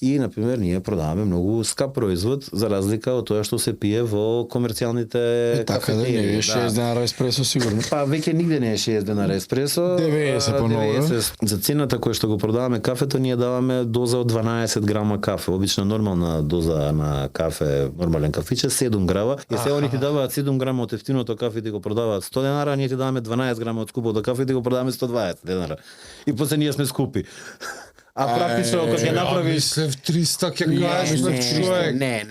И, например, ние продаваме многу скап производ, за разлика од тоа што се пие во комерцијалните така кафетерии. да не е 6 денара еспресо сигурно. Па веќе нигде не е 6 денара еспресо. 90 по ново. За цената која што го продаваме кафето, ние даваме доза од 12 грама кафе. Обично нормална доза на кафе, нормален кафиче 7 грама. И се они ти даваат 7 грама од ефтиното кафе и ти го продаваат 100 денара, а ние ти даваме 12 грама од скупото кафе и ти го продаваме 120 денара. И после ние сме скупи. А практично ако ќе направиш мислев 300 ќе кажеш на човек. Не.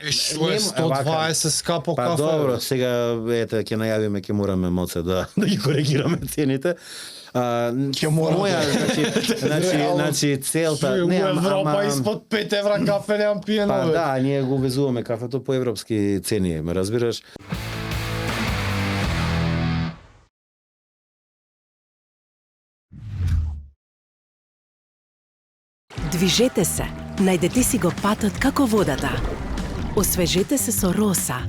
Што е 120 скапо Па кафе? добро, сега ете ќе најавиме, ќе мораме моце да ги коригираме цените. Ќе мораме. Значи целта Не, Европа испод 5 евра кафе немам пиено. Па да, ние го увезуваме кафето по европски цени, ме разбираш? Движете се, најдете си го патот како водата. Освежете се со Роса.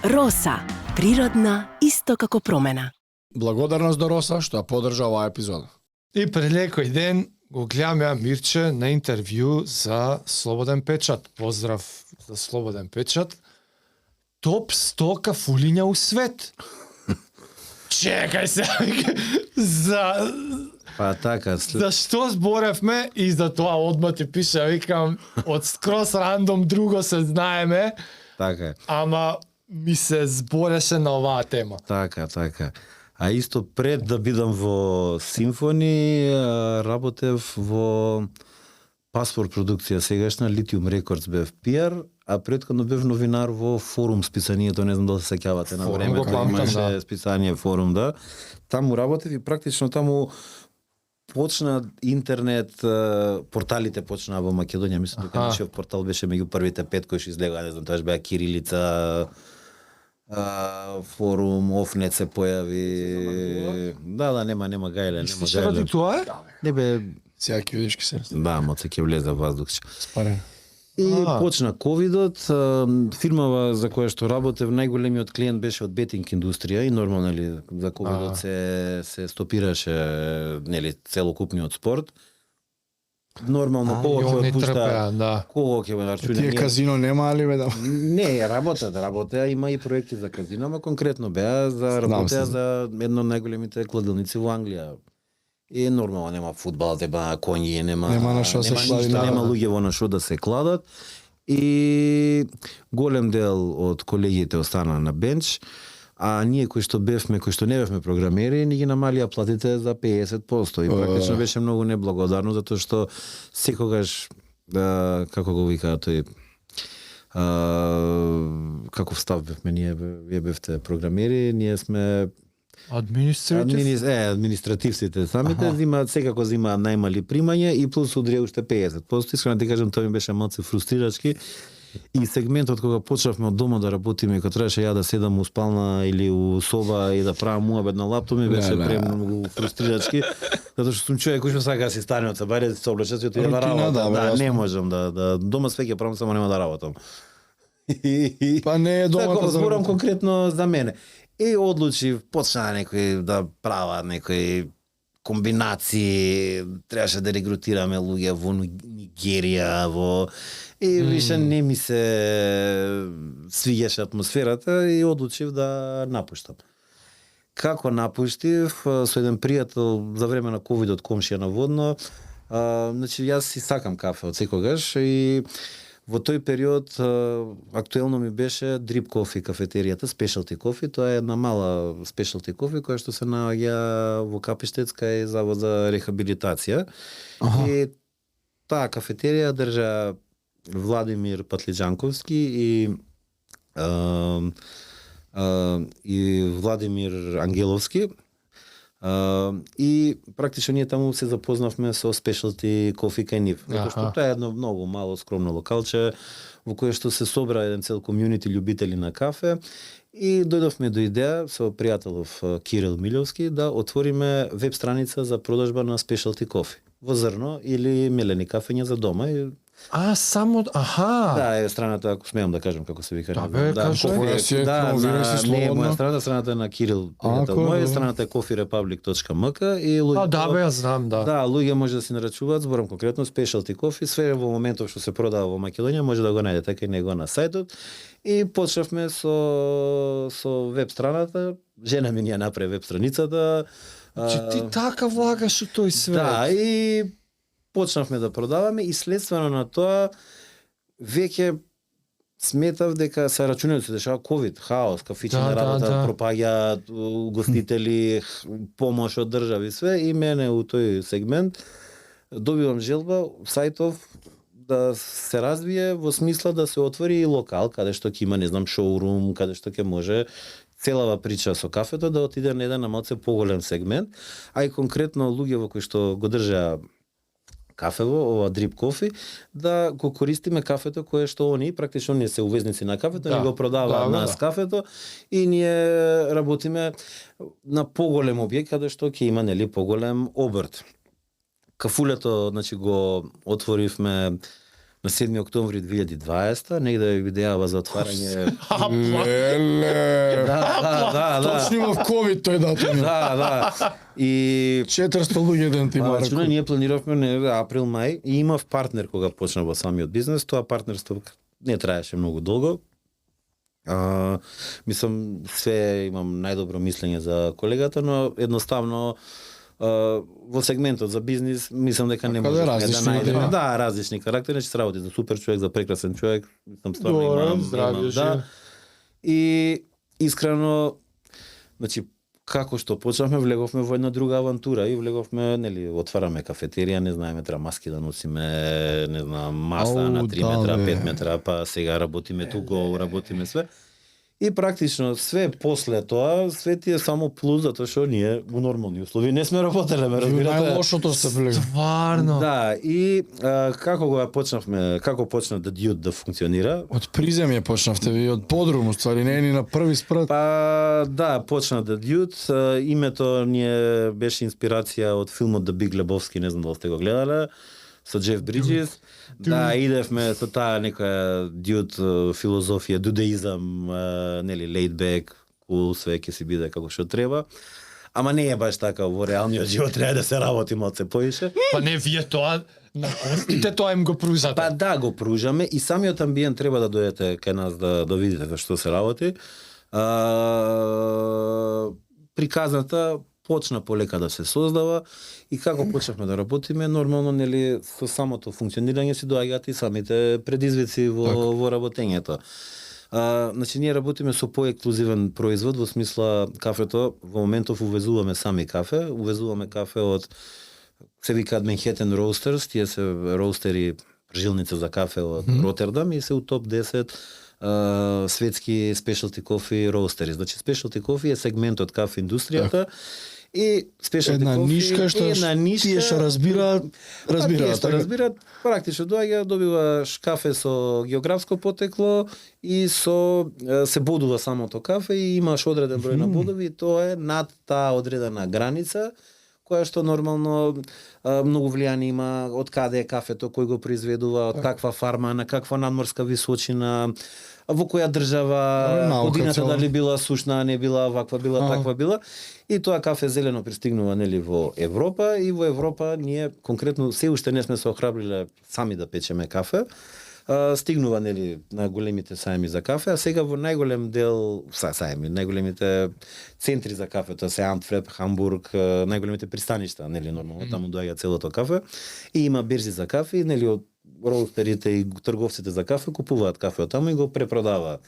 Роса, природна, исто како промена. Благодарност до Роса што ја поддржа оваа епизода. И пред некој ден го гледам ја Мирче на интервју за Слободен печат. Поздрав за Слободен печат. Топ 100 кафулиња у свет. Чекај се, за Така, за што зборевме и за тоа одма ти пише, викам, од скрос рандом друго се знаеме, така. ама ми се збореше на оваа тема. Така. А исто пред да бидам во Симфони, работев во Паспорт продукција сегашна, Lithium Records бев пиар, а претходно бев новинар во Форум списанието, не знам дали се сеќавате на време, го памтам, имаше списание Форум, да. Таму работев и практично таму почна интернет, порталите почнаа во Македонија, мислам дека нашиот портал беше меѓу првите 5 кои што излега, не знам, тоа беа Кирилица, Форум, Офнет се појави. Да, нема гајле, нема Што ради гајле. тоа е? Не бе, Сега ќе видиш ке се. да, моце ќе влезе воздухче. Спарен. И почна ковидот, фирмава за која што работев, најголемиот клиент беше од бетинг индустрија и нормално нели за ковидот се стопираше нели целокупниот спорт. Нормално кого ќе они отпушта, трпеа, да. кого ќе ме нарчуне. Тие казино нема ли бе да? Не, работеа, има и проекти за казино, ама конкретно беа за работеа за едно од најголемите кладилници во Англија. И нормално нема фудбал, нема коњи, нема на шо се клади, ништо, да. нема луѓе во на шо да се кладат. И голем дел од колегите остана на бенч, а ние кои што не бевме програмери, ни ги намалија платите за 50%. И практично беше многу неблагодарно, затоа што секогаш, како го вика тој, каков став бевме ние, вие бевте програмери, ние сме административците самите секако земаат најмали примања и плюс удрија уште 50%. Искрено ти кажам, тоа ми беше малце фрустрирачки. И сегментот кога почнавме од дома да работиме и кога требаше ја да седам у спална или у соба и да правам муабет на лаптоп, ми беше премногу фрустрирачки, затоа што сум човек кој што сака да си стане од себе, да се облече, и да работам. Да, не можам да дома свеќе правам, само нема да работам. Па не е дома да зборам работам. конкретно за мене. И одлучив, почна некои да прават некои комбинации, требаше да регрутираме луѓе во Нигерија, и више не ми се свиѓаше атмосферата и одлучив да напуштам. Како напуштив, со еден пријател за време на ковидот, комшија наводно, значи јас си сакам кафе од секогаш и во тој период актуелно ми беше Drip Coffee кафетеријата, Specialty Coffee, тоа е една мала Specialty Coffee која што се наоѓа во Капиштецка и завод за рехабилитација. И таа кафетерија држа Владимир Патлиџанковски и Владимир Ангеловски. И практично ние таму се запознавме со Specialty Coffee кај нив. Затоа што тоа е едно многу мало скромно локалче во кое што се собра еден цел комјунити љубители на кафе и дојдовме до идеја со пријателов Кирил Милјовски да отвориме веб страница за продажба на Specialty Coffee во зрно или мелени кафења за дома. И само, аха. Да, е страната, ако смеам да кажам како се вика. Да, не бе, знам. кажи. Која си е, промовирај се не, слободно. моја страната е на Кирил, пријател. Ако, Моја да. страната е coffeerepublic.mk и луѓе. Да, бе, ја знам, да. Да, луѓе може да си нарачуваат, зборам конкретно specialty coffee, све во моментов што се продава во Македонија може да го најдете кај него на сајтот. И почнавме со веб страната, жена ми ја направи веб страницата. Че ти така влагаш у тој свет. Да, и почнавме да продаваме и следствено на тоа веќе сметав дека се рачунајќи се дешава ковид, хаос, кафичи Да, на работа, да. пропаѓаат угостители, помош од држави све и мене у тој сегмент добивам желба сајтов да се развие во смисла да се отвори и локал каде што ќе има, не знам, шоурум, каде што ќе може целава прича со кафето да отиде на еден малце поголем сегмент, а и конкретно луѓе во кои што го држа кафево, ова дрип кофи, да го користиме кафето кое што они практично не се увезници на кафето, Да, не го продаваат да, нас да. кафето и ние работиме на поголем објект каде што ќе има нели поголем обрт. Кафулето, значи го отворивме на 7 октомври 2020, негде е идејава за отварање. Леле. Да. Точно има в ковид тој датум. Да. И 400 луѓе ден ти има. рачуна, ние планиравме не април-мај и имав партнер кога почна во самиот бизнес. Тоа партнерство не траеше многу долго. Мислам, све имам најдобро мислење за колегата, но едноставно во сегментот за бизнис мислам дека не Така може да, да различни најдеме. луѓе. Да, различни карактери, значи се работи за супер човек, за прекрасен човек, мислам стварно Добро, здравје, жив. да. И искрено, значи како што почнавме, влеговме во една друга авантура и влеговме, нели, отвараме кафетерија, не знаеме, треба маски да носиме, не знам, маса Ау, на 3 да, метра, бе. 5 метра, па сега работиме туго, работиме све. И практично све после тоа, све ти е само плюс затоа што ние во нормални услови не сме работеле, ме разбирате. Најлошото се влега. Стварно. Да, и како го почнавме, како почна да Дјут да функционира? Од приземје почнавте ви, од подрум, ствари не е ни на први спрат. Па да, почна да Дјут. Името ни беше инспирација од филмот The Big Lebowski, не знам дали сте го гледале, со Джеф Бриджес. Да, идевме со таа некоја Дјут филозофија, дудеизам, нели, laid back, cool, све ќе си биде како што треба. Ама не е баш така во реалниот живот, треба да се работи малце поише. Па не, вие тоа, на гостите тоа им го пружате. Па да, го пружаме и самиот амбиент треба да дојдете кај нас да видите за што се работи. Приказната почна полека да се создава и како почнавме да работиме, нормално нели со самото функционирање си доаѓаат и самите предизвици во работењето. Значи ние работиме со поексклузивен производ во смисла кафето во моментов увезуваме сами кафе, увезуваме кафе од се викаат Manhattan Roasters, тие се роустери, жилница за кафе од Ротердам и се у топ 10 светски specialty coffee roasteri. Значи specialty coffee е сегмент од кафе индустријата и specialty Една coffee нишка што една нишка, тие што разбираат, тие разбираат. што така? разбираат, практично доаѓа, добиваш кафе со географско потекло и се бодува самото кафе и имаш одреден број на бодови и тоа е над таа одредена граница која што нормално многу влијание има од каде е кафето, кој го произведува, од каква фарма, на каква надморска височина, во која држава, наука годината цела. дали била сушна, не била, ваква била, таква била. И тоа кафе зелено пристигнува нели во Европа и во Европа ние конкретно се уште не сме се охрабриле сами да печеме кафе. Стигнува нели на големите сајми за кафе, а сега во најголем дел сајми, најголемите центри за кафе, тоа се Антверп, Хамбург, најголемите пристаништа, нели нормално таму доаѓа целото кафе и има берзи за кафе и нели од роустерите и трговците за кафе купуваат кафе од таму и го препродаваат.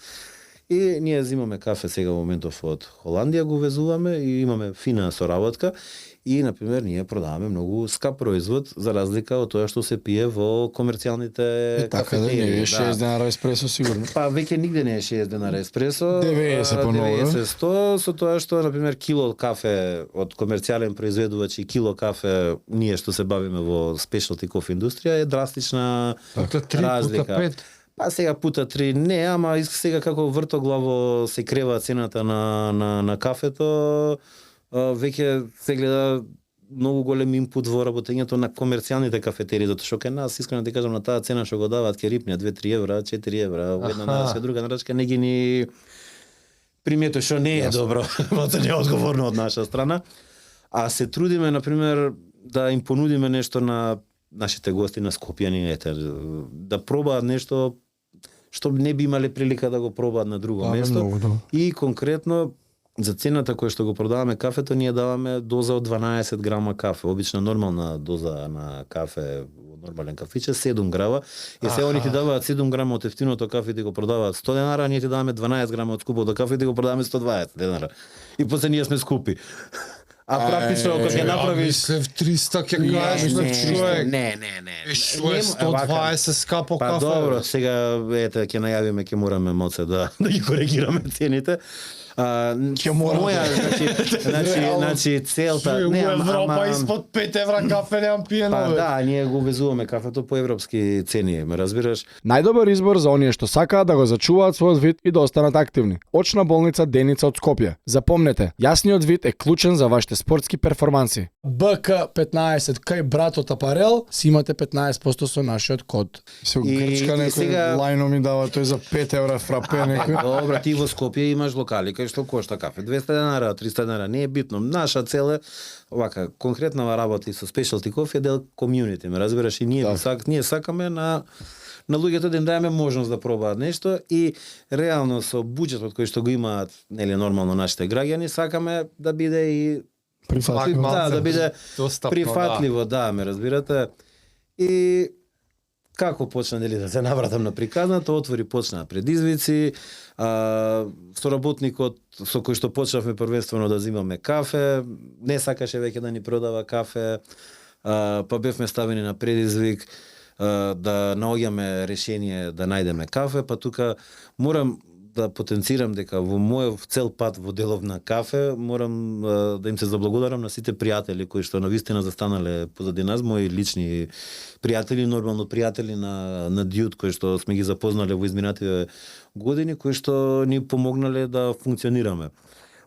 И ние взимаме кафе сега во моментов од Холандија, го везуваме и имаме фина соработка и, например, ние продаваме многу скап производ за разлика од тоа што се пие во комерцијалните Така да не е 6 денара еспресо сигурно. Па веќе нигде не е 6 денара еспресо. 90 по ново. 90-100, со тоа што, например, кило кафе од комерцијален произведувач и кило кафе, ние што се бавиме во specialty кофе индустрија, е драстична Пута 3, разлика. пута 5. Па сега пута 3 не, ама сега како вртоглаво се крева цената на кафето, веќе се гледа многу голем импут во работењето на комерцијалните кафетерии, затоа што кај нас, искрено да ти кажам, на таа цена што го даваат ке рипња 2-3 евра, 4 евра, во една нарачка, друга нарачка, не ги ни приметува, што не е добро, тоа не е одговорно од наша страна. А се трудиме, например, да им понудиме нешто на нашите гости на Скопјани, да пробаат нешто што не би имале прилика да го пробаат на друго место. И конкретно за цената која што го продаваме кафето, ние даваме доза од 12 грама кафе. Обично нормална доза на кафе во нормален кафиче 7 грама. И се они ти даваат 7 грама од ефтиното кафе и ти го продаваат 100 денари, а ние ти даваме 12 грама од скупото кафе и ти го продаваме 120 денари. И после ние сме скупи. А практично ако ќе направиш мислев 300 ќе кажеш на човек. Не. Што е 120 скапо Па кафе? добро, сега ќе најавиме, ќе мораме моце да ги коригираме цените. Ќе мораме. Значи целта Во Европа испод 5 евра кафе немам пиено. Па да, ние го везуваме кафето по европски цени, ме разбираш? Најдобар избор за оние што сакаат да го зачуваат својот вид и да останат активни. Очна болница Деница од Скопје. Запомнете, јасниот вид е клучен за вашите спортски перформанси. БК15 кај братот апарел, си имате 15% со нашиот код. Се И- грчка и некој сега- лајно ми дава тој за 5 евра фрапе некој. Добро, ти во Скопје имаш локали кај што кошта кафе 200 денари, 300 денари, не е битно. Наша цел е овака конкретна работа и со specialty coffee е дел community, ме разбираш, и ние ние сакаме на луѓето да им даеме можност да пробаат нешто и реално со буџетот кој што го имаат, нели нормално нашите граѓани, сакаме да биде и Прифатливо. да биде Достапно, прифатливо, да, ме разбирате. И како почна нели да се навратам на приказната, почнаа предизвици, соработникот со кој што почнавме првенствено да земаме кафе, не сакаше веќе да ни продава кафе, па бевме ставени на предизвик да наоѓаме решение да најдеме кафе, па тука морам да потенцирам дека во мојот цел пат во делов на кафе морам да им се заблагодарам на сите пријатели кои што навистина застанале позади нас, мои лични пријатели, нормално пријатели на Дјут кои што сме ги запознале во изминативе години, кои што ни помогнале да функционираме.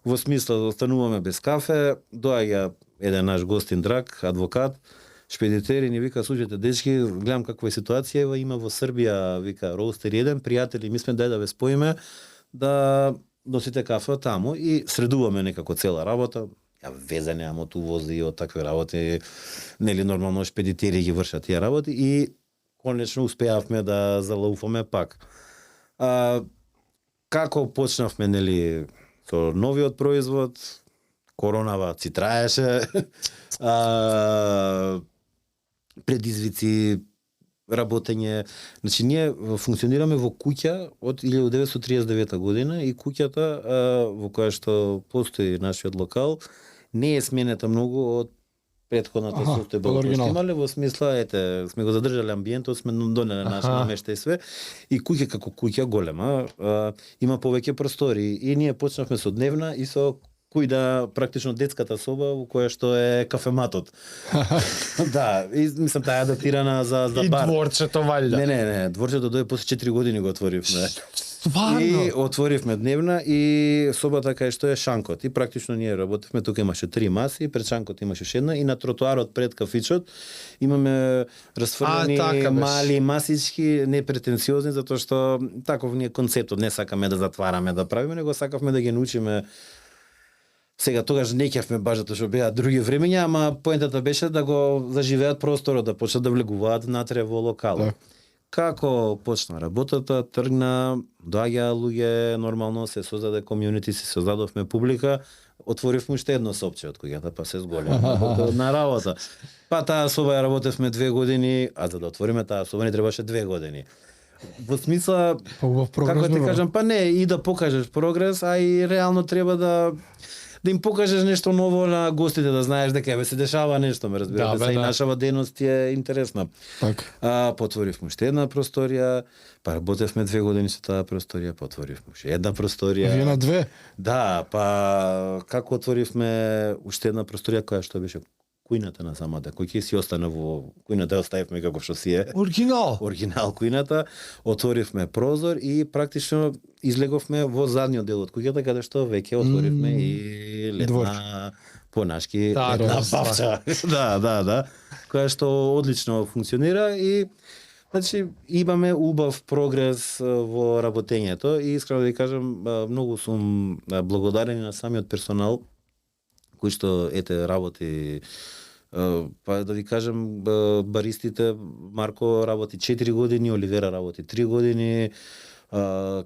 Во смисла да остануваме без кафе, доаѓа еден наш гостин драг, адвокат, шпедитер и ни вика, слушайте дечки, гледам каква е ситуација, има во Србија, вика, роустер еден, пријатели, ми сме дај да ве споиме, да носите кафе од таму и средуваме некако цела работа. Ја веза немам од увози и од такви работи, нели нормално шпедитери ги вршат тие работи и конечно успеавме да залауфаме пак. Како почнавме, нели, со новиот производ, коронава си траеше, предизвици, работење. Значи, ние функционираме во куќа од 1939 година и куќата во која што постои нашиот локал не е сменета многу од претходната состојба која што имале, во смисла, сме го задржале амбиентот, сме донеле наш намешта и све, и куќа како куќа голема, има повеќе простори и ние почнавме со дневна и со кој да практично детската соба во која што е кафематот. Да, и мислам таа е адаптирана за И бар. дворчето валјда. Не, дворчето дое после 4 години го отворивме. Стварно? И отворивме дневна и собата кај што е шанкот. И практично ние работевме, тука имаше 3 маси, пред шанкот имаше уште една и на тротоарот пред кафичот имаме расфрлени така беше. мали масички, непретенциозни, затоа што таков ни е концептот, не сакаме да затвараме, да правиме, него сакавме да ги научиме. Сега тогаш не ќавме баш затоа што беа други времења, ама поентата беше да го заживеат просторот, да почнат да влегуваат внатре во локалот. Како почна работата, тргна, доаѓаа луѓе, нормално се создаде комјунити, се создадовме публика, отворивме уште едно сопче од куќата, па се зголеми на работа. Па таа соба ја работевме 2 години, а за да отвориме таа соба ни требаше 2 години. Во смисла, како ти кажам, па не, и да покажеш прогрес, а и реално треба да им покажеш нешто ново на гостите, да знаеш дека се дешава нешто, ме разбирате, и нашава дејност е интересна. Потворивме уште една просторија, па работевме 2 години со таа просторија, потворивме уште една просторија. Вие на 2? Да, па како отворивме уште една просторија која што беше кујната на самата, кој ќе си остана во кујната, оставивме како што си е. Оригинал кујната, отворивме прозор и практично излеговме во задниот дел од куќата каде што веќе отворивме и летна понашки Да, една да, бавча. Да. Која што одлично функционира и значи имаме убав прогрес во работењето и искрено да ви кажам многу сум благодарен на самиот персонал кој што работи. Па да ви кажам, баристите, Марко работи 4 години, Оливера работи 3 години,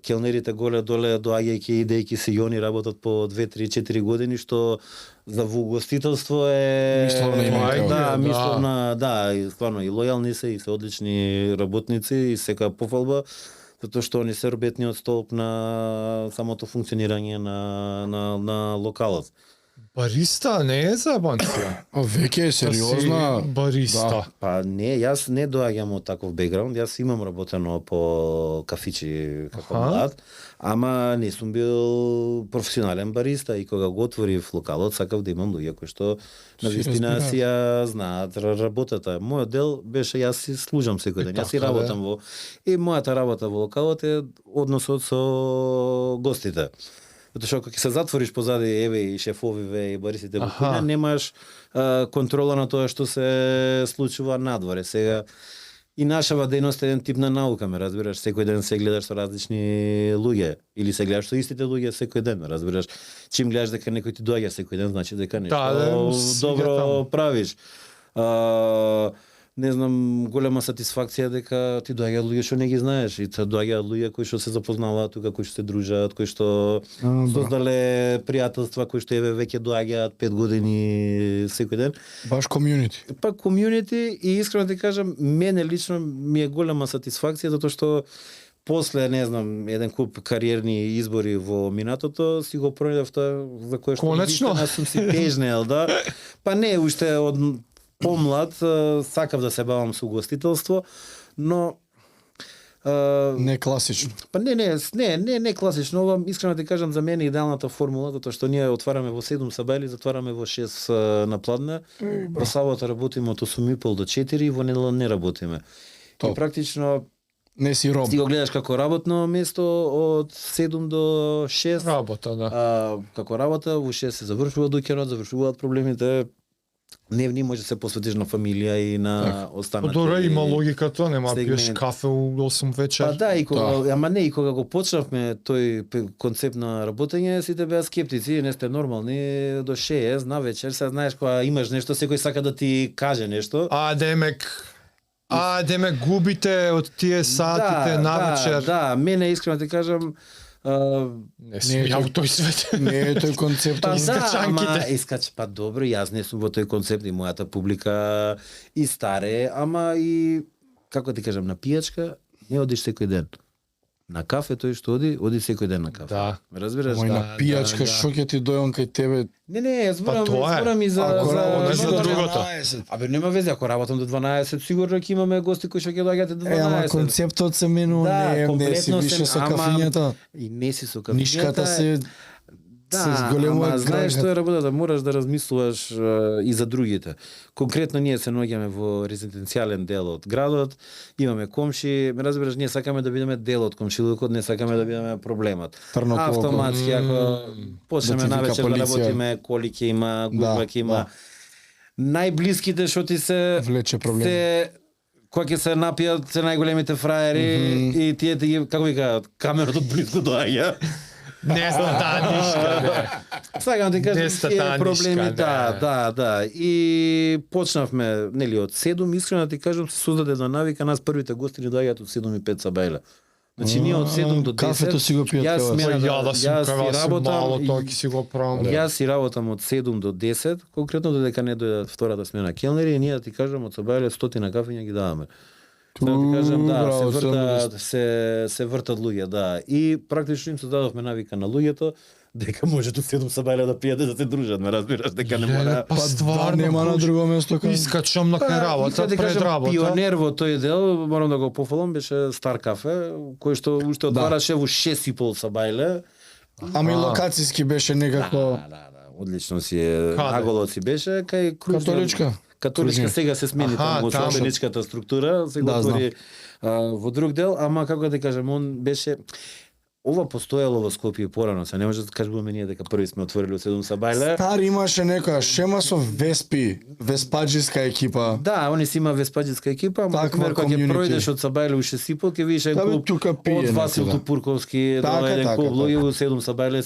келнерите голе доле доаѓајќи идејќи се и они работат по 2, 3, 4 години, што за угостителство е Мисловна именка. да, мисловна, да, и стварно и лојални се и се одлични работници и сека пофалба затоа што они се работниот столб на самото функционирање на локалот. Бариста не е забавно. Веќе е сериозна. Бариста. Па не, јас не доаѓам од таков бекграунд, јас имам работено по кафичи како млад, ама не сум бил професионален бариста и кога го отворив локалот, сакав да имам луѓе кои што навистина си ја знаат работата. Мојот дел беше јас си служам секој ден, јас си работам во и мојата работа во локалот е односот со гостите. Затоа што кога се затвориш позади еве и шефовиве и баристите во куќа, немаш контрола на тоа што се случува надворе. Сега и нашава дејност е еден тип на наука, ме разбираш, секој ден се гледаш со различни луѓе или се гледаш со истите луѓе секој ден, ме разбираш. Чим гледаш дека некој ти доаѓа секој ден, значи дека нешто добро правиш. Не знам, голема сатисфакција дека ти доаѓаат луѓе што не ги знаеш и те доаѓаат луѓе кои што се запознаваат тука, кои што се дружат, кои што создале пријателства, кои што еве веќе доаѓаат 5 години секој ден. Баш комјунити. Па комјунити и искрено ти кажам, мене лично ми е голема сатисфакција затоа што после, не знам, еден куп кариерни избори во минатото, си го пронајдов тоа за кое што конечно сум си тежнел, да. Па не, уште од помлад сакав да се бавам со угостителство, но Не класично. па не класично, ова искрено ти кажам за мене идеалната формула, затоа што ние отвараме во 7 сабајли, затвараме во 6 на пладне. Во сабота работиме од 8:30 до 4, во недела не работиме. И Топ. практично Не си роб. ти го гледаш како работно место од 7 до 6. Работа, да. Како работа, во 6 се завршува доќерот, завршуваат проблемите. Не може да се посветиш на фамилија и на останати. Дора има логика тоа, нема пиеш сегмент. кафе у 8 вечер. Па да, и кога, ама не, и кога го почнавме тој концепт на работење, сите беа скептици, не сте нормални до 6 на вечер, сега знаеш кога имаш нешто, секој сака да ти каже нешто. Демек губите од тие сатите навечер. Да, мене искрено ти кажам, Не сум ја во тој свет. Не е тој концепт. па Искачанките. па добро, јас не сум во тој концепт и мојата публика и старе, ама и како ти кажам, на пијачка не одиш секој ден. На кафе тој што оди секој ден на кафе. Да. Ме разбираш? Мој на пијачка, што ќе ти дојам кај тебе? Не, зборам и за Ако работиш за до другото. 12. Абе нема везе, ако работам до 12, сигурно ќе имаме гости кои што ќе доаѓате до 12. Ама концептот се менува, не си више со кафињата. И не си со кафињата. Нишката се се зголемува ама знаеш што град. е работата, мораш да размислуваш и за другите. Конкретно ние се наоѓаме во резиденцијален дел од градот, имаме комши, ме разбираш, ние сакаме да бидеме дел од комшилукот, не сакаме да бидеме проблемот. Трнот во око. Автоматски ако почнеме Да ти вика навечер да полиција. работиме, коли ќе има, гузба ќе има. Најблиските што ти се Влече проблем. се кои ќе се напијат се најголемите фраери и тие ти ги, како викаат, камерот од близко доаѓа. Не знам нишка. Сакам да ти кажам, Не ста тие таа проблеми, нишка, да. И почнавме, нели, од 7, искрено да ти кажам, се создаде една навика, нас првите гости ни доаѓаат од 7 и 5 сабајла. Значи ние од 7 до 10. Кафето си го пијат кај вас. Ја да сум кај вас мало, тоа ќе си го правам. Јас си работам од 7 до 10, конкретно додека не дојдат втората смена келнери и ние да ти кажам од сабајле 100 кафења ги даваме. Да ти кажам, да, Браво, се вртат луѓе, да. И практично им создадовме навика на луѓето дека може до 7 сабајле да пијат и да се дружат, ме разбираш, дека не мора. Па стварно нема на друго место кај. Искачам на крај работа, да пред кажам, работа. пионер во тој дел, морам да го пофалам, беше Стар кафе, кој што уште отвараше во 6,5 сабајле. Ама и локацијски беше некако Да, одлично си е. Каде? Наголот си беше кај Кружна. Католичка. Католичка Кружна. сега се смени таму таму. собственичката структура, се го Да, отвори во друг дел, ама како да ти кажам, он беше ова постоело во Скопје порано, се не може да кажуваме ние дека први сме отворили од 7 сабајле. Стар имаше некоја шема со веспи, веспаџиска екипа. Да, они си има веспаџиска екипа, ама Таква например кога ќе community. пројдеш од Сабајле уште Сипо, ќе видиш Да, бе, клуб тука пие од Васил некој, да. Тупурковски до Така, еден така, клуб луѓе така. во 7 Сабајле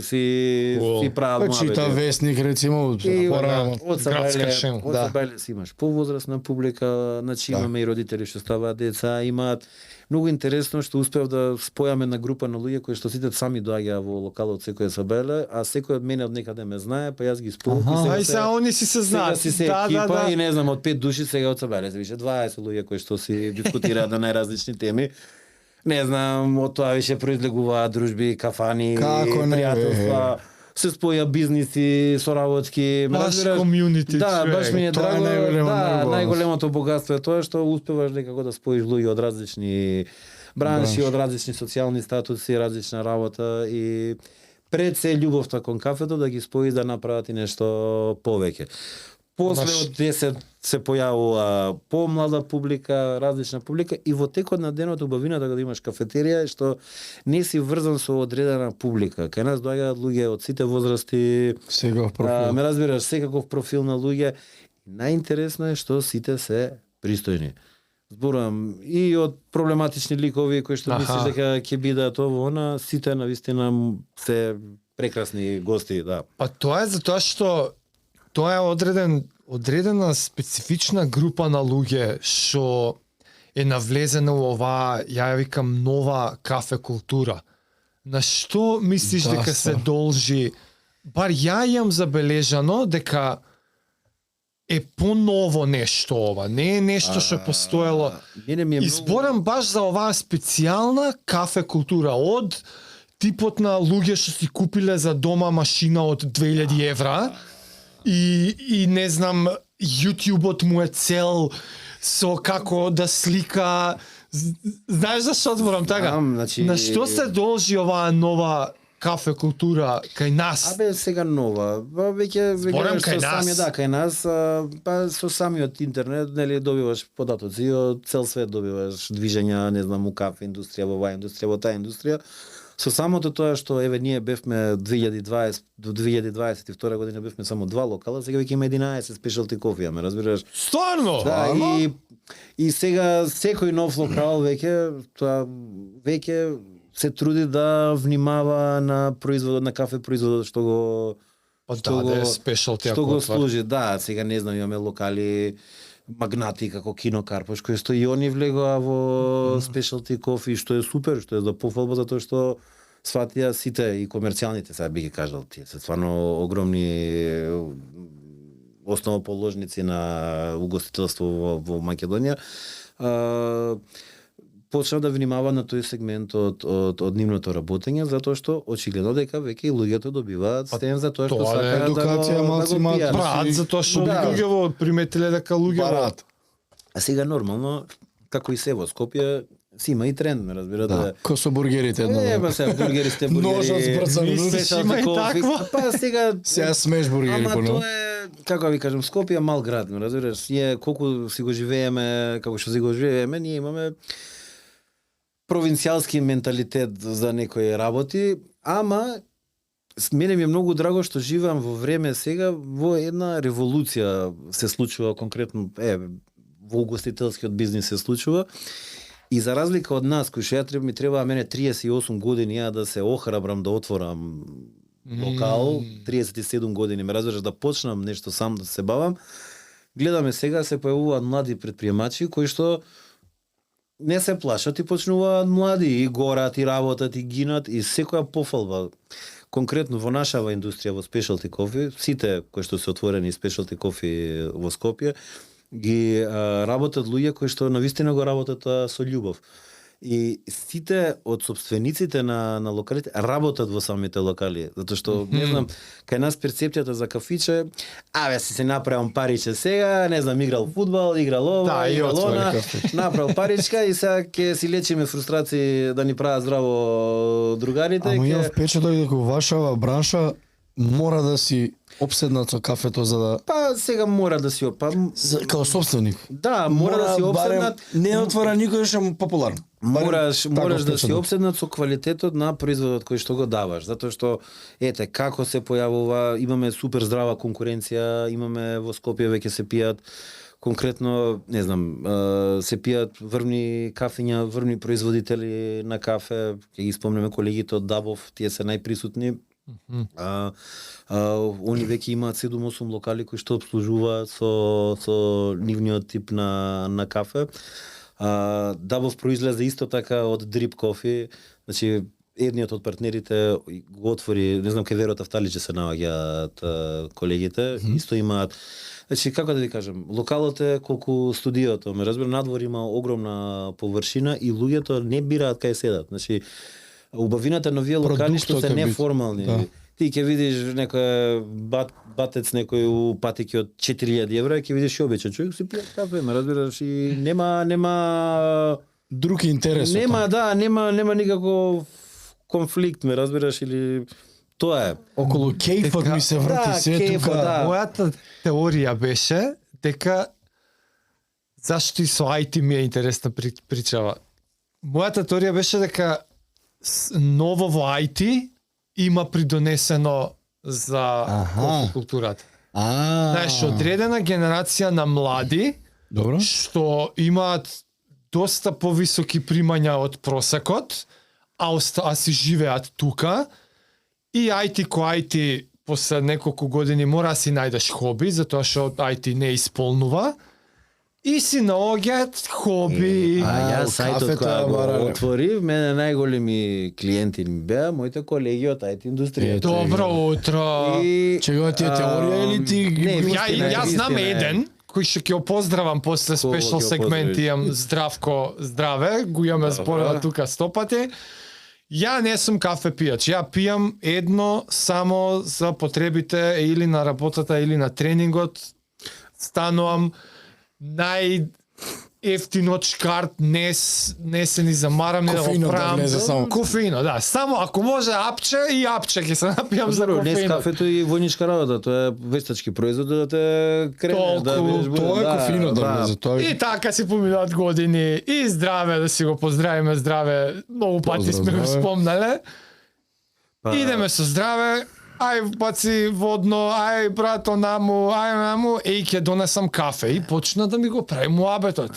си прават Па чита муабети. весник рецимо И порано. од Градска шема. Од Да. Сабајле си имаш повозрастна публика, значи Да. имаме и родители што ставаат деца, имаат многу интересно што успеав да спојам една група на луѓе кои што сите сами доаѓаа во локалот секој Сабајле, а секој од мене од некаде ме знае, па јас ги спојам. Ај сега они си се знаат. Сега си се екипа и не знам од 5 души сега од Сабајле се више 20 луѓе кои што си дискутираат на најразлични теми. Не знам, од тоа више произлегуваат дружби, кафани, Како не, пријателства, се споја бизниси, соработки, ме Баш разбираш? community, Да, човек. баш ми е Тоа е драго. најголемото Да, најголемото богатство е тоа што успеваш некако да споиш луѓе од различни бранши, од различни социјални статуси, различна работа и пред се љубовта кон кафето да ги спои да направат и нешто повеќе. После Баш. од 10 се појавува помлада публика, различна публика и во текот на денот убавината кога имаш кафетерија е што не си врзан со одредена публика. Кај нас доаѓаат луѓе од сите возрасти, Сега профил. ме разбираш, секаков профил на луѓе. Најинтересно е што сите се пристојни. Зборувам и од проблематични ликови кои што Аха. мислиш дека ќе бидат ово, она, сите навистина се прекрасни гости, да. Па тоа е затоа што тоа е одредена специфична група на луѓе што е навлезена во оваа, ја викам, нова кафе култура. На што мислиш Да, дека се стварно. должи? Бар ја имам забележано дека е поново нешто ова, не е нешто што е постоело. Мене ми е Изборам баш за оваа специјална кафе култура од типот на луѓе што си купиле за дома машина од 2000 евра и не знам, YouTubeот му е цел со како да слика. Знаеш зашто зборам така? Знам, значи- На што се должи оваа нова кафе култура кај нас? Абе сега нова. Па веќе Зборам со кај нас. самиот кај нас, па со самиот интернет, нели добиваш податоци од цел свет, добиваш движења, не знам, у кафе индустрија, во оваа индустрија, во таа индустрија. Со самото тоа што еве ние бевме 2020 до 2022 година бевме само 2 локала, сега веќе има 11 спешалти кофија, ме разбираш? Стварно? Да, и сега секој нов локал веќе тоа веќе се труди да внимава на производот на кафе производот што го Па што да, го- спешалти што ако го отвар. служи. Да, сега не знам, имаме локали магнати како Кино Карпош кои што и они влегоа во спешалти кофи, што е супер, што е за пофалба затоа што сватија сите и комерцијалните, сега би ги кажал, тие се стварно огромни основоположници на угостителство во Македонија. Почна да внимава на тој сегмент од нивното работење, затоа што очигледно дека веќе и луѓето добиваат стен за тоа што тоа е сакаат едукација, да малци го имаат пијат. Брат, затоа што Да. луѓе во приметиле дека луѓе во Барат. А сега нормално, како и се во Скопје, си има и тренд, ме разбирате. Да. Ко со бургерите едно. Ба се бургери сте Ножот бургери. збрцан, мислиш, спешалти има и кофи. такво? Па сега Сега смеш бургери Ама по тоа е, како да ви кажам, Скопје е мал град, ме разбираш, ние колку си го живееме, како што си го живееме, ние имаме провинцијалски менталитет за некои работи, ама мене ми е многу драго што живеам во време сега во една револуција се случува конкретно, во угостителскиот бизнис се случува. И за разлика од нас, кои што ми треба мене 38 години ја да се охрабрам да отворам локал, 37 години, ме разбираш, да почнам нешто сам да се бавам. Гледаме сега се појавуваат млади предприемачи кои што не се плашат и почнуваат млади и горат и работат и гинат и секоја пофалба конкретно во нашава индустрија во спешалти кофи, сите кои што се отворени спешалти кофи во Скопје ги работат луѓе кои што навистина го работат со љубов. И сите од собствениците на локалите работат во самите локали, затоа што не знам, кај нас перцепцијата за кафиче, си се направам париче сега, не знам, играл фудбал, играл ова, Да, и играл отвори она, кафиче. направил паричка и сега ќе си лечиме фрустрации да ни прават здраво другарите. Ама ќе- ја впечаток дека вашава бранша мора да си обседнат со кафето за да Па сега мора да си као собственик. Да, мора да си барем обседнат. не отвора никој што му популарно. Мораш Барем да така си стечено. опседнат со квалитетот на производот кој што го даваш, затоа што ете како се појавува, имаме супер здрава конкуренција, имаме во Скопје веќе се пијат конкретно, не знам, се пијат врвни кафења, врвни производители на кафе, ќе ги спомнеме колегите од Дабов, тие се најприсутни. Они веќе имаат 7-8 локали кои што обслужуваат со нивниот тип на кафе. Дабов произлезе исто така од Drip Coffee, значи едниот од партнерите го отвори, не знам кај Веро Тафталиче се наоѓаат колегите, исто имаат. Значи како да ви кажам, локалот е колку студиото, ме разбира, надвор има огромна површина и луѓето не бираат кај седат. Значи убавината на овие локали што Продуктот се е бит. неформални. Да. Ти ќе видиш некој батец некој у патеки од 4000 евра, ќе видиш и обичен човек си пие кафе, ме разбираш, и нема Друг интерес. нема никаков конфликт, ме разбираш, или тоа е. Околу кејфот ми се врти се кејфот, тука. да. Мојата теорија беше дека зашто и со IT ми е интересна причава. Мојата теорија беше дека ново во IT има придонесено за кофе културата. Знаеш, одредена генерација на млади Добро. што имаат доста повисоки примања од просекот, а си живеат тука, и IT кој IT после неколку години мора да си најдеш хоби, затоа што IT не исполнува, и си наоѓаат хоби. Јас сајтот кафето која го барале. отворив, мене најголеми клиенти ми беа моите колеги од IT индустријата. Добро утро. И Чега ти е теорија или ти ги не, ги Јас знам вистина е. еден кој ќе ќе опоздравам после Кого спешал ќе сегмент, опоздравиш? имам Здравко Здраве, го имаме зборува тука стопати. Ја не сум кафе пијач, ја пијам едно само за потребите или на работата или на тренингот. Станувам ефтино чкарт, не се ни замарам, не да го Кофеинот да правам. влезе само. Кофеино, да. Само ако може апче и апче ќе се напијам за Добро, днес кофеинот. кафето и војничка работа, тоа е вештачки производ да те крене, Толку, да бидеш буден. Тоа е кофеинот да влезе, тоа е. И така си поминат години, и здраве, да си го поздравиме, здраве, многу пати Поздрав, сме го здраве. спомнале. Па, Идеме со здраве, ај баци водно, ај брато наму, еј ќе донесам кафе, и почна да ми го прави муабетот.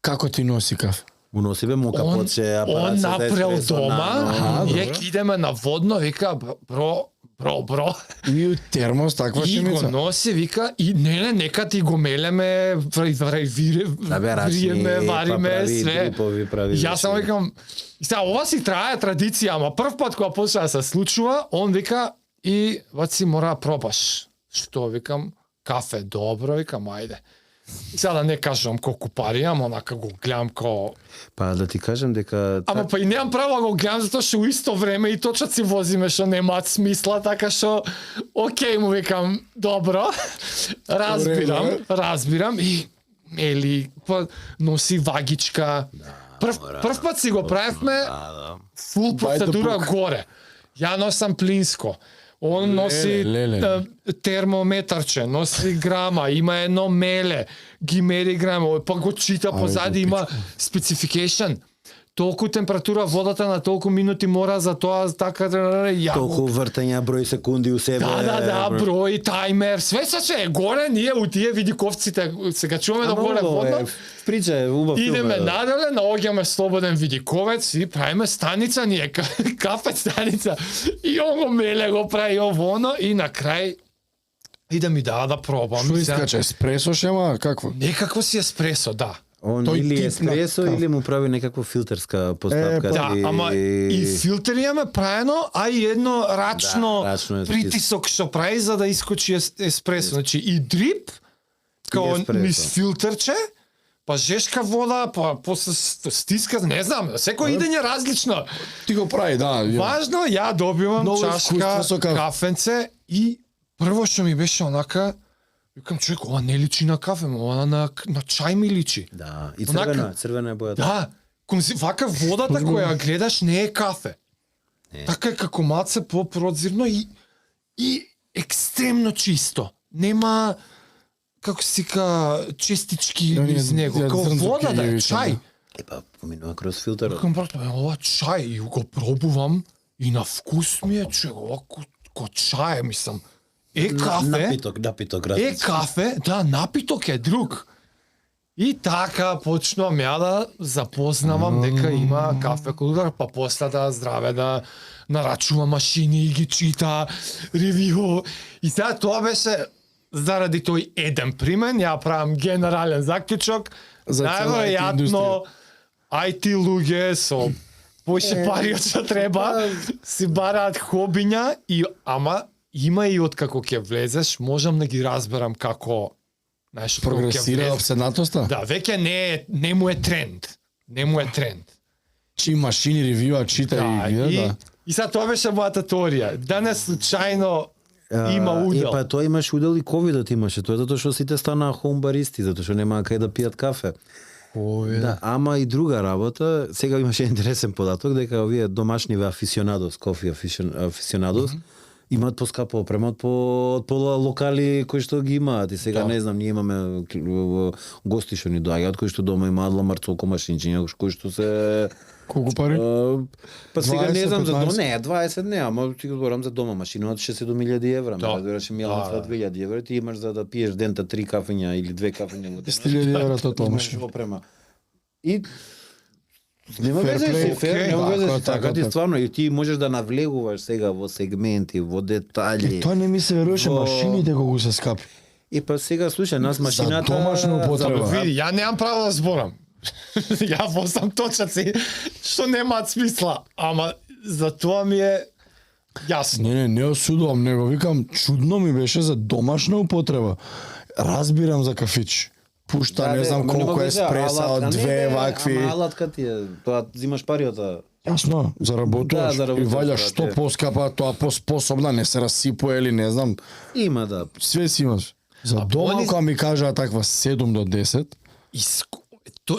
Како ти носи кафе? уноси бе мока Он поче, апарат за направил еспресо, дома, нано. јек идеме на водно, вика, бро, И у термос таква и го шемица. носи, вика, и нека ти го мелеме, Да бе, рачни, вриеме, па вариме, прави све. дрипови, прави Јас само веши. викам, и сега ова си трае традиција, ама прв пат кога почна да се случува, он вика, и ваци мора да пробаш. Што викам, кафе, добро, викам, ајде. И сега да не кажам колку пари имам, онака го гледам као... Па да ти кажам дека Ама па и немам право да го гледам, затоа што у исто време и точат си возиме што немаат смисла, така што, окей, му викам, добро, разбирам, и мели, па носи вагичка. Прв пат си го правевме фул By the процедура book. горе. Ја носам плинско. Он носи леле. термометарче, носи грама, има едно меле, ги мери грама, па го чита позади, има specification. Толку температура водата на толку минути мора за тоа, така ја толку вртења, број секунди у себе. да, број, тајмер, све е горе, ние у тие видиковците, сега чуваме да горе водно, Прича е убав филм. идеме е. наделе, наоѓаме слободен видиковец и правиме станица, ние кафе станица, и он го меле, го прави овоно, и на крај иде ми да пробам. Што И сега- искача, еспресо шема, какво? Некако си еспресо, да. Он Тој или тип на еспресо кафе. или му прави некаква филтерска постапка. Да, ама и филтер имаме праено, а и едно рачно, Да, рачно е притисок што прави за да искочи еспресо. Значи и дрип, као еспресо. низ филтерче, па жешка вода, па после стиска, не знам, секој идење различно. Ти го прави, да. Важно, ја добивам Ново чашка искуство со кафе. кафенце и прво што ми беше онака, викам човек, ова не личи на кафе, ова на чај ми личи. Да, и Онака- црвена е бојата. Да, вака водата која ја гледаш не е кафе. Така е како малце по-прозирно и екстремно чисто. Нема како се ка честички Да, низ не, него. ја Како зрнцоки вода да ги е, вишам, чај. Епа, поминува кроз филтерот. Викам, брат, ова чај, и го пробувам, и на вкус ми е, че ова ко чај, мислам. Кафе, Напиток, е различен. кафе, да, напиток е друг. И така почнувам ја да запознавам дека има кафе култура, па после да здраве да нарачува машини и ги чита ревју. И сега тоа беше заради тој еден пример, ја правам генерален заклучок, За цела IT најверојатно индустрија. IT луѓе со поише пари од што треба си бараат хобиња и ама има и откако ќе влезеш, можам да ги разберам како знаеш, откако ќе Прогресира влезеш. обседнатоста? Да, веќе не му е тренд. Не му е тренд. Чи машини ревјуа, чита Да, и гледа, и, да. и сега тоа беше мојата теорија. Да не случајно има удел. Па тоа имаш удел и ковидот имаше. Тоа е затоа што сите станаа хоум баристи, затоа што немаа кај да пијат кафе. Да, ама и друга работа, сега имаше интересен податок дека овие домашниве афисионадос, кофи афисионадос, имаат поскапа опрема од пола локали кои што ги имаат. И сега Да. не знам, ние имаме гости што ни доаѓаат кои што дома имаат ламарцолко машинчиња кои што се Колку пари? па сега не 20, знам за 15? не, 20 не, ама ти го зборам за дома машина од 60.000 евра, Да. ме разбираш, милан Да, за 2000 евра, ти имаш за да пиеш дента 3 кафења или 2 кафења во 10.000 евра тоа имаш машина. опрема. И нема Fair везе play. си фер, Окей, нема везе така, си така, така, ти така. стварно и ти можеш да навлегуваш сега во сегменти, во детали. Тоа не ми се веруваше, Во- машините колку се скапи. И па сега слушај, нас машината За домашна употреба. Види, ја немам право да зборам. Ја возам точаци што немаат смисла, ама за тоа ми е јасно. Не осудувам, него викам, чудно ми беше за домашна употреба. Разбирам за кафич. Пушта, не знам колку еспреса од две вакви. Ама алатка ти е, тоа зимаш пари од тоа. Јасно, заработуваш. Да, заработуваш, И ваља да, што те. поскапа, тоа поспособна, не се расипува или не знам. Има да. Све си имаш. За дома, они- кога ми кажаа таква 7 до 10,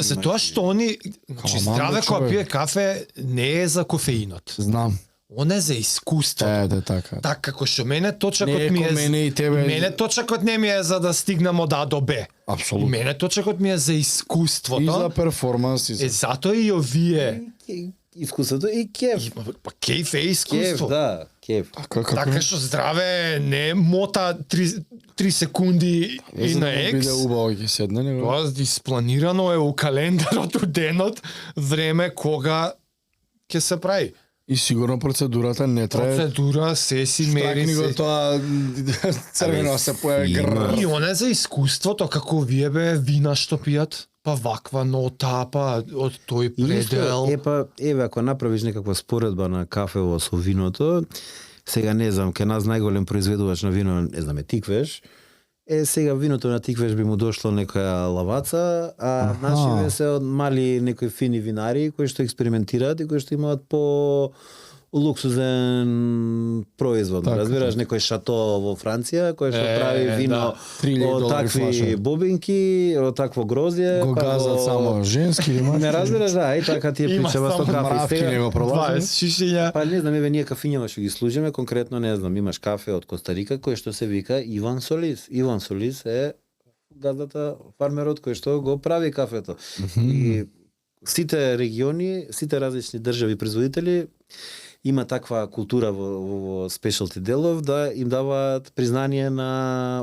За тоа што они, значи Ама, здраве човек. кога пие кафе не е за кофеинот. знам. Он е за искуство. Така. Така како што мене Не точакот е ми ко е мене и тебе. Мене точакот не ми е за да стигнам од А до Б. И Апсолутно. мене точакот ми е за искуството. И за перформанс, и за... Затоа и овие. Искуството и кеф. Па кеф е Кеф, искуство. да, кеф. Како? Така што здраве не мота 3 секунди и на биде екс. убаво ќе седне, него. Тоа испланирано е у календарот у денот време кога ќе се прави. И сигурно процедурата не трае. Процедура, се си мери Штакни го се. тоа црвено се појави има. гр. И оне за искуството, како вие бе вина што пијат, па ваква нота, па од тој предел. Еве ако направиш некаква споредба на кафево со виното, сега не знам, ке нас најголем произведувач на вино, не знам, е Тиквеш. Сега виното на Тиквеш би му дошло некоја лаваца, а нашиве се од мали некои фини винари кои што експериментираат и кои што имаат по луксузен производ. Така, Разбираш, некој шато во Франција кој што прави да. вино 3.000 од долари флаша. такви бобинки, од такво грозје, Го газат само женски или мажки. Не разбираш, да, и така ти е Има причава со само кафе. И Мравки сега- не го пролазиме. 20 шишиња. Па не знам, еве ние кафињава што ги служиме, конкретно не знам, имаш кафе од Костарика кој што се вика Иван Солис. Иван Солис е газдата, фармерот кој што го прави кафето. И сите региони, сите различни држави производители има таква култура во specialty делов да им даваат признание на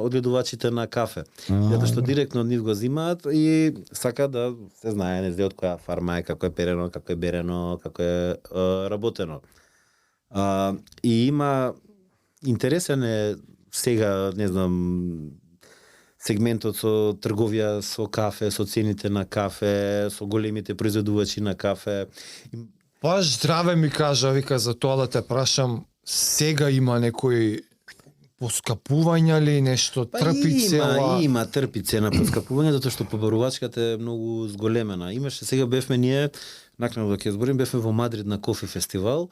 одгледувачите на кафе. Затоа што директно од нив го земаат и сака да се знае не знае од која фарма е, како е перено, како е берено, како е работено. И има интересен е сега, не знам, сегментот со трговија со кафе, со цените на кафе, со големите производувачи на кафе. Баш здраве ми кажа, вика, за тоа да те прашам, сега има некои поскапувања ли, нешто, трпи цела... Има трпи цена поскапување, затоа што побарувачката е многу зголемена. Имаше, сега бевме ние, накнадо да ќе зборим, бевме во Мадрид на кофи фестивал,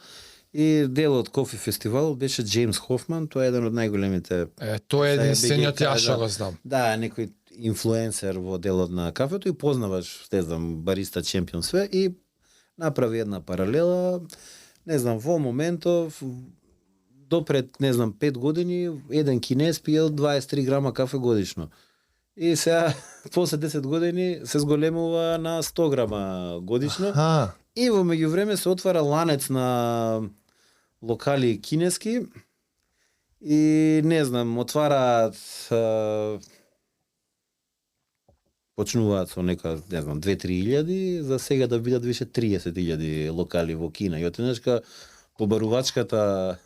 и дел од кофи фестивал беше Джеймс Хофман, тоа е еден од најголемите. Тоа е Сега единствениот BGK, ја што да. го знам. Да, некој инфлуенсер во делот на кафето и познаваш, не знам, бариста чемпион све и направи една паралела, не знам, во моментов допред, не знам, 5 години, еден кинез пиел 23 грама кафе годишно. И сега, после 10 години, се зголемува на 100 грама годишно. Аха. И во меѓувреме се отвара ланец на локали кинески и не знам, отвараат почнуваат со нека, не знам, 2-3 илјади, за сега да бидат више 30.000 локали во Кина. И отеднешка побарувачката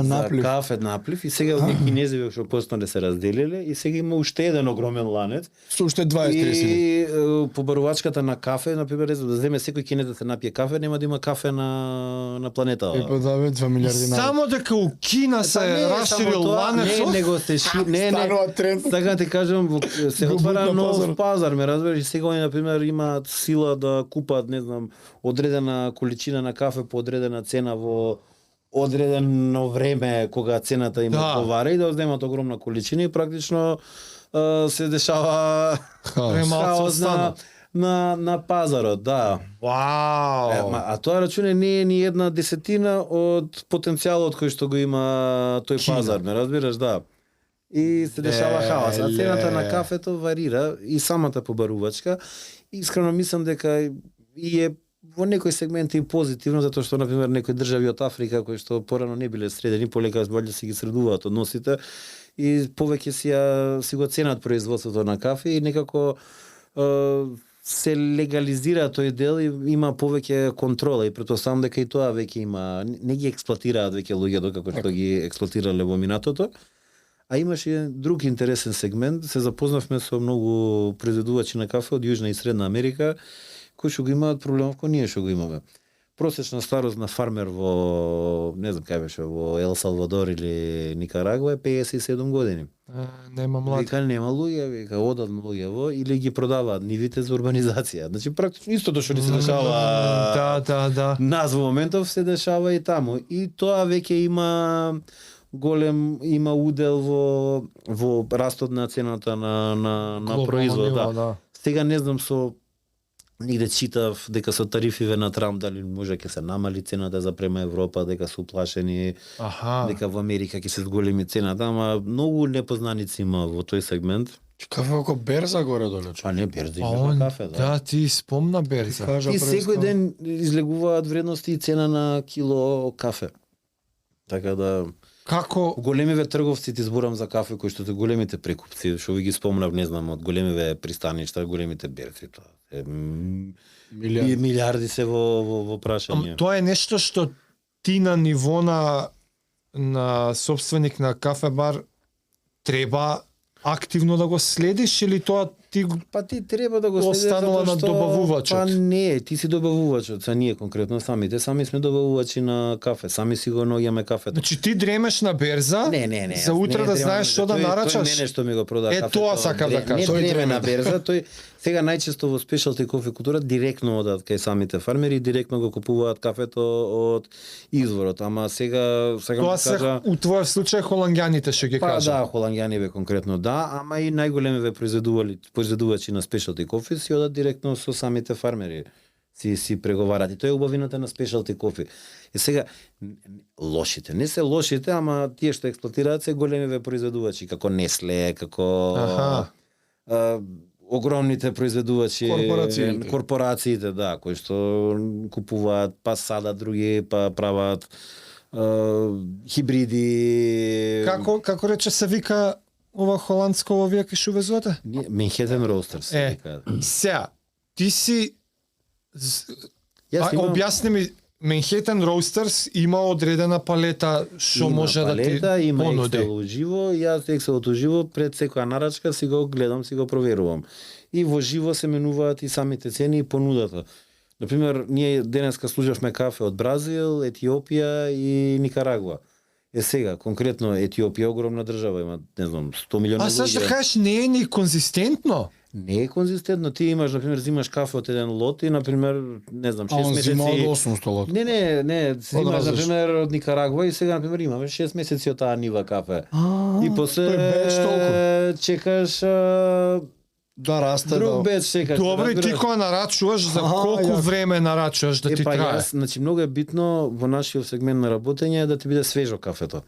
за кафе наплив и сега овие кинезиве што постојано се разделиле и сега има уште еден огромен ланец. Со уште 20-30. И побарувачката на кафе, например, да земе секој кинез да се напие кафе, нема да има кафе на планета. Па да бе 2 милиарди народ. Само дека у Кина се расширил ланецот. Не, него се Станува тренд. Така ти кажам, се Го отвара бутна нов пазар. пазар, ме разбираш, и сега они например имаат сила да купат, не знам, одредена количина на кафе по одредена цена во одредено време кога цената им Да. одговара и да земат огромна количина и практично се дешава Премалку хаос стана. на пазарот, да. Вау. А тоа рачуне не е ни една десетина од потенцијалот кој што го има тој Кина. пазар, ме разбираш, да. И се дешава хаос. А цената на Леле. кафето варира и самата побарувачка. Искрено мислам дека и е во некои сегменти позитивно, затоа што, например, некои држави од Африка, кои што порано не биле средени, полека валјда си ги средуваат односите и повеќе си го ценат производството на кафе и некако се легализира тој дел и има повеќе контрола и претпоставам дека и тоа веќе има, не ги експлоатираат веќе луѓето како што ги експлоатирале во минатото. А имаше друг интересен сегмент, се запознавме со многу производувачи на кафе од Јужна и Средна Америка, кои што го имаат проблемов кој ние што го имаме. Просечна старост на фармер во, не знам кај беше, во Ел Салвадор или Никарагуа е 57 години. Нема млад. Вика нема луѓе, вика одат луѓе во или ги продаваат нивите за урбанизација. Значи практично истото што ни се дешава. Да. Нас во моментов се дешава и таму. И тоа веќе има има удел во растот на цената на Глобално производ. ниво, Да. да. Сега не знам нигде читав дека со тарифиве на Трамп дали може ќе се намали цената за према Европа, дека се уплашени, Аха. дека во Америка ќе се зголеми цената, ама многу непознаници има во тој сегмент. Кафе како берза горе доле. А не берза А има он, кафе, да. да, ти спомна берза. Кажа И преска. секој ден излегуваат вредности и цена на кило кафе. Така да Како големиве трговци, ти зборам за кафе кои што се големите прекупци, што ви ги спомнав, не знам, од големиве пристаништа, големите берци тоа. Милиарди. Милиарди се во прашање. тоа е нешто што ти на ниво на собственик на кафе бар треба активно да го следиш или тоа ти Па ти треба да го следиш останала затоа на што- добавувачот. Па не, ти си добавувачот, са ние конкретно сами сме добавувачи на кафе, сами си го наоѓаме кафето. Значи ти дремеш на берза Не. за утре не да требам знаеш што да тој нарачаш. мене што ми го прода Е, кафето. тоа сакав да кажам. Не Тој дреме дреме. на берза, тој сега најчесто во спешалти кофе култура директно одат кај самите фармери и директно го купуваат кафето од изворот, ама сега сакам Тоа да се кажа у твојот случај холанѓаните што ги па кажа. да, холанѓаниве конкретно да, ама и најголемиве производувачи на спешалти кофе си одат директно со самите фармери. Си преговарат и тоа е убавината на спешалти кофе. И сега лошите, не се лошите, ама тие што експлоатираат се големиве производувачи како Несле, како Аха. огромните производувачи, Корпорациите. да, кои што купуваат, па садат други, па прават хибриди. Како рече се вика ова холандско во вие кај што увезувате? Manhattan Roasters. Сега, ти си Јас имам објасни ми, Manhattan Roasters има одредена палета што може палета, да ти има понуди. Excel уживо, јас Excel уживо пред секоја нарачка си го гледам, си го проверувам. И во живо се менуваат и самите цени и понудата. Например, ние денеска служевме кафе од Бразил, Етиопија и Никарагуа. Е сега, конкретно Етиопија огромна држава, има, не знам, 100 милиони А сашто луѓе. кажеш не е ни конзистентно? Не е конзистентно. Ти имаш, например, зимаш кафе од еден лот и, например, не знам, 6 А он месеци... зима од 800 лот. Не, зимаш, различно. например, од Никарагуа и сега, например, имаме 6 месеци од таа нива кафе. И после тој беч толку. чекаш Да расте, друг да. беч чекаш. Добро, и ти разбираш? кога нарачуваш, за Аха, колку јас- време нарачуваш да ти Па трае? јас, значи многу е битно во нашиот сегмент на работење да ти биде свежо кафето.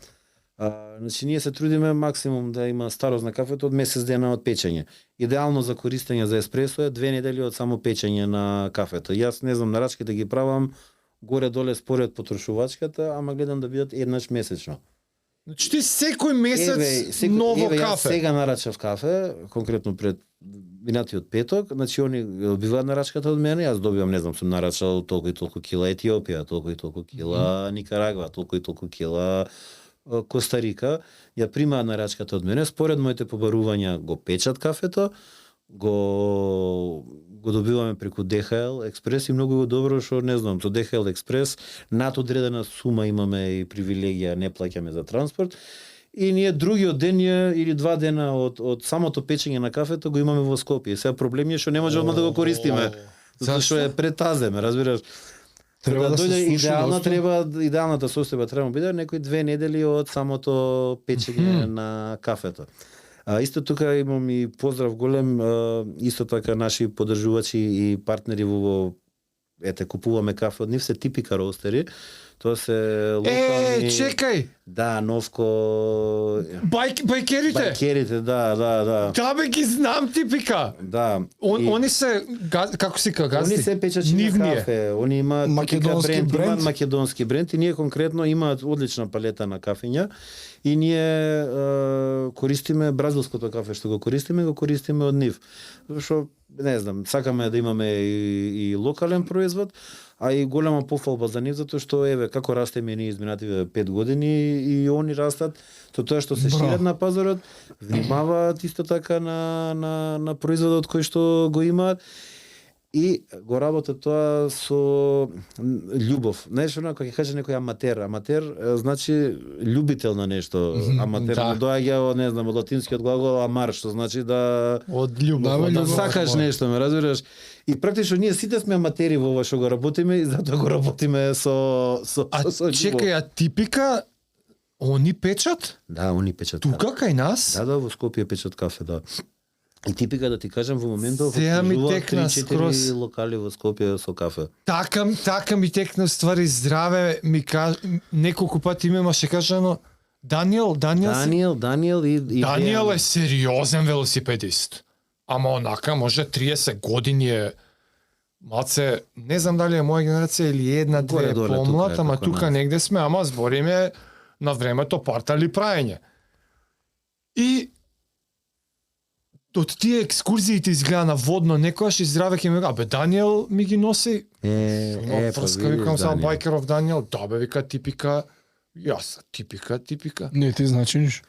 Значи ние се трудиме максимум да има старост на кафето од месец дена од печење. Идеално за користење за еспресо е 2 недели од само печење на кафето. Јас не знам, нарачките ги правам горе-доле според потрошувачката, ама гледам да бидат еднаш месечно. Значи ти секој месец ново јас кафе. сега нарачав кафе, конкретно пред минатиот петок, значи они добиваат нарачката од мене, јас добивам, не знам, сум нарачал толку и толку кила Етиопија, толку и толку кила Никарагва, толку и толку кила Коста Рика, ја примаат нарачката од мене, според моите побарувања го печат кафето, го добиваме преку DHL Експрес и многу е добро што не знам, со DHL Експрес над одредена сума имаме и привилегија, не плаќаме за транспорт. И ние другиот ден или 2 дена од самото печење на кафето го имаме во Скопје. Сега проблем е што не може одма да го користиме. Затоа што е претаземе, разбираш? Треба да се дојде суши идеалната состојба треба да биде некои 2 недели од самото печење на кафето. Исто тука имам и поздрав голем, исто така наши поддржувачи и партнери во купуваме кафе од нив, се Типика роустери. Тоа се локални... Чекај! Да, Новко... Бајкерите? Бајкерите, да. Да, бе, ги знам Типика. Да. Они се, како си газди? Они се печачи на кафе, они имаат македонски бренд, имаат македонски бренд и ние конкретно имаат одлична палета на кафења и ние користиме бразилското кафе што го користиме од нив. Зашто не знам, сакаме да имаме и локален производ, а и голема пофалба за нив затоа што еве како растеме ние изминативе 5 години и они растат, тоа што се шират на пазарот, внимаваат исто така на производот кој што го имаат и го работат тоа со љубов. Знаеш, кога ќе каже некој аматер значи љубител на нешто. Аматер доаѓа од, не знам, од латинскиот глагол амар, што значи да од љубов, да сакаш нешто, ме разбираш? И практично ние сите сме аматери во ова што го работиме и затоа го работиме со љубов. Чекај, а Типика они печат? Да, они печат. Тука кај нас? Да, во Скопје печат кафе, да. И Типика, да ти кажам, во моментот Сега ми текна 3-4 локали во Скопје со кафе. Така ми текна ствари здраве, ми неколку пати имаше кажано Даниел Даниел е сериозен велосипедист. Ама онака може 30 години е малце, не знам дали е моја генерација или една-две помлад, ама тука негде сме, ама збориме на времето партали праење. И од тие екскурзиите изгледа на водно, некојаш и здраве ќе ми абе Даниел ми ги носи. Врска, викам сам Байкеров Даниел, да бе, вика Типика, јас Типика. Не ти значи ништо.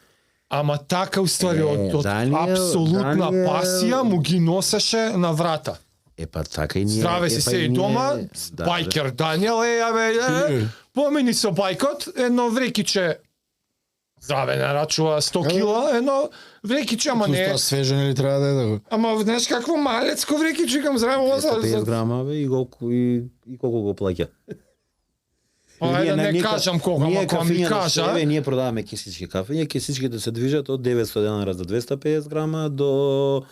Ама така уствари од апсолутна пасија му ги носеше на врата. Па така и ние. Здраве си се и дома, Байкер Даниел, помени со бајкот, едно врекиче здраве нарачува 100 кила, едно врекиче, ама не... Тоа свежен или треба да е да го... Ама знаеш какво малецко врекиче, кам здраве... 250 грама, бе, и колку го плаќа. Да не кажам кога, ама кога ми кажа... Ние продаваме кисички кафења, кисичките се движат од 900 денара за 250 грама до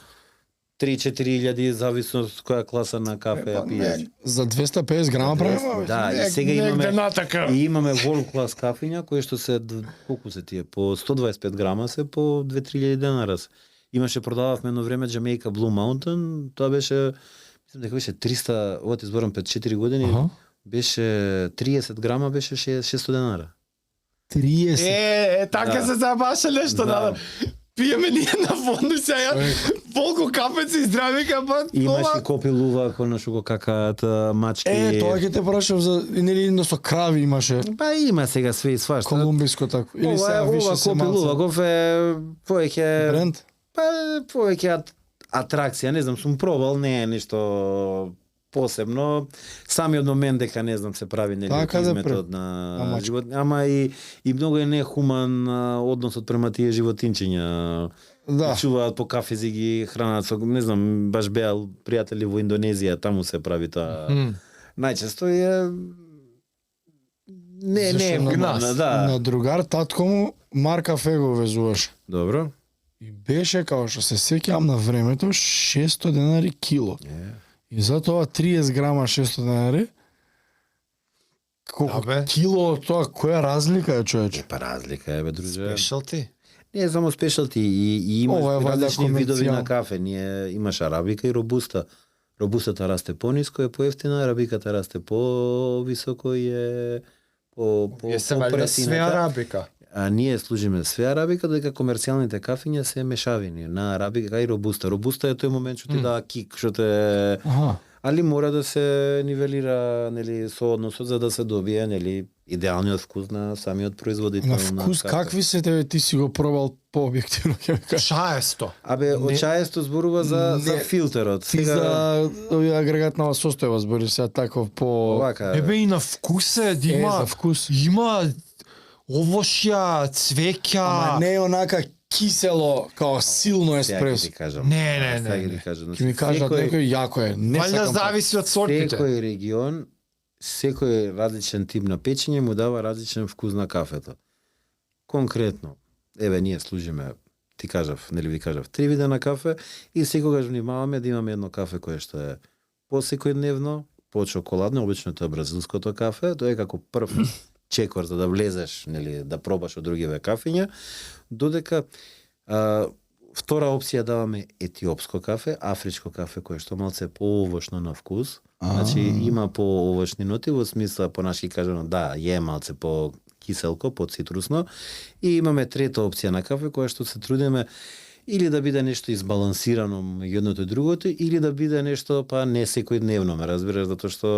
3-4 илјади, зависно од која класа на кафе ја пиеш. За 250 грама прави? Да, и сега имаме world клас кафења кои што се, колку се тие, по 125 грама се по 2-3 илјади денара. Имаше, продававме едно време Jamaica Blue Mountain, тоа беше, мислам дека беше 300, ова ти зборам 5-4 години, беше 30 грама, беше 600 денара. 30? Така се забаше нешто, да. Пиеме ние на воду сега, волко кафеци здравика, па... Имаше копилува, кој што го какаат мачки. Тоа ќе те прашав за, нели со крави имаше. Па има сега све и свашта. Колумбиско тако. Или сега више се копилува, е повеќе... Бренд? Па повеќе атракција, не знам, сум пробал, не е ништо посебно. Самиот момент дека не знам се прави нели изметот на живот, ама и многу е нехуман односот према тие животинчиња. Да. Чуваат по кафези ги хранат со, не знам, баш беа пријатели во Индонезија, таму се прави тоа. Најчесто е не е хумана, да. На другар татко му марка фего везуваш. Добро. И беше, као што се сеќавам на времето, 600 денари кило. И затоа 30 грама 600 денари Колку Да, бе. кило од тоа, која разлика е, човече? Па разлика е, бе, друже. Specialty. Не е само спешалти, и имаш Ова е валјда различни видови комерцијал. на кафе. Ние имаш арабика и робуста. Робустата расте пониско, е поевтина, арабиката расте повисоко и е Вие се валјда све арабика. А ние служиме све арабика, додека комерцијалните кафиња се мешавини на арабика и робуста. Робуста е тој момент што ти дава кик, што те Аха. али мора да се нивелира, нели, со односот за да се добие, нели, идеалниот вкус на самиот производител На вкус кафе. какви се тебе, ти си го пробал по-објективно, ќе ми кажеш. Чаесто. Абе, очаесто зборува за Не, филтерот. Ти за овие агрегатнава состојба збориш сега таков по... Овака, Ебе и на вкус е, да има, за вкус. има овошја, цвеќа. Ама не е онака кисело, као силно сега ќе еспресо. ти кажам. Не, не, Сега не, ќе не. ти кажам. Ќе ми кажат некој јако е. Не Валјда сакам зависи од сортите. Секој регион, секој различен тип на печење му дава различен вкус на кафето. Конкретно, еве ние служиме, ти кажав, нели ви кажав, 3 вида на кафе и секогаш внимаваме да имаме едно кафе кое што е посекојдневно, по-чоколадно, обично тоа е бразилското кафе, тоа е како прв чекор за да влезеш, нели, да пробаш од другиве кафења, додека втора опција даваме етиопско кафе, афричко кафе кое што малце поовошно на вкус. Значи има поовошни ноти во смисла по наши кажано да, е малце по киселко, по цитрусно, и имаме трета опција на кафе која што се трудиме или да биде нешто избалансирано меѓу едното и другото, или да биде нешто па не секојдневно, ме разбираш, затоа што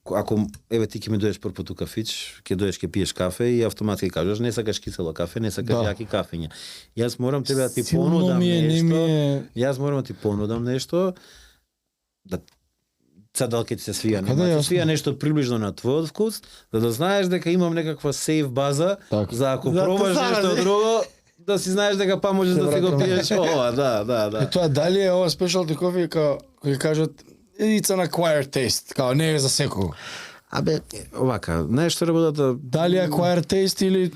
ако еве ти ќе ми дојдеш прв пат у кафич, ќе дојдеш ќе пиеш кафе и автоматски кажеш не сакаш кисело кафе, не сакаш Да. јаки кафења. Јас морам тебе да ти Силно понудам ми е, не нешто. ми е... Јас морам да ти понудам нешто да сега дали ќе ти се свија, Така нема да, ќе јасно. свија нешто приближно на твојот вкус, за да знаеш дека имам некаква сейф база, Така. за ако Да те пробаш заради. нешто друго, да си знаеш дека па можеш Се да си го враќаме. пиеш ова, да. И тоа дали е ова спешалти кофе, као, кој кажат, it's an acquired taste, као не е за секој. Абе, овака, знаеш што работата Дали е acquired taste или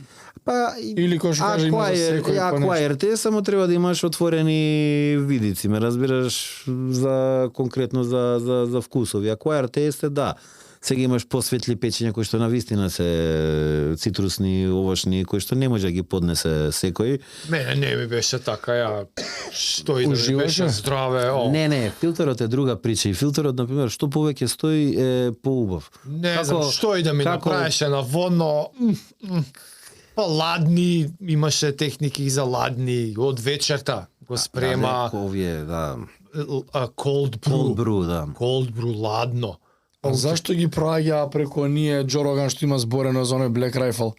па Или кој што каже има за секој по нешто. acquire, само треба да имаш отворени видици, ме разбираш, за конкретно за вкусови. Acquire taste да. Сега имаш посветли печења кои што навистина се цитрусни, овошни, кои што не може да ги поднесе секој. Мене не ми беше така, ја што и да ми Уживаше? беше здраве, Не, филтерот е друга прича и филтерот, например, што повеќе стои е поубав. Не знам, што и да ми направеше на водно, па ладни, имаше техники за ладни, од вечерта го спрема Овие, да. cold brew, Cold brew, да. cold brew ладно. А зашто ги проаѓа преку ние Джо Роган што има зборено за оној Black Rifle?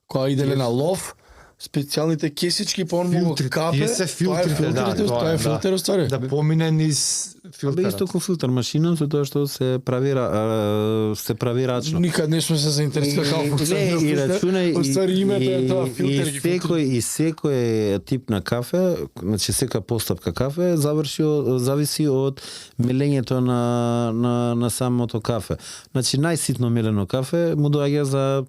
Која иделе на лов, специјалните кесички по он му Филтри, капе. тие се филтрите, тоа е да, тоа е филтер уствари. Да помине низ Бе филтерот. исто ко филтер машина, со тоа што се прави рачно. Никад не сме се заинтересирали како функционира и филтер. рачунај Уствари името е тоа филтер ги и секој тип на кафе, значи секоја постапка кафе зависи од мелењето на самото кафе. Значи најситно мелено кафе му доаѓа за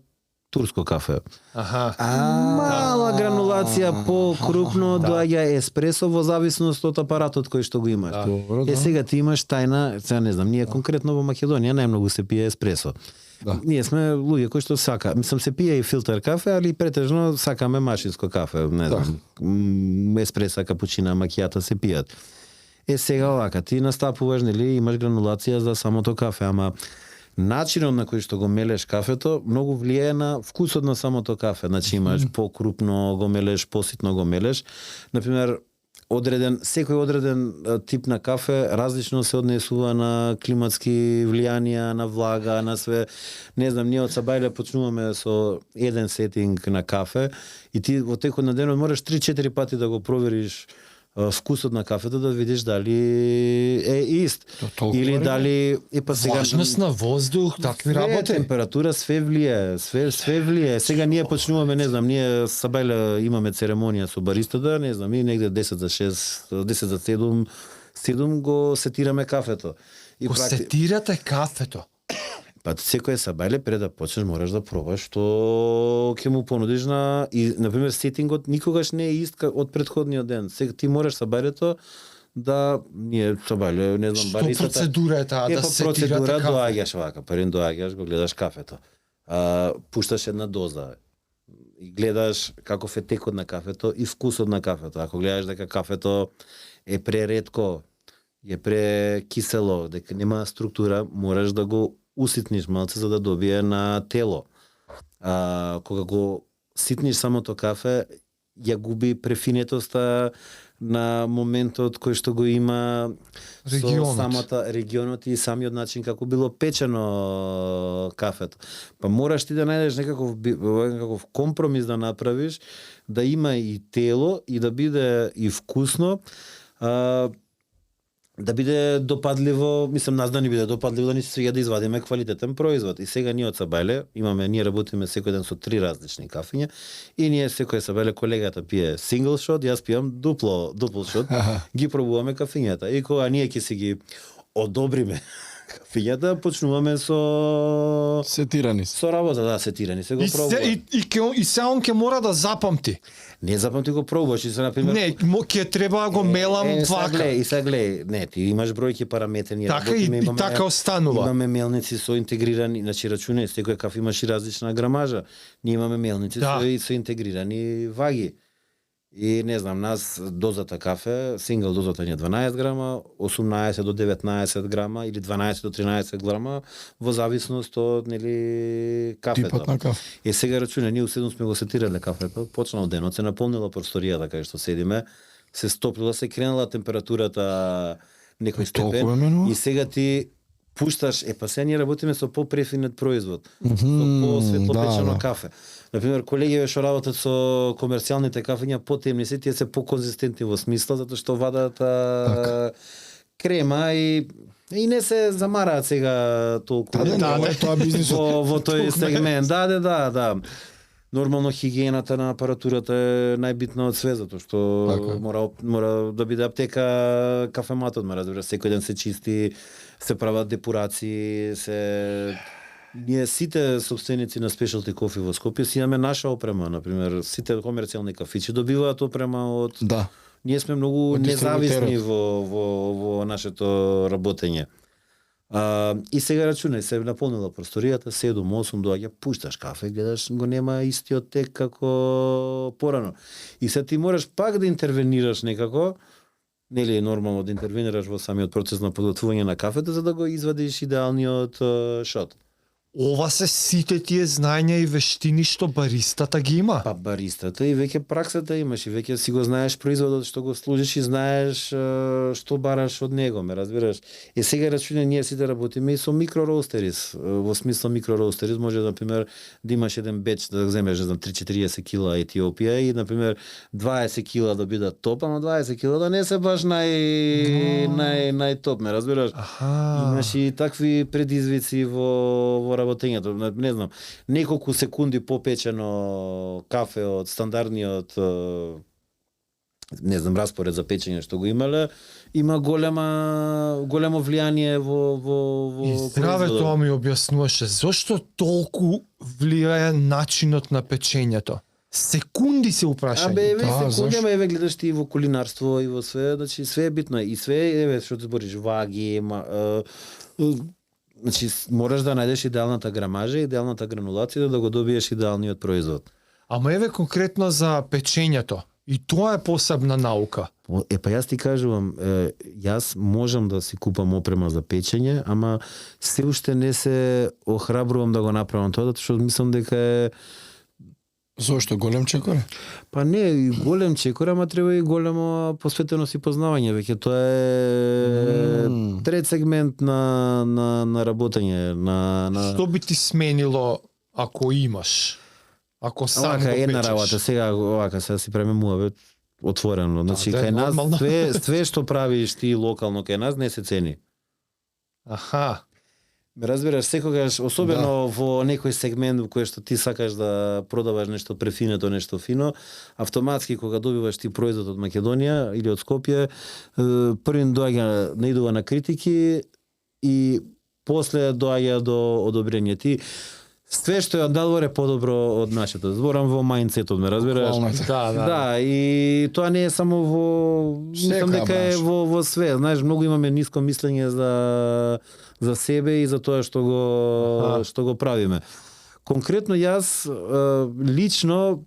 турско кафе. Аха. Мала гранулација по-крупно доаѓа еспресо во зависност од апаратот кој што го имаш. Добро, да. Сега ти имаш тајна, сега не знам, ние конкретно во Македонија најмногу се пие еспресо. Да. Ние сме луѓе кои што сака, мислам се пие и филтер кафе, али претежно сакаме машинско кафе, не знам. Еспреса, капучина, макијата се пијат. Сега овака, ти настапуваш, нели, имаш гранулација за самото кафе, ама начинот на кој што го мелеш кафето многу влијае на вкусот на самото кафе. Значи имаш покрупно го мелеш, поситно го мелеш. Например, секој одреден тип на кафе различно се однесува на климатски влијанија, на влага, на све. Не знам, ние од Сабајле почнуваме со еден сетинг на кафе и ти во текот на денот мораш 3-4 пати да го провериш вкусот на кафето да видиш дали е ист. толку Или добро. дали сега Влажност на воздух, такви све е работи. температура, све влијае, све влијае. Сега ние почнуваме, не знам, ние Сабајле имаме церемонија со баристата, не знам, и негде 10 за 6, 10 за 7 го сетираме кафето. И Го сетирате кафето. Па секој Сабајле пред да почнеш мораш да пробаш што ќе му понудиш на и на пример сетингот никогаш не е ист од претходниот ден. Сега ти мораш Сабајлето да ние собале, не знам, Што баристата. процедура е таа да Па сетирате процедура кафе? доаѓаш вака, првен доаѓаш, го гледаш кафето. Пушташ една доза и гледаш каков е текот на кафето и вкусот на кафето. Ако гледаш дека кафето е преретко, е прекисело, дека нема структура, мораш да го уситниш малце за да добие на тело. Кога го ситниш самото кафе, ја губи префинетоста на моментот кој што го има Регионот. со самата регионот и самиот начин како било печено кафето. Па мораш ти да најдеш некаков компромис да направиш, да има и тело и да биде и вкусно, да биде допадливо, мислам нас да ни биде допадливо, да ни се свиѓа да извадиме квалитетен производ. И сега ние од Сабајле ние работиме секој ден со 3 различни кафиња и ние секој Сабајле колегата пие сингл шот, јас пијам дупл шот, ги пробуваме кафињата. И кога ние ќе си ги одобриме кафињата, почнуваме со Сетирани. со работа, да, сетирани. Се го И пробува. и се он ќе мора да запамти. Не запамти го пробуваш и се на пример Не, ќе треба да го мелам вака. И сега гледај, не, ти имаш бројки параметри, ние Така работиме, и така останува. Имаме мелници со интегрирани, значи рачуне, секој кафе имаш и различна грамажа. Ние имаме мелници Да. со интегрирани ваги. И не знам, нас дозата кафе, сингл дозата ни е 12 грама, 18 до 19 грама или 12 до 13 грама во зависност од нели кафето. Типот на кафе. И сега рачуне, ние уседно сме го сетирале кафето, почнал денот, се наполнила просторијата кај што седиме, се стоплила, се кренала температурата некој Толку степен е менува? и сега ти пушташ, па сега ние работиме со попрефинет производ, со посветлопечено да. кафе. Например, колегите што работат со комерцијалните кафења, потемни се, тие се поконзистентни во смисла, затоа што вадат крема и не се замараат сега толку Тоа бизнисот. во тој сегмент. Да. Нормално хигиената на апаратурата е најбитна од све, затоа што Така. мора да биде аптека кафематот, ме разбира, секој ден се чисти, се прават депутрации, ние сите собственици на Specialty Coffee во Скопје си имаме наша опрема, например, сите комерцијални кафичи добиваат опрема од Да. Ние сме многу Од независни дистрибутерот. во нашето работење. И сега рачунај, се наполнила просторијата, 7-8 доаѓа, пушташ кафе, гледаш, го нема истиот тек како порано. И се ти мораш пак да интервенираш некако, нели е нормално да интервенираш во самиот процес на подготвување на кафето, за да го извадиш идеалниот шот. Ова се сите тие знаења и вештини што баристата ги има. Па баристата и веќе праксата имаш и веќе си го знаеш производот што го служиш и знаеш што бараш од него, ме разбираш. И сега рачуне ние сите работиме и со микророустерис. Во смисла микророустерис може на пример да имаш еден беч да земеш за 3-40 кила Етиопија и на пример 20 кила да бидат топ, ама 20 кила да не се баш нај топ, ме разбираш. Имаш и такви предизвици во работењето, не знам, неколку секунди попечено кафе од стандардниот не знам распоред за печење што го имале, има големо влијание во И здраве производот. тоа ми објаснуваше зошто толку влијае начинот на печењето. Секунди се упрашање. Еве Да, секунди, зашо? ама еве гледаш ти и во кулинарство и во све, значи све е битно и све еве што збориш ваги, значи мораш да најдеш идеалната грамажа, идеалната гранулација да го добиеш идеалниот производ. Ама еве конкретно за печењето. И тоа е посебна наука. Па јас ти кажувам, јас можам да си купам опрема за печење, ама се уште не се охрабрувам да го направам тоа, затоа што мислам дека е Зошто голем чекор? па не и голем чекор, ама треба и големо посветеност и познавање, веќе тоа е трет сегмент на работење, на Што би ти сменило ако имаш? Ако сам Овака го една печеш? работа, сега овака сега си правиме муавет отворено. Значи да, кај нас нормално. све што правиш ти локално кај нас не се цени. Аха. Ме разбираш, секогаш, особено во некој сегмент во кој што ти сакаш да продаваш нешто префинето, нешто фино, автоматски кога добиваш ти производ од Македонија или од Скопје, првин доаѓа наидува на критики и после доаѓа до одобрење. Ти Све што е надвор е подобро од нашето. Зборам во мајндсетот, ме разбираш? Буквално. Да, и тоа не е само во мислам Секоја дека е бранша. во све. Знаеш, многу имаме ниско мислење за себе и за тоа што го правиме. Конкретно јас лично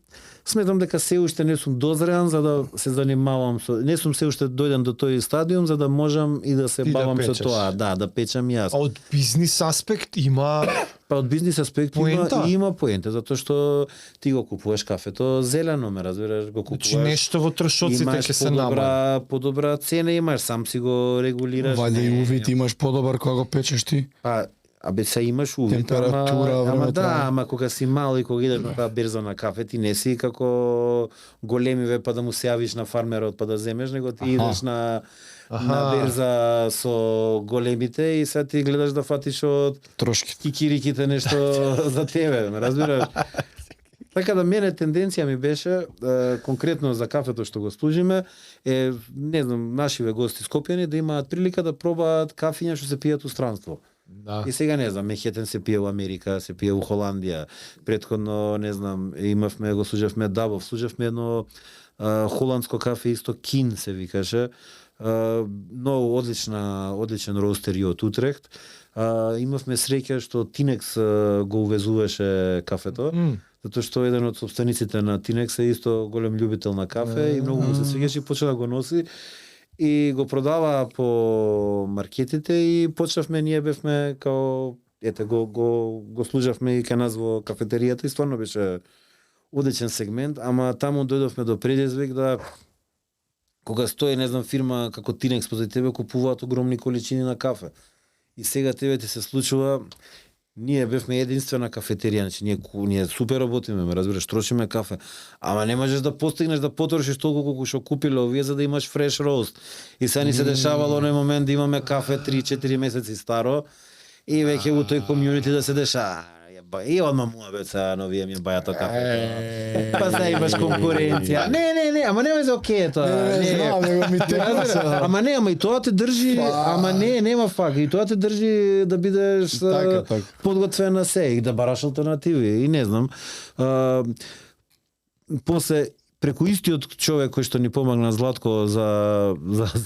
сметам дека се уште не сум дозрен за да се занимавам со не сум се уште дојден до тој стадиум за да можам и да се Ти да бавам со печеш. тоа, да печам јас. А од бизнис аспект има Па од бизнис аспект Поента? има поента, затоа што ти го купуваш кафето зелено, ме разбираш, го купуваш. значи нешто во трошоците имаш ќе се намали. подобра цена имаш, сам си го регулираш. Вајде и Не, увид имаш подобар кога го печеш ти. Па, абе се имаш увид, Температура, ама време да, трае. ама кога си мал и кога идеш на таа берза на кафе, ти не си како големиве па да му се јавиш на фармерот па да земеш, него ти идеш на берза со големите и сега ти гледаш да фатиш од Трошки. кикириките нешто за тебе, ме разбираш? Така да мене тенденција ми беше конкретно за кафето што го служиме е не знам нашиве гости скопјани да имаат прилика да пробаат кафиња што се пијат у странство. Да. И сега не знам, Мехетен се пие во Америка, се пие во Холандија. Претходно, не знам, го служевме Дабов, служевме едно холандско кафе исто Кин се викаше. Многу одличен роустер и од Утрехт. Имавме среќа што Тинекс го увезуваше кафето. Затоа што еден од собствениците на Тинекс е исто голем љубител на кафе и многу му се свиѓаше и почна да го носи и го продава по маркетите и почнавме, ние бевме као ете го служавме и кај нас во кафетеријата и стварно беше одличен сегмент, ама таму дојдовме до предизвик да кога стои не знам фирма како Тинекс позади тебе купуваат огромни количини на кафе. И сега тебе ти се случува ние бевме единствена кафетерија, значи ние супер работиме, ме разбираш, трошиме кафе, ама не можеш да постигнеш да потрошиш толку колку што купиле овие за да имаш фреш роуст. И сега ни се дешавало оној момент да имаме кафе 3-4 месеци старо и веќе у тој комјунити да се деша и одма муабет са новија ми бајато кафе. Па сега имаш конкуренција. Не, ама нема за окей тоа. Не, знам, него ми текна се. Ама не, ама и тоа те држи, ама нема фак, и тоа те држи да бидеш Така. подготвен на се и да бараш алтернативи, и не знам. После преку истиот човек кој што ни помагна Златко за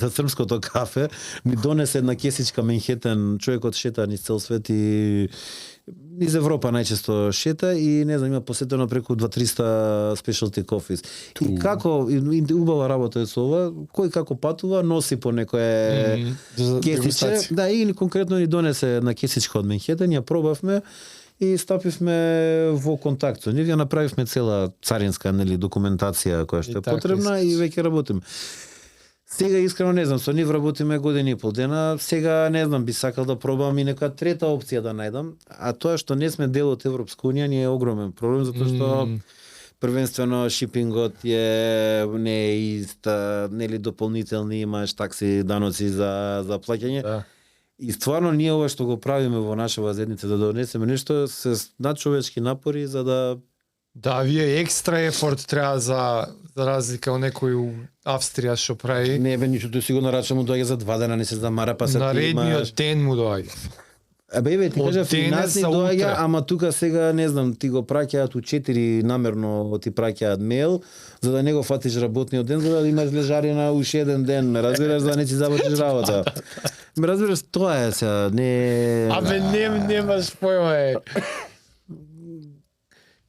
српското кафе, ми донесе една кесичка Манхетен, човекот шета низ цел свет и низ Европа најчесто шета и не знам има посетено преку 2-300 specialty coffees. И како и убава работа е со ова, кој како патува носи по некое кесиче, да и конкретно ни донесе една кесичка од Манхетен, ја пробавме и стапивме во контакт со нив, ја направивме цела царинска нели документација која што е потребна и веќе работиме. Сега искрено не знам, со нив работиме години и пол дена, сега не знам, би сакал да пробам и нека трета опција да најдам, а тоа што не сме дел од Европска унија ни е огромен проблем, затоа што првенствено шипингот не е ист, нели дополнителни имаш такси, даноци за плаќање. Да. И стварно ние ова што го правиме во нашава заедница да донесеме нешто се надчовечки напори за да Да, вие екстра ефорт треба за разлика од некој у Австрија што прави. не бе ништо, си го нарачам му доаѓа за 2 дена, не се замара, па се ти Наредниот имаш. ден му доаѓа. Бе, ти Од кажав, и нас ни денес за доаѓа, утре. ама тука сега, не знам, ти го праќаат у 4 намерно ти праќаат мејл, за да не го фатиш работниот ден, за да имаш лежарина уште еден ден, ме разбираш, за да не ти завршиш работа. Ме разбираш, тоа е сега, не... Абе, немаш појма е.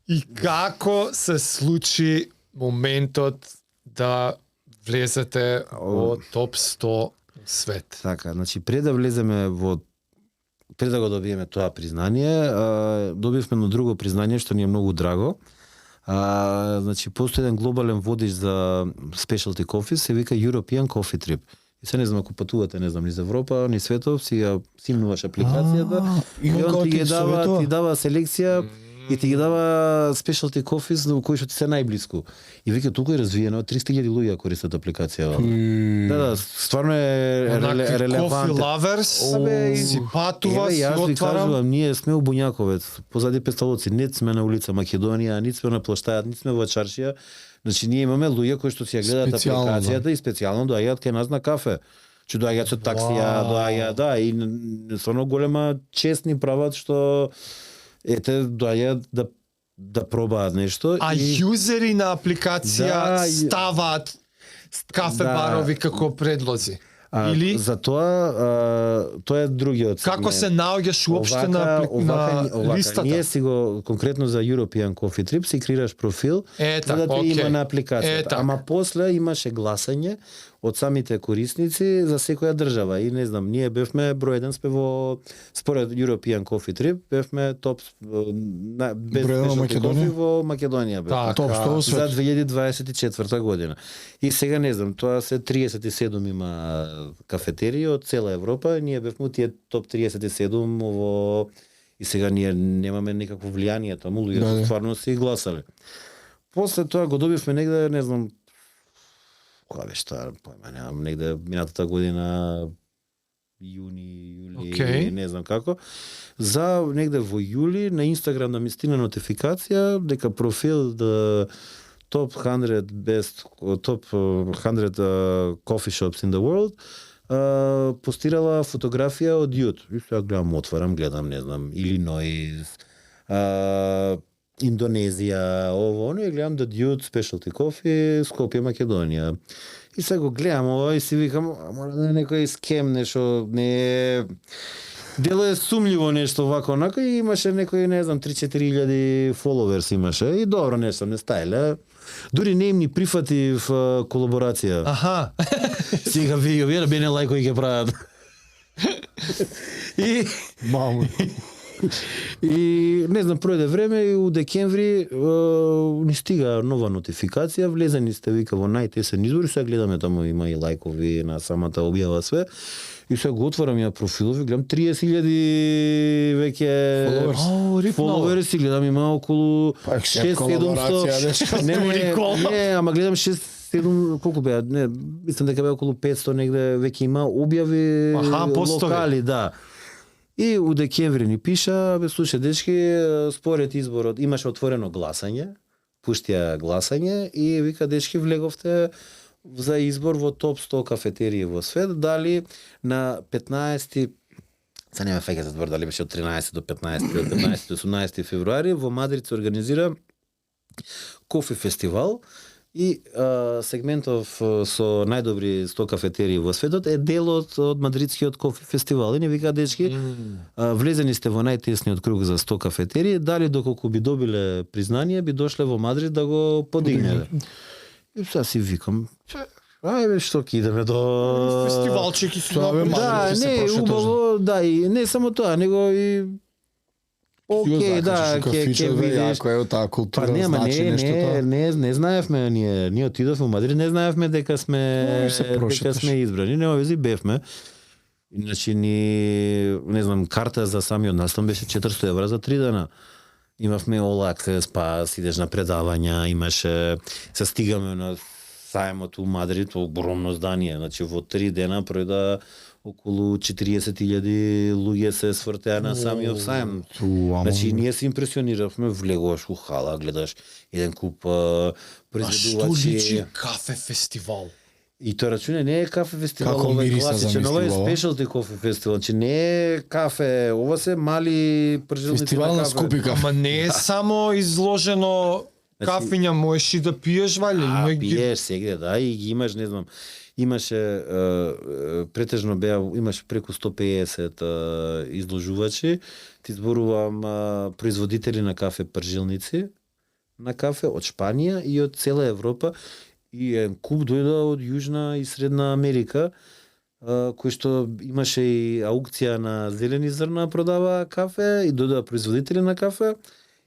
И како се случи моментот да влезете во топ 100 свет? Така, значи пред да влеземе пред да го добиеме тоа признание, добивме едно друго признание што ни е многу драго. Значи постои еден глобален водич за specialty coffee, се вика European Coffee Trip. И се не знам ако патувате, не знам, низ Европа, низ светов, си ја симнуваш апликацијата и он ти ги дава селекција и ти ги дава specialty coffees кои што ти се најблиску. И веќе толку е развиено, 300.000 луѓе користат апликацијава. Да, стварно е Coffee релевантно. lovers, Абе, си патува, си јас ви отварам. кажувам, ние сме у Буњаковец, позади Песталоци, нит сме на улица Македонија, нит сме на площајат, нит сме во Чаршија. Значи ние имаме луѓе кои што си ја гледаат Специјално, апликацијата и специјално доаѓаат кај нас на кафе. Че доаѓаат со таксија, доаѓаат, да, и стварно голема чест ни прават што ете доаѓаат да пробаат нешто А јузери на апликација Да, и- ставаат кафе барови како предлози. Или за тоа е другиот како сегмент. се наоѓаш уопште на листата? Ние си го конкретно за European Coffee Trip си креираш профил за да те окей. има на апликацијата. Така. Ама после имаше гласање од самите корисници за секоја држава и не знам, ние бевме број 1 спе во според European Coffee Trip бевме топ без Број еден во specialty Македонија? coffee во Македонија бевме. Топ 100 во За свет. 2024 година. И сега не знам, тоа се 37 има кафетерии од цела Европа, ние бевме тие топ 37 во и сега ние немаме никакво влијание таму, луѓето Да. стварно си гласале. После тоа го добивме негде, не знам, кога беше тоа, појма немам, негде минатата година јуни, јули, Окей. не знам како. За негде во јули на Инстаграм да ми стигна нотификација дека профил да top 100 best top 100 coffee shops in the world постирала фотографија од Јут. И сега гледам, отварам, гледам, не знам, Илиноис, Индонезија, ово, оно, и гледам да Јут Specialty Coffee, Скопје, Македонија. И сега го гледам ова и си викам, мора да е некој скем, нешто, не е... Дело е сумљиво нешто вако, онака, и имаше некој, не знам, 3-4 илјади фоловерс имаше, и добро нешто, не стајле. Дури не им ни прифатив колаборација. Аха. Сега вие да бене лајкови ќе прават. И Мамо. И не знам, пројде време и у декември ни стига нова нотификација, влезени сте вика во најтесен избор и сега гледаме таму има и лајкови на самата објава све. И сега го отварам ја профилов и гледам 30.000 веќе фоловерс и гледам има околу Па, колаборација, 6-700. дечко. Не, ама гледам 6-7 колку беа, не, мислам дека беа околу 500 негде веќе има објави Аха, постови. локали, да. И у декември ни пиша, бе слушај дечки, според изборот имаше отворено гласање, пуштија гласање и вика дечки влеговте за избор во топ 100 кафетерии во свет, дали на 15 се нема феќа за збор дали беше од 13 до 15, од 15 до 18 февруари во Мадрид се организира кофе фестивал и сегментов со најдобри 100 кафетерии во светот е дел од мадридскиот кофе фестивал. И не вика дечки, влезени сте во најтесниот круг за 100 кафетерии, дали доколку би добиле признание би дошле во Мадрид да го подигнеле. И сега си викам, ајде што ќе идеме до Фестивалчеки си Тоа бе, Да, Мадрид ќе се не, прошеташ, убаво, да, и не само тоа, него и окей, да, ќе видиш. Ако е таа култура, Па нема, значи нешто тоа. не знаевме ние отидовме во Мадрид, не знаевме дека сме се прошеташ. избрани, нема вези бевме. Иначе не знам, карта за самиот настан беше 400 евра за 3 дена. Имавме all access pass, идеш на предавања, имаше, се стигаме на сајмот у Мадрид, огромно здание, значи во 3 дена пројда околу 40.000 луѓе се свртеа на самиот сајм. Значи ние се импресиониравме, влегуваш у хала, гледаш еден куп А што личи производувачи. кафе фестивал? И тоа рачуне не е кафе фестивал, Како ова е мириса класичен, ова е замислува? спешалти кофе фестивал, значи не е кафе, ова се мали пржилници Фестивал на на кафе. скупи кафе. Ама не е само изложено кафиња, можеш и да пиеш, вали? Пиеш сегде, да, и ги имаш, не знам, имаше претежно беа, имаше преку 150 изложувачи, ти зборувам производители на кафе пржилници, на кафе од Шпанија и од цела Европа, и еден куп дојда од Јужна и Средна Америка, кој што имаше и аукција на зелени зрна, продава кафе, и дојдоа производители на кафе,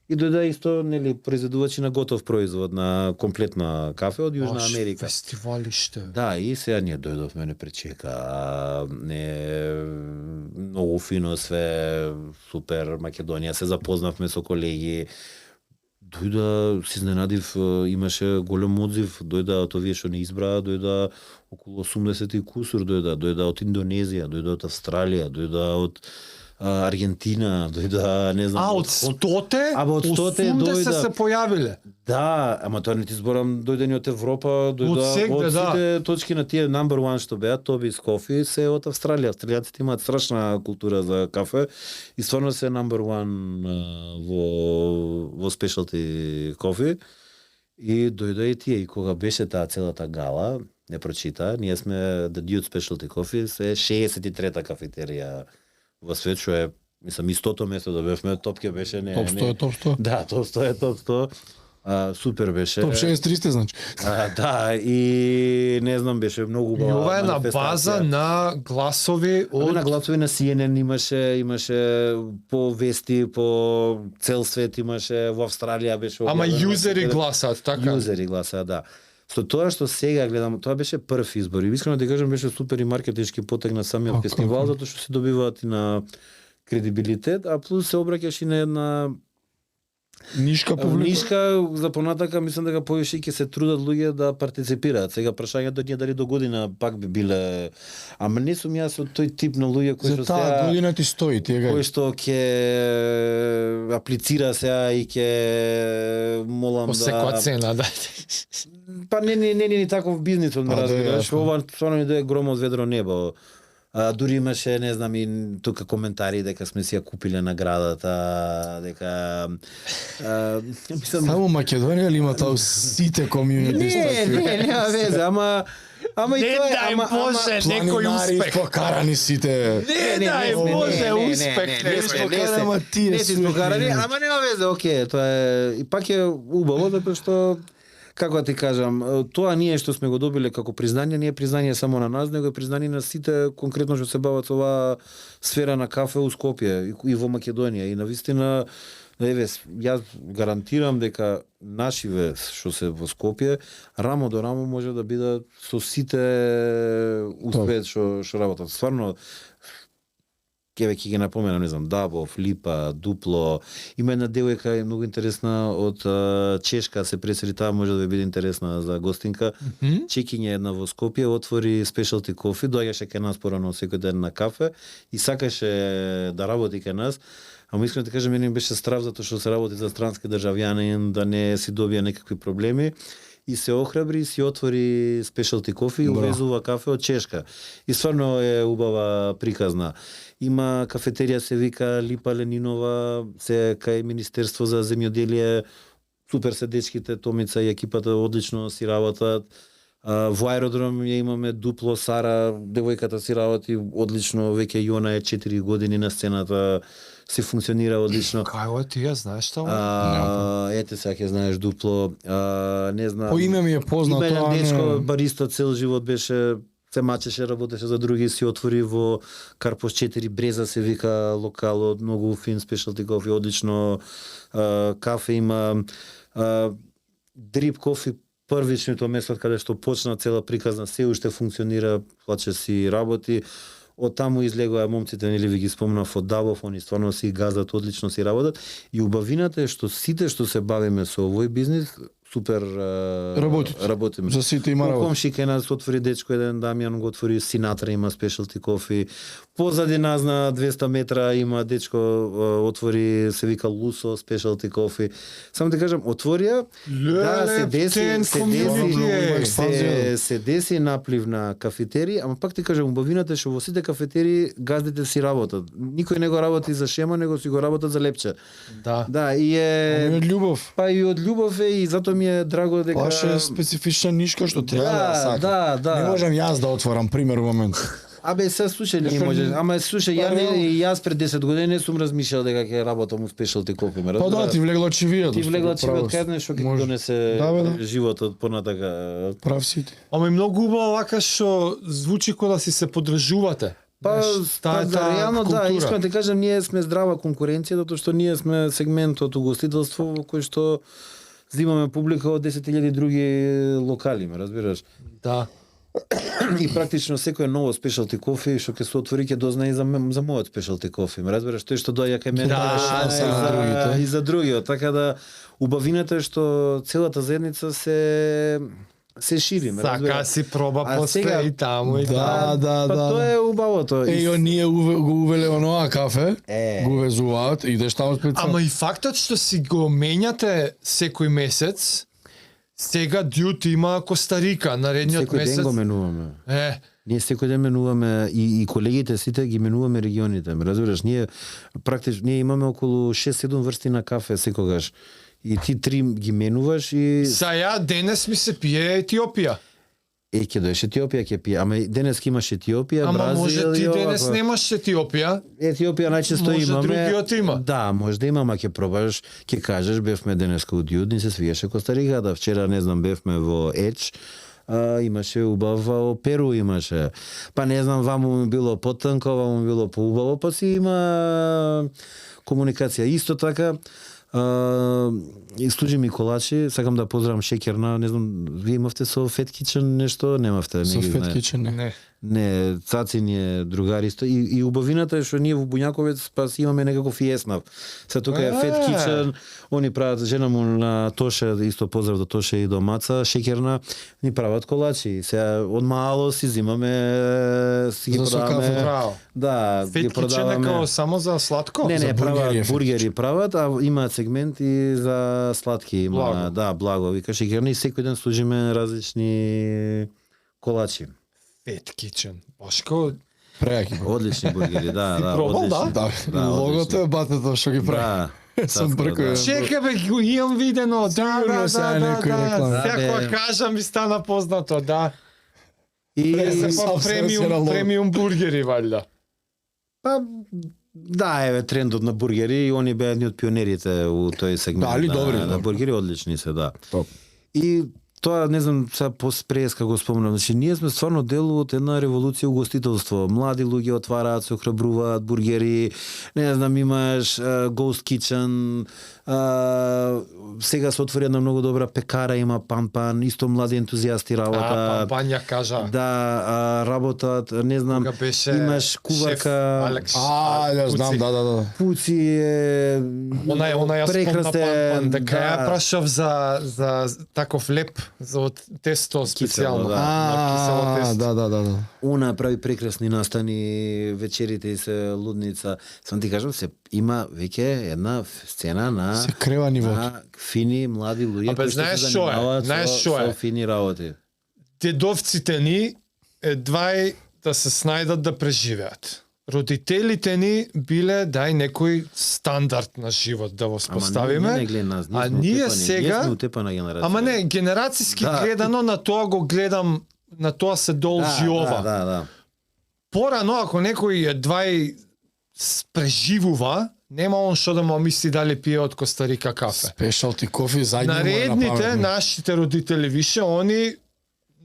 и дојда исто, нели, произведувачи на готов производ, на комплетна кафе од Јужна Америка. Фестивалиште. Да, и сега ние дојдовме, не пречека, многу фино све, супер, Македонија, се запознавме со колеги, дојда, се изненадив, имаше голем одзив, дојда од овие што не избраа, дојда околу 80 и кусур, дојда од Индонезија, дојда од Австралија, дојда од Аргентина, дојда, не знам. од 100-те, Абе, од 100-те 80 дојда. се појавиле. Да, ама тоа не ти зборам дојдени од Европа, дојда Од сегде, од да. сите точки на тие number one што беа, Тобис Кофи, се од Австралија. Австралијаците имаат страшна култура за кафе и стварно се number one во specialty кофи. И дојде и тие, и кога беше таа целата гала, не прочита, ние сме The Dude Specialty Coffee, се 63-та кафетерија во свет, што е, мислам, и 100-то место да бевме, топке беше, не... Топ 100 е топ 100. Да, топ 100 е топ 100. Супер беше. Топ 6300 значи. Да, и не знам, беше многу И убава ова е на манифестација. база на гласови Од... од На гласови на CNN имаше по вести, по цел свет имаше, во Австралија беше... Ама објавено. јузери гласаат, така? Јузери гласаат, да. Со тоа што сега гледам, тоа беше прв избор и искрено да кажам беше супер и маркетички потег на самиот фестивал, затоа што се добиваат и на кредибилитет, а плюс се обраќаш и на една Нишка публика. нишка за понатака, мислам дека повеќе ќе се трудат луѓе да партиципираат. Сега прашањето ние дали до година пак би биле, ама не сум јас од тој тип на луѓе кои За што таа сега година ти стои, ти кој га. што ќе аплицира сега и ќе молам По секоја цена, да. Па не таков бизнисот, ме Па, да, разбираш. јасно. Ова стварно ми дое гром од ведро небо. Дури имаше, не знам, и тука коментари дека сме си ја купиле наградата, дека мислам Само Македонија ли има таа сите комјунити? нема везе, ама и Не тоа е, дај Боже, некој Планинари успех. покарани сите. Не дај Боже, успех. не сме сме, покарани, ама тие не си сме покарани, иначе. ама нема везе, окей, тоа е и пак е убаво затоа што како да ти кажам, тоа ние што сме го добиле како признание, не е признание само на нас, него е признание на сите конкретно што се бават со оваа сфера на кафе у Скопје и во Македонија и навистина еве јас гарантирам дека нашиве што се во Скопје рамо до рамо може да бидат со сите успех што работат. Стварно ќе ги напоменам, не знам, Дабов, Липа, Дупло. Има една девојка многу интересна од Чешка, се пресели, таа може да ви биде интересна за гостинка. Чекиња една во Скопје, отвори specialty кофи, доаѓаше кај нас порано секој ден на кафе и сакаше да работи кај нас. Ама искрено да кажам, мене ми беше страв затоа што се работи за странски државјанин, да не си добија некакви проблеми. И се охрабри и си отвори specialty кофи и увезува кафе од Чешка. И стварно е убава приказна. Има кафетерија се вика Липа Ленинова, се кај Министерство за земјоделие, супер се дечките, Томица и екипата одлично си работат. Во аеродром ја имаме Дупло, Сара, девојката си работи одлично, веќе Јона е 4 години на сцената, се функционира одлично. Кај ти ја знаеш тоа? Ете сега ќе знаеш Дупло, не знам. По име ми е познато, Има еден а не- дечко, бариста цел живот беше, се мачеше, работеше за други, си отвори во Карпос 4 Бреза се вика локал од многу фин specialty кофи, одлично кафе има, Дрип кофи првичното место од каде што почна цела приказна се уште функционира, плаче си работи. Од таму излегоа момците, нели ви ги спомнав од Дабов, они стварно си газат, одлично си работат. И убавината е што сите што се бавиме со овој бизнис, супер работиме. За сите има работа. Комши кај нас отвори дечко еден, Дамјан го отвори, Синатра има specialty кофи. Позади нас на 200 метра има дечко отвори, се вика Лусо specialty кофи. Само да кажам, отворија, да се деси, се деси наплив на кафетерии, ама пак ти кажам, убавината е што во сите кафетерии газдите си работат. Никој не го работи за шема, него си го работат за лепче. Да. Да, и е Од љубов. па и од љубов е и затоа ми е драго дека Баш е специфична нишка што треба да ја сака. да. Не можам јас да отворам пример во момент. Абе, се слушај ли Зашто може? не- Ама слушај, ја Па, не реално. и јас пред 10 години не сум размишljал дека ќе работам у specialty кофи, ме Па разбираш? да, ти влегла чивија. Ти влегла чивот кај што ќе ти Може. донесе Да, бе, да. животот понатака. Прав си ти. Ама и многу убаво вака што звучи кога да си се подржувате. Па, таа да, реално да, култура. искам да ти кажам, ние сме здрава конкуренција, затоа што ние сме сегмент од угостителство во кој што зимаме публика од 10.000 други локали, ме разбираш? Да. И практично секој ново specialty кофи што ќе се отвори ќе дознае и за мојот specialty кофи. Ме разбираш, тој што доаѓа кај мене Да, шанса за другите. и за другиот. Така да убавината е што целата заедница се се шири, ме Сака разбираш. си проба А после сега- и таму и Да, да, Па да. тоа е убавото. Еј, оние го увеле оноа кафе, го везуваат, идеш таму специјално. Ама и фактот што си го менјате секој месец, сега Дјут има Костарика, наредниот Секој ден месец. го менуваме. Ние секој ден менуваме и колегите сите ги менуваме регионите, ме разбираш? Ние практично имаме околу 6-7 врсти на кафе секогаш. И ти 3 ги менуваш и Саја денес ми се пие Етиопија. ќе доеш Етиопија ќе пие. Ама и денес имаш Етиопија, Ама Бразил може ти и денес овако. немаш Етиопија. Етиопија најчесто Може имаме. другиот има. Да, може да има, ама ќе пробаш, ќе кажеш бевме денеска у Дјуд, ни се свиеше Костарика, да вчера не знам бевме во Еч, имаше убаво Перу имаше. Па не знам, ваму ми било потанко, ваму ми било поубаво, па си има комуникација. Исто така, и служи ми колачи, сакам да поздравам Шекерна, не знам, вие имавте со Фет Кичен нешто, немавте, не Со ги знае. Фет Кичен, не. Не. Не, Цаци ни е другар исто. И убавината е што ние во Буњаковец па си имаме некаков и еснав. Се тука е Фет Кичен, они прават, жена му на Тоше, исто поздрав до Тоше и до Маца, Шекерна, ни прават колачи. Сега од мало си зимаме, си ги За со продаваме. кафе. Браво. Да, ги Фет Кичен е продаваме. као само за сладко? Не, За не, бургери е прават Фет бургери прават, а имаат сегмент и за сладки има. Благо. Да, благо. Вика Шекерна и секој ден служиме различни колачи. Фет Кичен. Башко, Прејаки. Одлични бургери, да, да, пробал, одлични. Да, логото е батето што ги прави. Да. Сам Тацко, бркај. да. чека бе, го имам видено. Да, Сигурно да, сега да, некој да, реклама. да. Сега Да, кога бе. кажам ми стана познато, да. И Презем. Па Сам се на лог. премиум бургери, валјда. па да, еве трендот на бургери и они беа едни од пионерите у тој сегмент. Да, али добри, на добри. бургери одлични се, да. Топ. И тоа не знам сега преска го спомнам, значи ние сме стварно дел од една револуција угостителство. Млади луѓе отвараат, се охрабруваат бургери, не знам имаш Ghost Kitchen, сега се отвори една многу добра пекара, има Пампан, исто млади ентузијасти работат. Пампања кажа. Да, работат, не знам, Кога беше имаш шеф куварка, Алекс. Ја знам, да. Пуци е Она ја спомна прекрасен, Пампан, дека ја да. прашав за таков леп, за од тесто специјално. да. На кисело тесто. Да. Она прави прекрасни настани, вечерите и се лудница. Сам ти кажам, се има веќе една сцена на Се крева нивото. на фини млади луѓе Абе, кои што знаеш се што е? занимаваат Знаеш што со е? фини работи. Дедовците ни едвај да се снајдат да преживеат. Родителите ни биле дај некој стандард на живот да го споставиме. не гледа нас, А сме ние утепани, сега- ние сме утепана генерација. Ама не, генерацијски Да. гледано на тоа го гледам, на тоа се должи да, ова. Да. Порано, ако некој едвај преживува, нема он што да му мисли дали пие од Костарика кафе. Спешалти кофи зајде Наредните, нашите родители више, они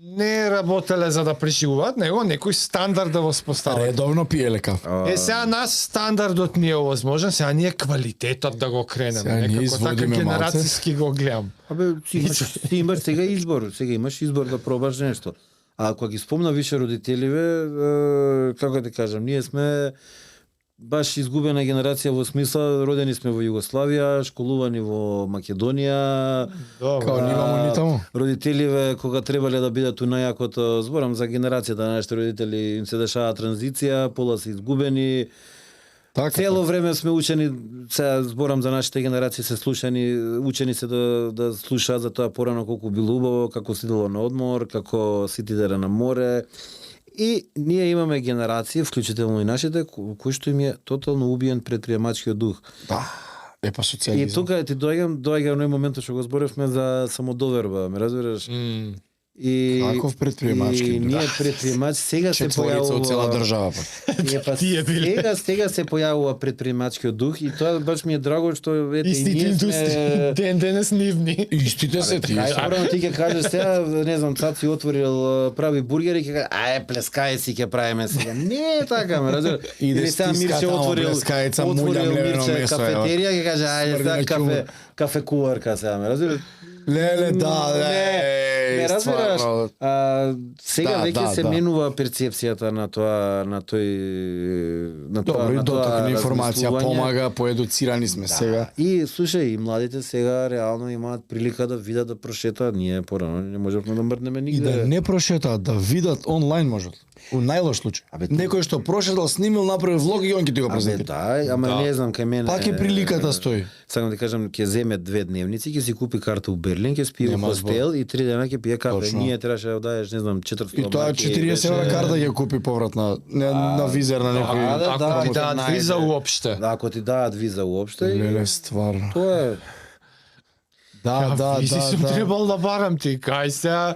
не работеле за да преживуваат, него некој стандард да го спостават. редовно пиеле кафе. Сега нас стандардот ни е овозможен, сега ние квалитетот да го кренеме. Сега ние Некако така изводиме генерацијски го гледам. Абе, ти имаш сега избор, сега имаш избор да пробаш нешто. А ако ги спомна више родителиве, како да кажам, ние сме баш изгубена генерација во смисла, родени сме во Југославија, школувани во Македонија. Као нимамо ни таму. Родителиве кога требале да бидат у најакото, зборам за генерацијата на нашите родители, им се дешава транзиција, пола се изгубени. Така. Цело време сме учени, сега зборам за нашите генерации, се слушани, учени се да слушаат за тоа порано колку било убаво, како се идело на одмор, како се отиделе на море. И ние имаме генерации, вклучително и нашите, кои што им е тотално убиен предприемачкиот дух. Да. Епа И социјализм. тука ти доаѓа на моментот што го зборевме за самодоверба, ме разбираш? И Каков предприемачки и дух? ние предприемачи сега се Четворица од цела појавува држава. па. Тие биле. сега се појавува предприемачкиот дух и тоа баш ми е драго што ете и Истите ние индустрии, сме ден денес нивни. Истите се тие. Порано ти ќе кажеш сега, не знам, Цаци отворил прави бургери и ќе каже, ај плескај си ќе правиме сега. Не е така, ме разбираш. Иде Или сега стиска Мирче таму отворил плескајца, муљам левено Мирче месо, кафетерија ќе каже, ај Смрди сега на кафе куварка сега, ме разбираш. Леле, да, не разбираш. Сега Да, веќе да, се да. менува перцепцијата на тоа, на тој, на тоа, Добро, и на тоа доток на информација размислување. помага, поедуцирани сме сега. И слушај, и младите сега реално имаат прилика да видат, да прошетаат. Ние порано не можевме да мрднеме И нигде. да не прошетаат, да видат онлайн можат. У најлош случај. Абе, Некој што прошетал, снимил, направил влог и он ќе ти го Абе, презентира. да, ама Да. не знам кај мене. Пак е приликата стои. Сакам да кажам, ќе земе 2 дневници, ќе си купи карта у Берлин, ќе спие у Нема хостел и 3 дена ќе пие кафе. Точно. Ние требаше да даеш, не знам, 400 И тоа марки, 40 евра карта ќе купи повратна на визер на некој. да, да, Ако ти ќе дадат најде. виза уопште. Да, ако ти дадат виза уопште, Леле, стварно. тоа е. Да, Визи сум да. требал да барам ти, кај се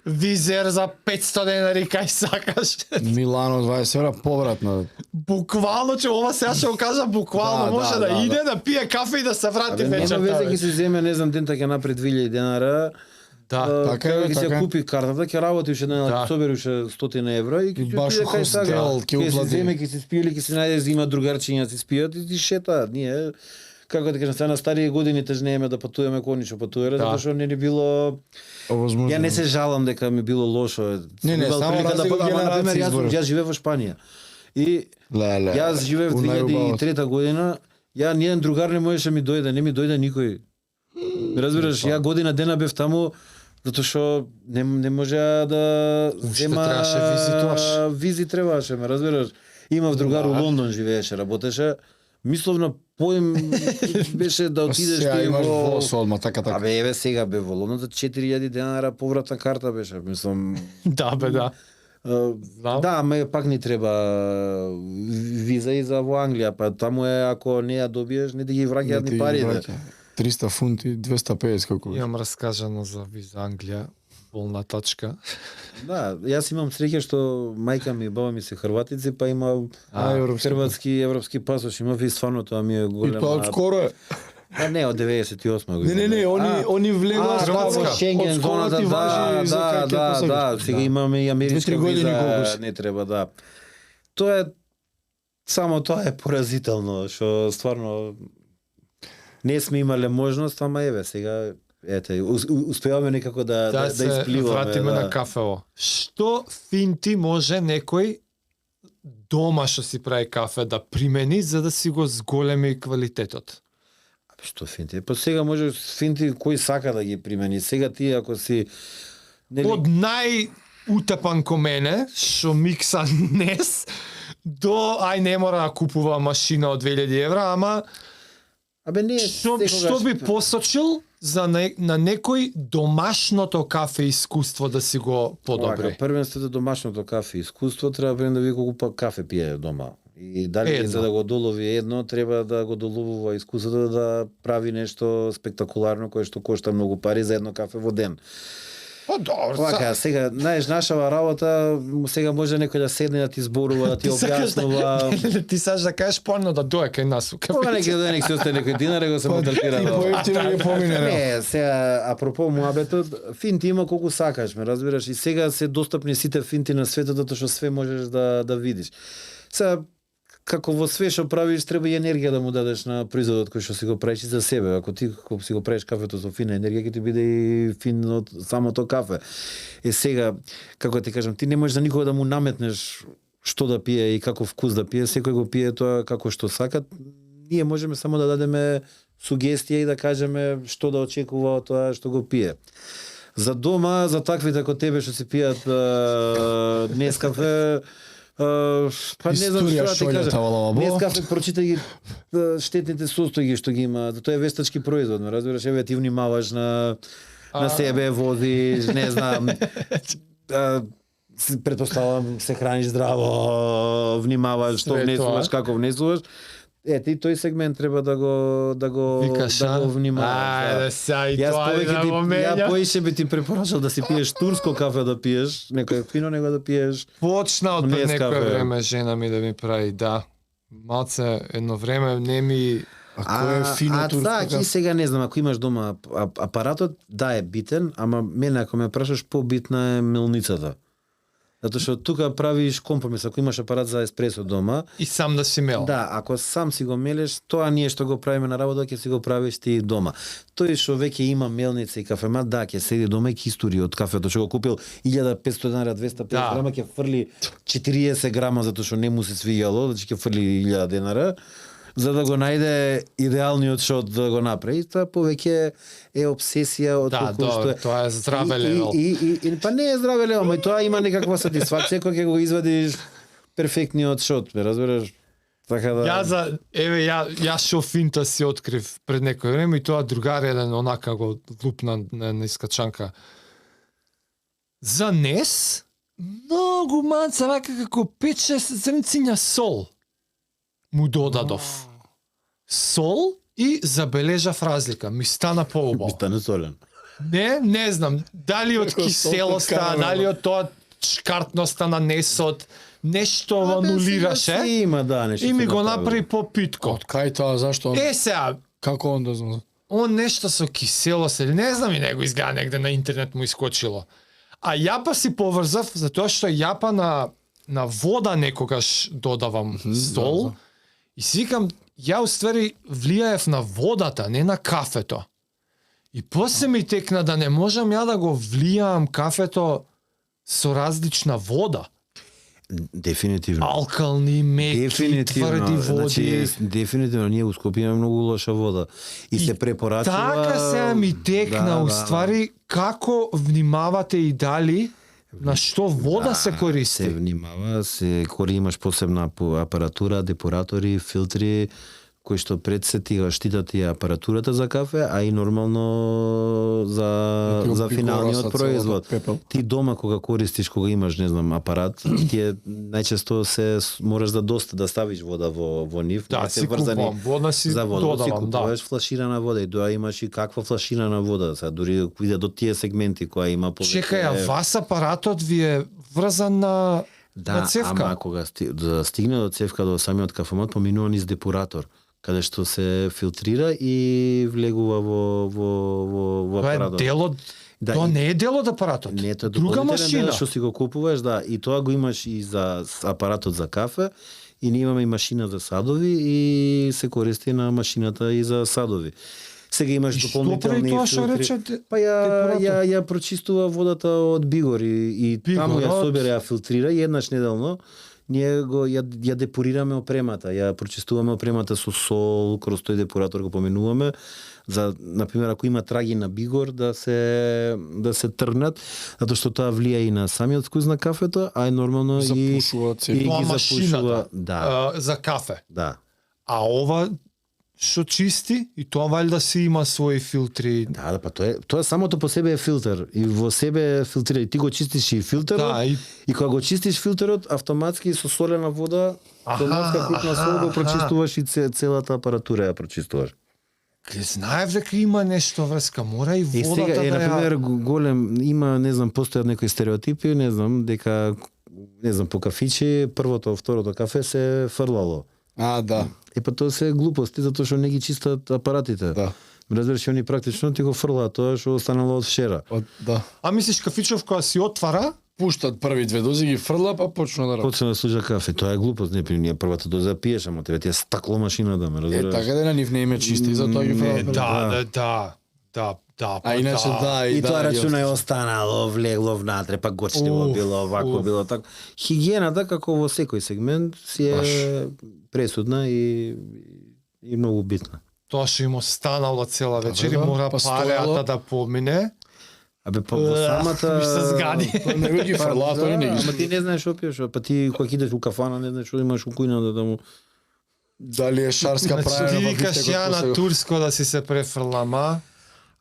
визер за 500 денари, кај сакаш. Милано 20 евра повратна. Буквално, че ова сега ще го кажа, буквално Да, може да, да, да, иде, да пие кафе и да се врати Абе, нема вечерта. везе бе. ќе се земе, не знам, дента ќе направи 2000 денара. Да, така е, ќе се така е. купи картата, ќе работи уште една, Да. ќе собери уште 100 евра и ќе И ќе баш отиде кај хостел, сага. ќе Ќе се уплати. земе, ќе се спие или ќе се најде, има другарчиња си спијат и ти шетаат. Ние како да кажам, сега на стари години тежнееме да патуваме конично патуваме, затоа што не ни било. Овозможно. Ја не се жалам дека ми било лошо. Не, Имал само прилика разлика ама, генерации например, избориш. јас живеев во Шпанија. И Леле. јас живеев у најубавото. 2003 година, ја ниеден другар не можеше ми дојде, не ми дојде никој. Разбираш, ја година дена бев таму затоа што не можеа да Уште зема требаше визитуваш. визи требаше, ме разбираш. Имав другар у Лондон живееше, работеше. Мисловна поим беше да отидеш Сега ти имаш во влос одма, така. Абе, еве сега бе во Лондон за 4000 денара повратна карта беше, мислам. да, бе, да. Знам. Да, ама пак ни треба виза и за во Англија, па таму е ако не ја добиеш, не ти ги враќаат ни парите. 300 фунти, 250 колку. Имам раскажано за виза Англија, болна точка. Да, јас имам среќа што мајка ми и баба ми се хрватици, па има европски хрватски и европски пасош, имав и стварно тоа ми е И голема. тоа одскоро е. Па не, од 98 година. Не, они влегоа да, Хрватска. во Шенген од скоро зоната, ти важи за да, кај ќе да, посакаш. да, сега имаме и америчка 2-3 години виза, колку си. не треба да. Тоа е само тоа е поразително, што стварно не сме имале можност, ама еве сега ете успеваме некако да се испливаме. вратиме да. на кафево. Што финти може некој дома што си прави кафе да примени за да си го зголеми квалитетот? Што финти? Па сега може финти кој сака да ги примени. Сега ти ако си Од најутепан ко мене, што микса днес, до ај не мора да купува машина од 2000 евра, ама Абе не што би посочил за на некој домашното кафе искуство да си го подобри? Овака, првенството домашното кафе искуство треба пред да ви колку кафе пие дома. И дали Едно. за да го долови едно, треба да го доловува искуството да прави нешто спектакуларно кое што кошта многу пари за едно кафе во ден. Па добро, Овака, сега, знаеш, нашава работа, сега може некој да седне да ти зборува, да ти ти сакаш објаснува. ти сакаш да кажеш порно да дое кај нас у Кога кафе. некој ден си остане некој динар, го се И моталкира. поевтино ги помине. Не, сега, апропо муабетот, финти има колку сакаш, ме разбираш, и сега се достапни сите финти на светот, затоа што све можеш да видиш. Сега, како во све што правиш, треба и енергија да му дадеш на производот кој што си го правиш и за себе. Ако ти ако си го правиш кафето со фина енергија, ќе ти биде и фино од самото кафе. Е сега, како да ти кажам, ти не можеш за никога да му наметнеш што да пие и каков вкус да пие, секој го пие тоа како што сака. Ние можеме само да дадеме сугестија и да кажеме што да очекува од тоа што го пие. За дома, за таквите како тебе што си пијат днес кафе, па не знам Историја што да ти шолјата, кажам. вала, бо. Днес кафе прочита ги штетните состојки што ги има. Тоа е вештачки производ, ме разбираш, еве ти внимаваш на себе, возиш, не знам. Предпоставам се храниш здраво, внимаваш што Све внесуваш, тоа. како внесуваш. Ете, и тој сегмент треба да го Викаш, да го внимаваш. да. Ајде сега и Јас тоа повеќе да ти, го ја менја. поише би ти препорачал да си пиеш турско кафе да пиеш, некој фино него да пиеш. Почна од пред Днес некое кафе. време жена ми да ми прави, да. Малце едно време не ми А кој е фино турско да, кафе? и сега не знам, ако имаш дома апаратот, да е битен, ама мене ако ме прашаш побитна е мелницата. Затоа што тука правиш компромис, ако имаш апарат за еспресо дома, И сам да си мел. да, ако сам си го мелеш, тоа ние што го правиме на работа, ќе си го правиш ти дома. Тој што веќе има мелница и кафемат, да, ќе седи дома и ќе истури од кафето што го купил 1500 денари, 250 Да. грама, ќе фрли 40 грама затоа што не му се свиѓало, значи ќе фрли 1000 денара, за да го најде идеалниот шот да го направи. Тоа повеќе е обсесија од Да, што тоа е здраве И- левел. И па не е здраве левел, ама и тоа има некаква сатисфакција кога ќе го извадиш перфектниот шот, ме разбираш? Така да Ја шо финта си открив пред некој време и тоа другар еден онака го лупна на искачанка. За нес многу манца вака како 5-6 зрнциња сол му додадов. Сол и забележав разлика. Ми стана поубаво. ми стане солен. Не знам, дали од Како киселоста, солта карамела. дали од тоа шкартноста на несот, нешто анулираше Си има, да, нешто. и ми се го направи. направи попитко. Од кај тоа, зашто он, Сега, како он да знам? он нешто со киселост или не знам и него изгледа негде на интернет му искочило. А јапа си поврзав затоа што јапа на вода некогаш додавам сол и си викам ја уствари влијаев на водата, не на кафето. И после ми текна да не можам ја да го влијам кафето со различна вода. Дефинитивно. Алкални, меки, тврди води. Значи, дефинитивно ние у Скопје имаме многу лоша вода и се препорачува. Така сега ми текна уствари како внимавате и дали на што вода се користи. Се внимава, имаш посебна апаратура, депуратори, филтри кои што пред се ти штитат и апаратурата за кафе, а и нормално за финалниот производ. Ти дома кога користиш, кога имаш, не знам, апарат, ти најчесто мораш да ставиш вода во нив, Да, се си врзани купувам вода, си за вода, си додавам, да. купуваш флаширана вода и тоа имаш и каква флаширана вода, сега дури иде до тие сегменти која има повеќе. Чекај, а вас апаратот ви е врзан на цевка? Ама кога да стигне до цевка до самиот кафемат, поминува низ депутатор, каде што се филтрира и влегува во Тоа е апаратот. дел од... Да, Тоа и- не е дел од апаратот. Не, тоа е Друга дополнителен дел машина. што си го купуваш, да, и тоа го имаш и за апаратот за кафе, и ние имаме и машина за садови и се користи на машината и за садови. Сега имаш И што дополнителни прави тоа што филтри. рече Па ја депутатор? прочистува водата од Бигор и таму ја Бигорот. собира, ја филтрира и еднаш неделно ние ја депурираме опремата, ја прочистуваме опремата со сол, кроз тој депутатор го поминуваме, за например ако има траги на Бигор да се тргнат, затоа што тоа влија и на самиот вкус на кафето, а е нормално Запушува и цевка. Тоа ги машината, запушува, да, за кафе. да. А ова што чисти и тоа валјда си има своји филтри. Да, па тоа самото по себе е филтер и во себе филтрира. И ти го чистиш и филтерот, Да, и кога го чистиш филтерот, автоматски со солена вода, со морска крупна сол го прочистуваш и целата апаратура ја прочистуваш. Знаев дека има нешто врска, мора и И водата сега да на пример голем има, не знам, постојат некои стереотипи, не знам, дека по кафичи првото, второто кафе се фрлало. А, да. Па тоа се глупости затоа што не ги чистат апаратите. Да. Разбираш, они практично ти го фрлаат тоа што останало од вчера. Да. А мислиш кафичов кога си отвара, Пуштат први две дози, ги фрла, па почна да работи. Почна да служа кафе, тоа е глупост, не ние првата доза пиеш, ама тебе ти е стакло машина да ме разбираш. Така да на нив не име чисти, затоа ги фрла. да. А иначе да, И да. тоа ги рачуна е остава. останало, влегло внатре, па гочливо било, вако било така. Хигиената како во секој сегмент си е пресудна и многу битна. Тоа што им останало цела вечер и да, мора па пареата стоело. да помине. Абе па во самата Ми се згади. Па не ги фрла, тоа не ги. Ама ти не знаеш што пиеш, па ти кога идеш у кафана не знаеш што имаш у кујната да му. Дали е шарска Значи праја ти во викаш бифтекот ја на после- турско да си се префрлам, а?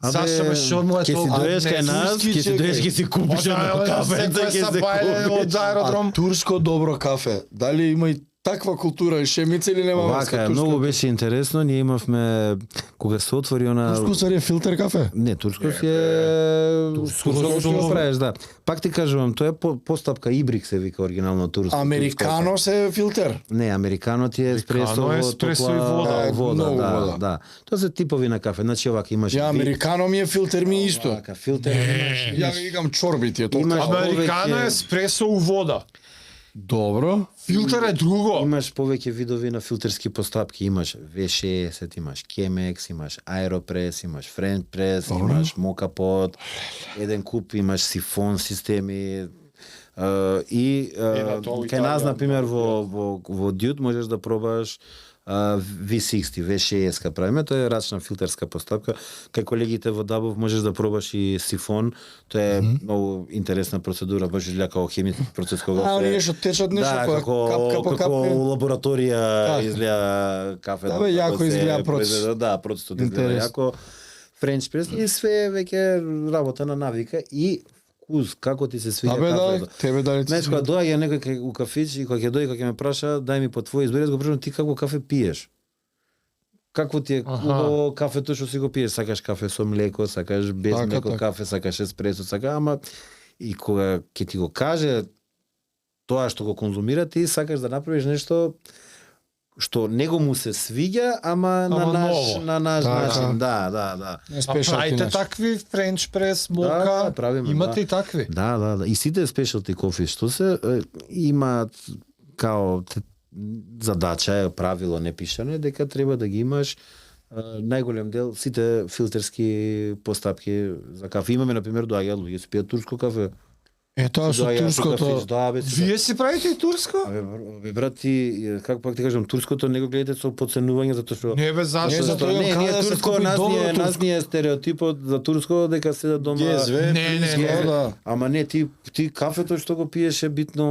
Абе, Зашто бе што му е ќе си толку доеш кај нас, ќе си доеш ќе си купиш едно кафе, ќе се купиш. купиш. Од аеродром. Турско добро кафе. Дали има и таква култура и шемица или нема врска? Вака, многу беше интересно, ние имавме кога се отвори она Турско цари е филтер кафе? Не, турско си е турско што го правиш, да. Пак ти кажувам, тоа е постапка Ибрик се вика оригинално турско. Американо се филтер. Не, американо ти е еспресо Американо е во еспресо топла и вода. вода, Многу да, вода. да. Тоа се типови на кафе. Значи овака имаш Ја американо ми е филтер ми е исто. Вака, филтер имаш. Ја ги игам чорби тие тоа. Имаш Американо повеќе- е еспресо у вода. Добро. Филтер е друго. Имаш повеќе видови на филтерски постапки, имаш V60, имаш Chemex, имаш Aeropress, имаш French Press, имаш Moka Pot, еден куп имаш сифон системи. И на тоа у кај нас Италија, на пример во Dude можеш да пробаш V60, V60 правиме, тоа е рачна филтерска постапка. Кај колегите во Дабов можеш да пробаш и сифон, тоа е многу интересна процедура, баш изгледа како хемиски процес кога А, оние што течат нешто да, па капка по како капка. лабораторија Така. изгледа кафе. Да, бе, јако се изгледа процес. произведе. Да, процесот изгледа Интерес. јако. French press и све веќе работа на навика и вкус, како ти се свиѓа Абе да, кафето. тебе дали ти Знаеш, се кога доаѓа некој у кафич и кога ќе дојде, кога ќе ме праша, дај ми по твој избор, јас го прашам ти како кафе пиеш? Какво ти е убаво кафето што си го пиеш? Сакаш кафе со млеко, сакаш без Така, млеко така. кафе, сакаш еспресо, ама и кога ќе ти го каже тоа што го конзумира, ти сакаш да направиш нешто што него му се свиѓа, ама Ама ново. на наш Така. начин. Да. не А спешалти правите нешто. такви French press, Да, мока, правиме, имате да. и такви. Да. И сите specialty кофи што се имаат као задача, е правило непишано дека треба да ги имаш најголем дел сите филтерски постапки за кафе. Имаме на пример доаѓа луѓе си пијат турско кафе. Е тоа со Доаѓаат со кафич, турското. да, бе, Вие си правите и турско? Абе, брат, ти, како пак ти кажам, турското не го гледате со подценување, затоа што... Не бе, зашто? Не, затоа не, каде ние да се турско, купи добро нас турско? ни е стереотипот за турско дека се дома... Гезве, Не. да. Ама не, ти кафето што го пиеш е битно...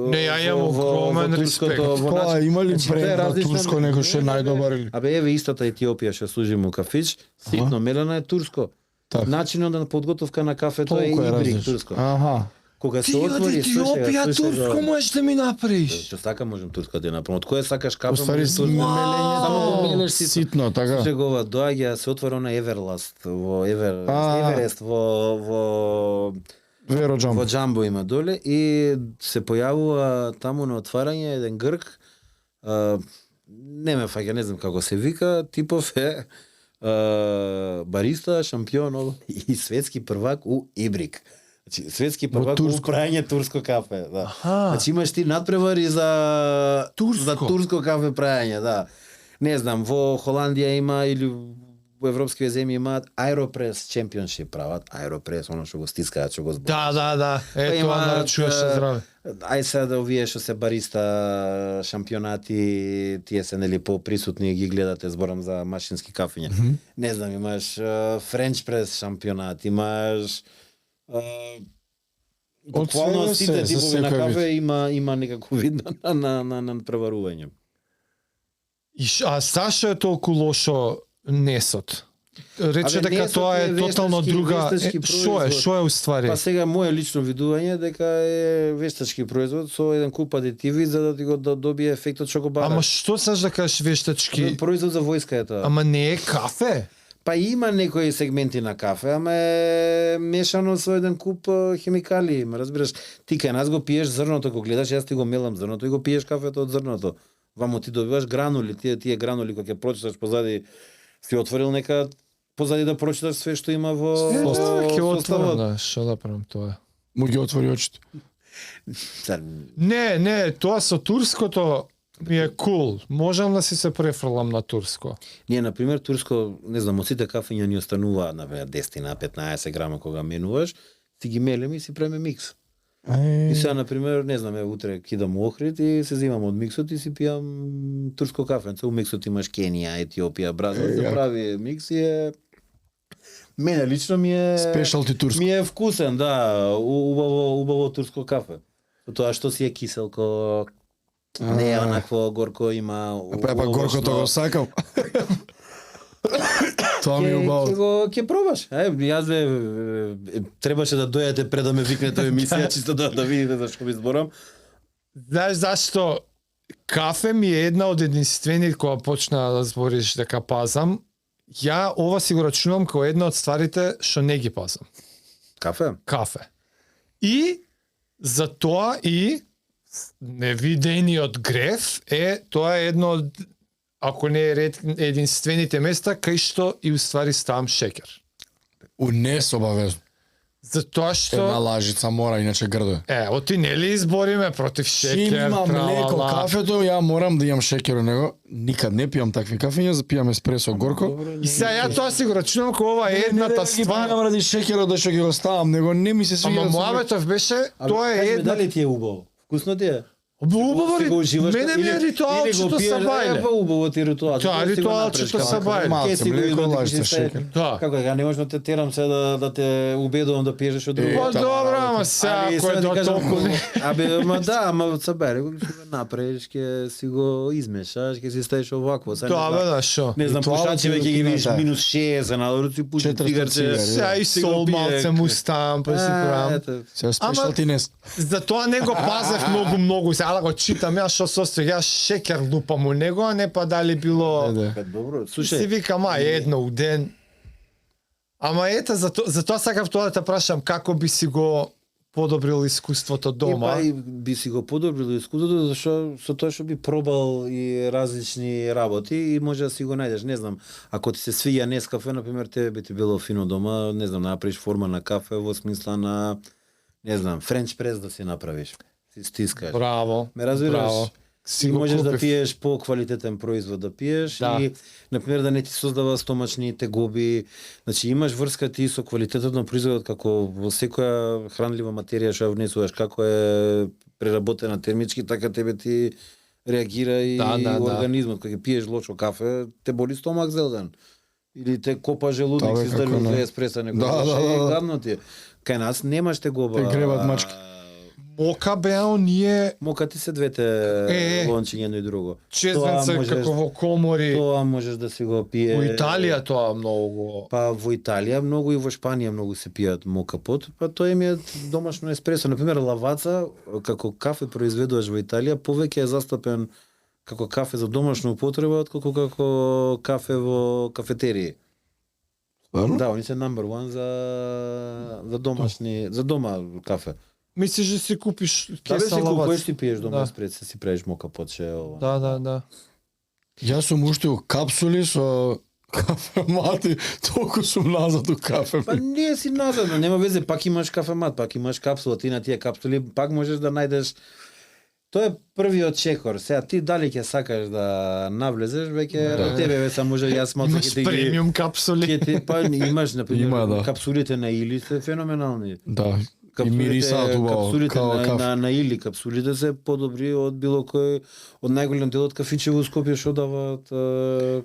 Не, ја имам огромен респект. Тоа има ли Значи, тоа е бренд на различна- турско некој што е најдобар или? Абе, еве истата Етиопија што служи му кафич, ситно мелена е турско. Така. Начинот на подготовка на кафето е Толку е ибрик различно. турско. Аха. Кога се Ти од отвори, Етиопија турско можеш да ми направиш. Што сака можам турско да ја направам. Од кое сакаш кафе? Уствари можеш турско. мелење Само го мелеш ситно. ситно, така. Слушај го ова, доаѓа, се отвора на Everlast, во Еверест, во Веро Джамбо. во Джамбо има доле и се појавува таму на отварање еден грк, не ме фаќа, не знам како се вика, типов е бариста, шампион и светски првак у Ибрик. Значи, светски првак у прајање турско кафе, да. Значи имаш ти надпревари за турско кафе прајање, да. Не знам, во Холандија има или во европски земји имаат Aeropress Championship прават, Aeropress, оно што го стискаат, што го зборат. Да. Е, тоа нарачуваш здраве. Ај сега овие што се бариста шампионати, тие се нели поприсутни ги гледате, зборам за машински кафења. Не знам, имаш French Press шампионат, имаш буквално све сите се, за типови на секој вид. кафе има некако вид на преварување. А зашто е толку лошо несот? Рече Абе, дека несот тоа е е тотално вештачки- друга... вештачки Што е? производ. Што е уствари? Па сега моје лично видување дека е вештачки производ со еден куп адитиви за да ти го добие ефектот што го бараш. Ама што саш да кажеш вештачки? Производ за војска е тоа. Ама не е кафе? Па има некои сегменти на кафе, ама е мешано со еден куп хемикали, ме разбираш. Ти кај нас го пиеш зрното, го гледаш, јас ти го мелам зрното и го пиеш кафето од зрното. Вамо ти добиваш гранули, тие гранули кога ќе прочиташ позади, си отворил нека позади да прочиташ све што има во Ќе отворам, составот. да, што да правам тоа. Му ги отвори очите. Не, тоа со турското ми е кул. Можам да си се префрлам на турско. Ние, например, турско, не знам, од сите кафења ни останува на 10 на 15 грама кога менуваш, си ги мелеме и си преме микс. И сега, например, не знам, утре кидам Охрид и се взимам од миксот и си пијам турско кафенце. У миксот имаш Кенија, Етиопија, Бразил, се прави микс и е... Мене лично ми е... Спешалти турско. Ми е вкусен, да, убаво турско кафе. Тоа што си е киселко, не е онакво горко, има... Па горкото го сакам. Тоа ми е убаво. Ќе пробаш. Јас требаше да дојдете пред да ме викнете во емисија, чисто да видите за што ви зборам. Знаеш зашто Кафе ми е една од единствени кога почна да збориш дека пазам. Ја ова си го рачунам како една од стварите што не ги пазам. Кафе? Кафе. И за тоа и невидениот греф тоа е едно од, ако не е единствените места кај што и уствари ставам шекер. Унес обавезно. Затоа што Една лажица мора, иначе грдо е. оти нели избориме против шекер, Чим има млеко, кафето, ја морам да имам шекер у него. Никад не пијам такви кафења, пијам еспресо горко. И сега ја тоа си го рачунам како ова е едната Ги ствар. пијам ради шекерот да што ги го ставам, него не ми се свиѓа. Ама моабетов беше, тоа е една... Дали ти е убаво? Вкусно ти е? Убаво, Си го уживаш, мене ми е или ритуалчето го пиеш, са бајле. Па убаво ти ритуал. Тоа, Ти си го ритуалчето направиш са како- бајле. Малце Ке си го млеко, изготвиш, лажица ти се- шекер. Да. Како ја не можам да те терам се да те убедувам да пиеш што друго. Па добро, ама сега Али, ако сега е ти до кажам, толку не. Абе, ама да, ама сабере, ќе го направиш, ќе си го измешаш, ќе си ставиш овакво. Сега не Тоа знам- бе, да, шо? Не знам, Ритуалот пушачи е веќе ги видиш рутината. минус 6, надолу си пуши 400 цигарче. цигари, Сега и Си го сол пие, малце му стам, па си правам. ето. Се спешалти нес. Затоа не го пазев многу, сега да го читам ја што состои, ја шекер лупам у него, а не па дали било... Да. Добро, Си слушај, викам, едно у ден. Ама ете, затоа сакав тоа да те прашам како би си го подобрил искуството дома. Па и би си го подобрил искуството, зашто со тоа што би пробал и различни работи и може да си го најдеш, не знам. Ако ти се свиѓа Нескафе, на пример, тебе би ти било фино дома, не знам, да направиш форма на кафе во смисла на, не знам, френч прес да си направиш. Си стискаш. Браво. Ме разбираш? Браво. Си И го можеш да купив. пиеш по-квалитетен производ да пиеш Да. и например да не ти создава стомачни тегоби. Значи имаш врска ти со квалитетот на производот како во секоја хранлива материја што ја внесуваш, како е преработена термички, така тебе ти реагира и Да. организмот. Кога ќе пиеш лошо кафе, те боли стомак за ден. Или те копа желудник, Тоа бе, си како издржиш не. две еспреса, него Да, да, да. гадно ти е. Кај нас немаш тегоба. Те гребат мачки. Мока беа оние Мока ти се двете лончиња едно и друго. чезвенце можеш- како во комори. Тоа можеш да си го пие. Во Италија тоа многу. Па во Италија многу и во Шпанија многу се пијат мока пот, па тоа им е домашно еспресо. На пример лаваца како кафе произведуваш во Италија повеќе е застапен како кафе за домашна употреба отколку како кафе во кафетерии. Стварно? Да, они се number one за домашни, за дома кафе. Мислиш да си купиш Да, бе, кеса си купуваш, лавац? ти пиеш дома Да. еспресо, си правиш мока потче, ова. Да. Јас сум уштил капсули со кафе мати, толку сум назад у кафе. Па не си назад, но нема везе, пак имаш кафемат, пак имаш капсула, ти на тие капсули пак можеш да најдеш. Тоа е првиот чекор. Сега ти дали ќе сакаш да навлезеш, веќе на тебе ве само може јас малку Имаш ќе ти ги премиум капсули. ќе ти па имаш на пример Има, да. капсулите на Или се феноменални. Да, и мирисаат убаво, капсулите као на, кафе. на Или капсулите се подобри од било кој од најголем дел од кафиче во Скопје што даваат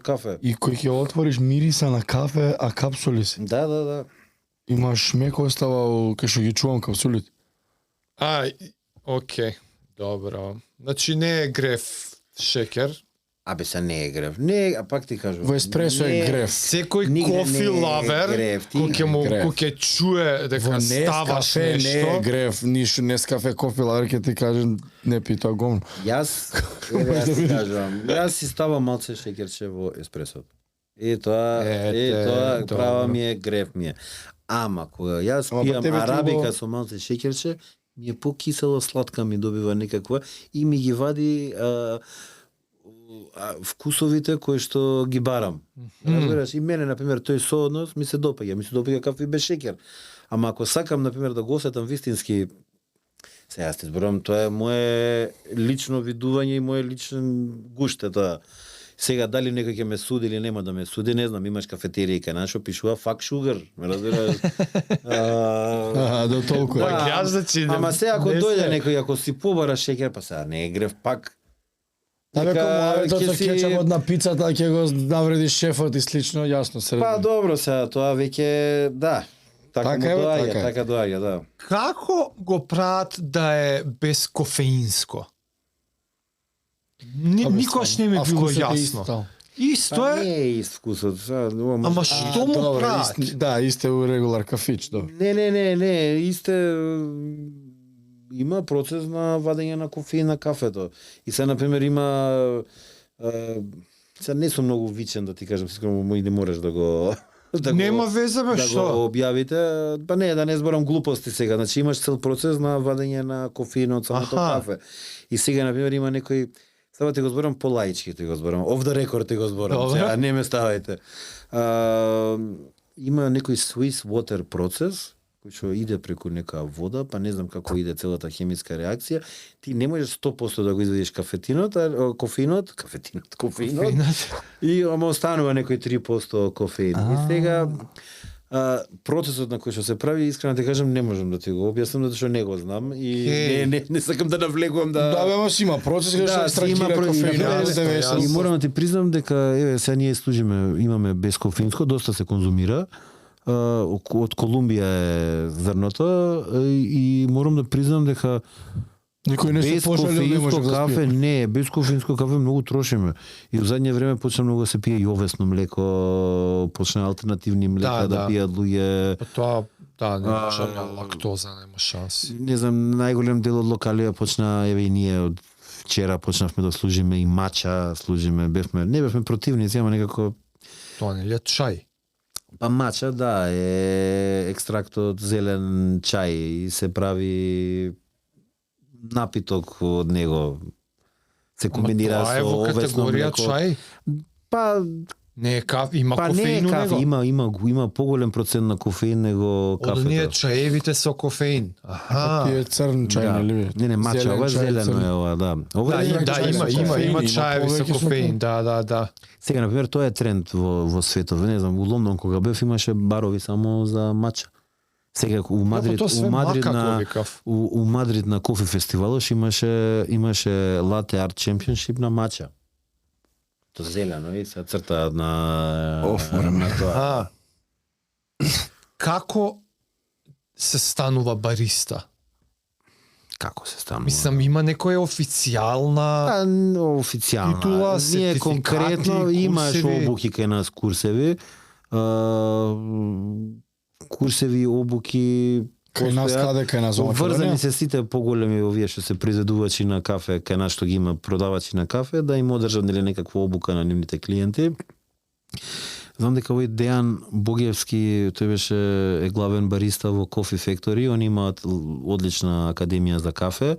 кафе. И кој ќе отвориш мириса на кафе, а капсули си. Да. Имаш меко остава кај што ги чувам капсулите. Окей. Добро. Значи не е греф шекер. Абе се не е грев. Не, а пак ти кажувам. Во еспресо е не- греф. Секој Нигде кофи не е лавер, греф, ти кој ќе му греф. кој ќе чуе дека Во ставаш Нескафе не нешто. е греф, ништо Нескафе кофе лавер ќе ти кажем не пи тоа говно. Јас, јас ти кажувам, јас си ставам малце шекерче во еспресото. И тоа, Ете, права добро. ми е, греф ми е. Ама кога јас Ама па пијам тебе ти арабика убаво- со малце шекерче, ми е покисело сладка ми добива некаква и ми ги вади вкусовите кои што ги барам. Разбираш, и мене на пример тој сооднос ми се допаѓа кафе без шекер. Ама ако сакам на пример да го осетам вистински, сега сте зборам, тоа е мое лично видување и мое личен гушт е тоа. Сега дали некој ќе ме суди или нема да ме суди, не знам, имаш кафетерија кај нас што пишува fuck sugar, ме разбираш? До толку. Да. Јас значи, Ама сега ако не дојде се- некој, ако си побара шекер, па сега не е грев пак. Абе, Дека кому ќе со си- кетчапот на пицата ќе го навреди шефот и слично, јасно се. Па добро сега, тоа веќе, да. Така Така му е, доаѓа, така е. така доаѓа, да. Како го прават да е без кофеинско? Никош не ми А било вкусот е јасно. исто. Исто Па е, не е ист вкусот. Сега, ова ама може- што му Добро, прават? Да, исте у регулар кафич, добро. Не, исте има процес на вадење на кофеин на кафето. И се, например, има... Сега не сум многу вичен, да ти кажам, искрено, и не можеш да го... Нема веза, бе, да што? го објавите. Па не, да не зборам глупости сега. Значи имаш цел процес на вадење на кофеин од самото кафе. И сега, например, има некој... Сега ти го зборам полаички, ти го зборам. Off the record ти го зборам. Добре. Сега не ме ставајте. Има некој Swiss water процес, кој што иде преку нека вода, па не знам како иде целата хемиска реакција. Ти не можеш 100% да го извадиш кофеинот, и ама останува некој 3% кофеин. И сега процесот на кој што се прави, искрено да кажам, не можам да ти го објаснам, затоа што не го знам и не сакам да навлегувам да... Да, бе, ама си има процес кај што екстрактира кофеин. И морам да ти признам дека еве сега ние служиме, имаме безкофеинско, доста се конзумира. Од Колумбија е зрното и морам да признам дека Никој не се пошалил, не може да кафе спие. не, без кофеинско кафе многу трошиме. И во задње време почна многу да се пие и овесно млеко, почна алтернативни млека да пијат луѓе. Па тоа, да, не може на лактоза, нема шанси. Не знам, најголем дел од локалија почна, еве и ние од вчера почнавме да служиме и мача, не бевме противници, ама некако Тоа не е чај. па мача, да, е екстракт од зелен чај и се прави напиток од него. Се комбинира Тоа е со во овесно категорија млеко. чај. Па Не е кафе, има не е кофеин у кафе, него. има поголем процент на кофеин него Од кафето. оние чаевите со кофеин. Аха. Тие црн чај, нели? Не, мача, Зелен ова е чај, зелено црн. е ова, да. Ова Да, е да, чај со има кофеин, има чаеви со повеќе со кофеин, да. Сега, например, тоа е тренд во светот. Не знам, у Лондон кога бев имаше барови само за мача. Сега у Мадрид, тоа све мака го викав. у Мадрид на кофе фестивалот имаше Latte Art Championship на мача. Тоа зелено и се цртаат на тоа. Како се станува бариста? Како се станува? Мислам, има некоја официјална... Официјална. Титула, Ние сертификати, конкретно имаш курсеви. обуки кај нас курсеви. Курсеви, обуки Кај нас каде, кај нас во Врзани Македонија? се сите поголеми овие што се произведувачи на кафе, кај нас што ги има продавачи на кафе, да им одржат нели некаква обука на нивните клиенти. Знам дека овој Дејан Богевски, тој беше главен бариста во Coffee Factory, они имаат одлична академија за кафе.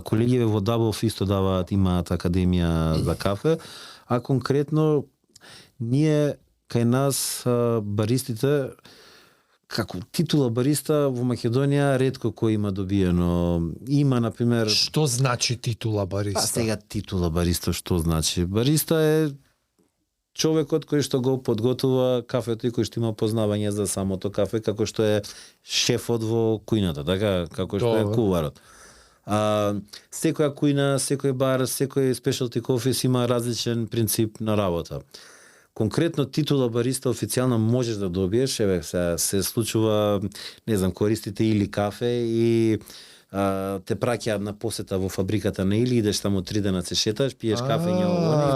Колегиве во Дабов исто имаат академија за кафе, а конкретно ние кај нас баристите како титула бариста во Македонија ретко кој има добиено. Има, например... Што значи титула бариста? Па сега титула бариста што значи? Бариста е човекот кој што го подготвува кафето и кој што има познавање за самото кафе, како што е шефот во кујната, така? Како што е куварот. Секоја кујна, секој бар, секој specialty coffee има различен принцип на работа. Конкретно титула бариста официјално можеш да добиеш, еве се случува, не знам, користите или кафе и те праќаат на посета во фабриката на Или, идеш таму 3 дена се шеташ, пиеш кафе и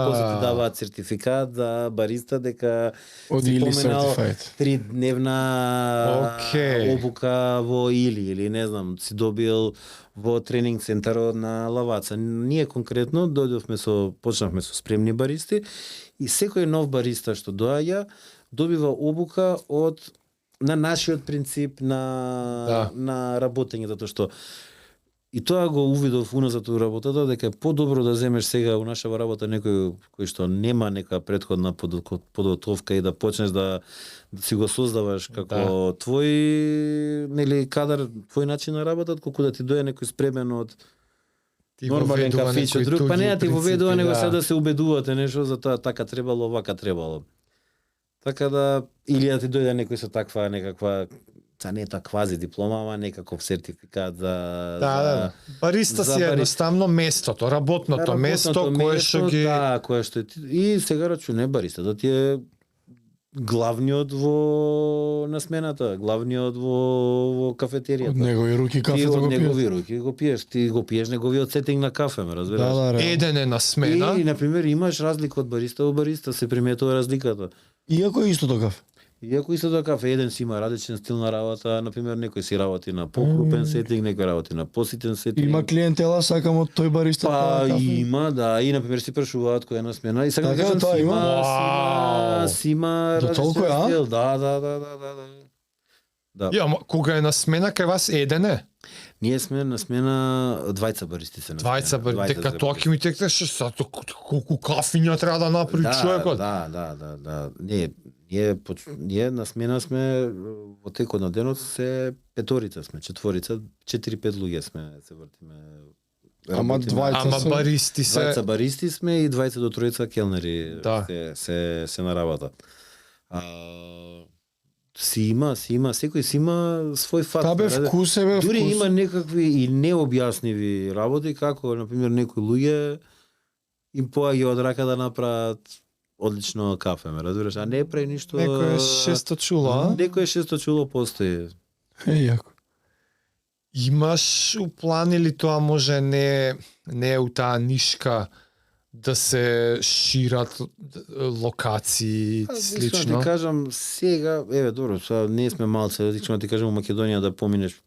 после ти даваат сертификат за бариста дека Од Или Certified. 3-дневна обука во Или или не знам, си добил во тренинг центарот на Лаваца. Ние конкретно почнавме со спремни баристи и секој нов бариста што доаѓа добива обука на нашиот принцип на работење, затоа што и тоа го увидов уназад у работата, дека е подобро да земеш сега у нашава работа некој кој што нема нека претходна подготовка и да почнеш да си го создаваш како твој нели кадар, твој начин на работа, колку да ти дојде некој спремен од нормален кафич друг, па не да ти воведува, него сега да се убедувате нешто за тоа така требало, вака требало. Така да, или да ти дојде некој со таква некаква, не квази диплома, ама некаков сертификат за Бариста си едноставно местото, работното место кое што ги... Да, кое што и сега рачуне бариста да ти е главниот на смената, главниот во кафетеријата. Од негови руки кафето го пиеш. Од негови пиеш. руки го пиеш, ти го пиеш неговиот сетинг на кафе, ме разбираш? Да, да, Еден е на смена. И, на пример, имаш разлика од бариста во бариста, се приметува разликата. Иако е истото кафе. Иако исто така кафе еден си има различен стил на работа, например некој си работи на покрупен сетинг, некој работи на поситен сетинг. Има клиентела сакам од тој бариста Па кафе. има, да, и например си прашуваат која една смена и сакам да Така, кажам тоа си има? има, си има До толку, различен а? стил. Да. Да. Ја, ама кога е на смена кај вас еден е? Ние сме на смена двајца баристи се на Двајца смена. бе, дека тоа ќе ми текнеше са колку кафиња треба да направи човекот. Да. Ние на смена сме во текот на денот се петорица сме, четворица, 4-5 луѓе сме се вртиме. Ама работиме. двајца Ама се. баристи се Двајца баристи сме и 20 до тројца келнери Да. се на работа. Си има, секој си има свој фат. Та бе Раде- вкус е бе Дури вкус. има некакви и необјасневи работи, како, например, некои луѓе им поаѓа од рака да направат одлично кафе, ме разбираш, а не прави ништо... некој е шесто чуло, а? Некој шесто чуло постои. Јако. Имаш у план или тоа може не е у таа нишка да се шират локации Искрено слично? ти кажам, сега, еве, добро, сега не сме малце, искрено ти кажам, у Македонија да поминеш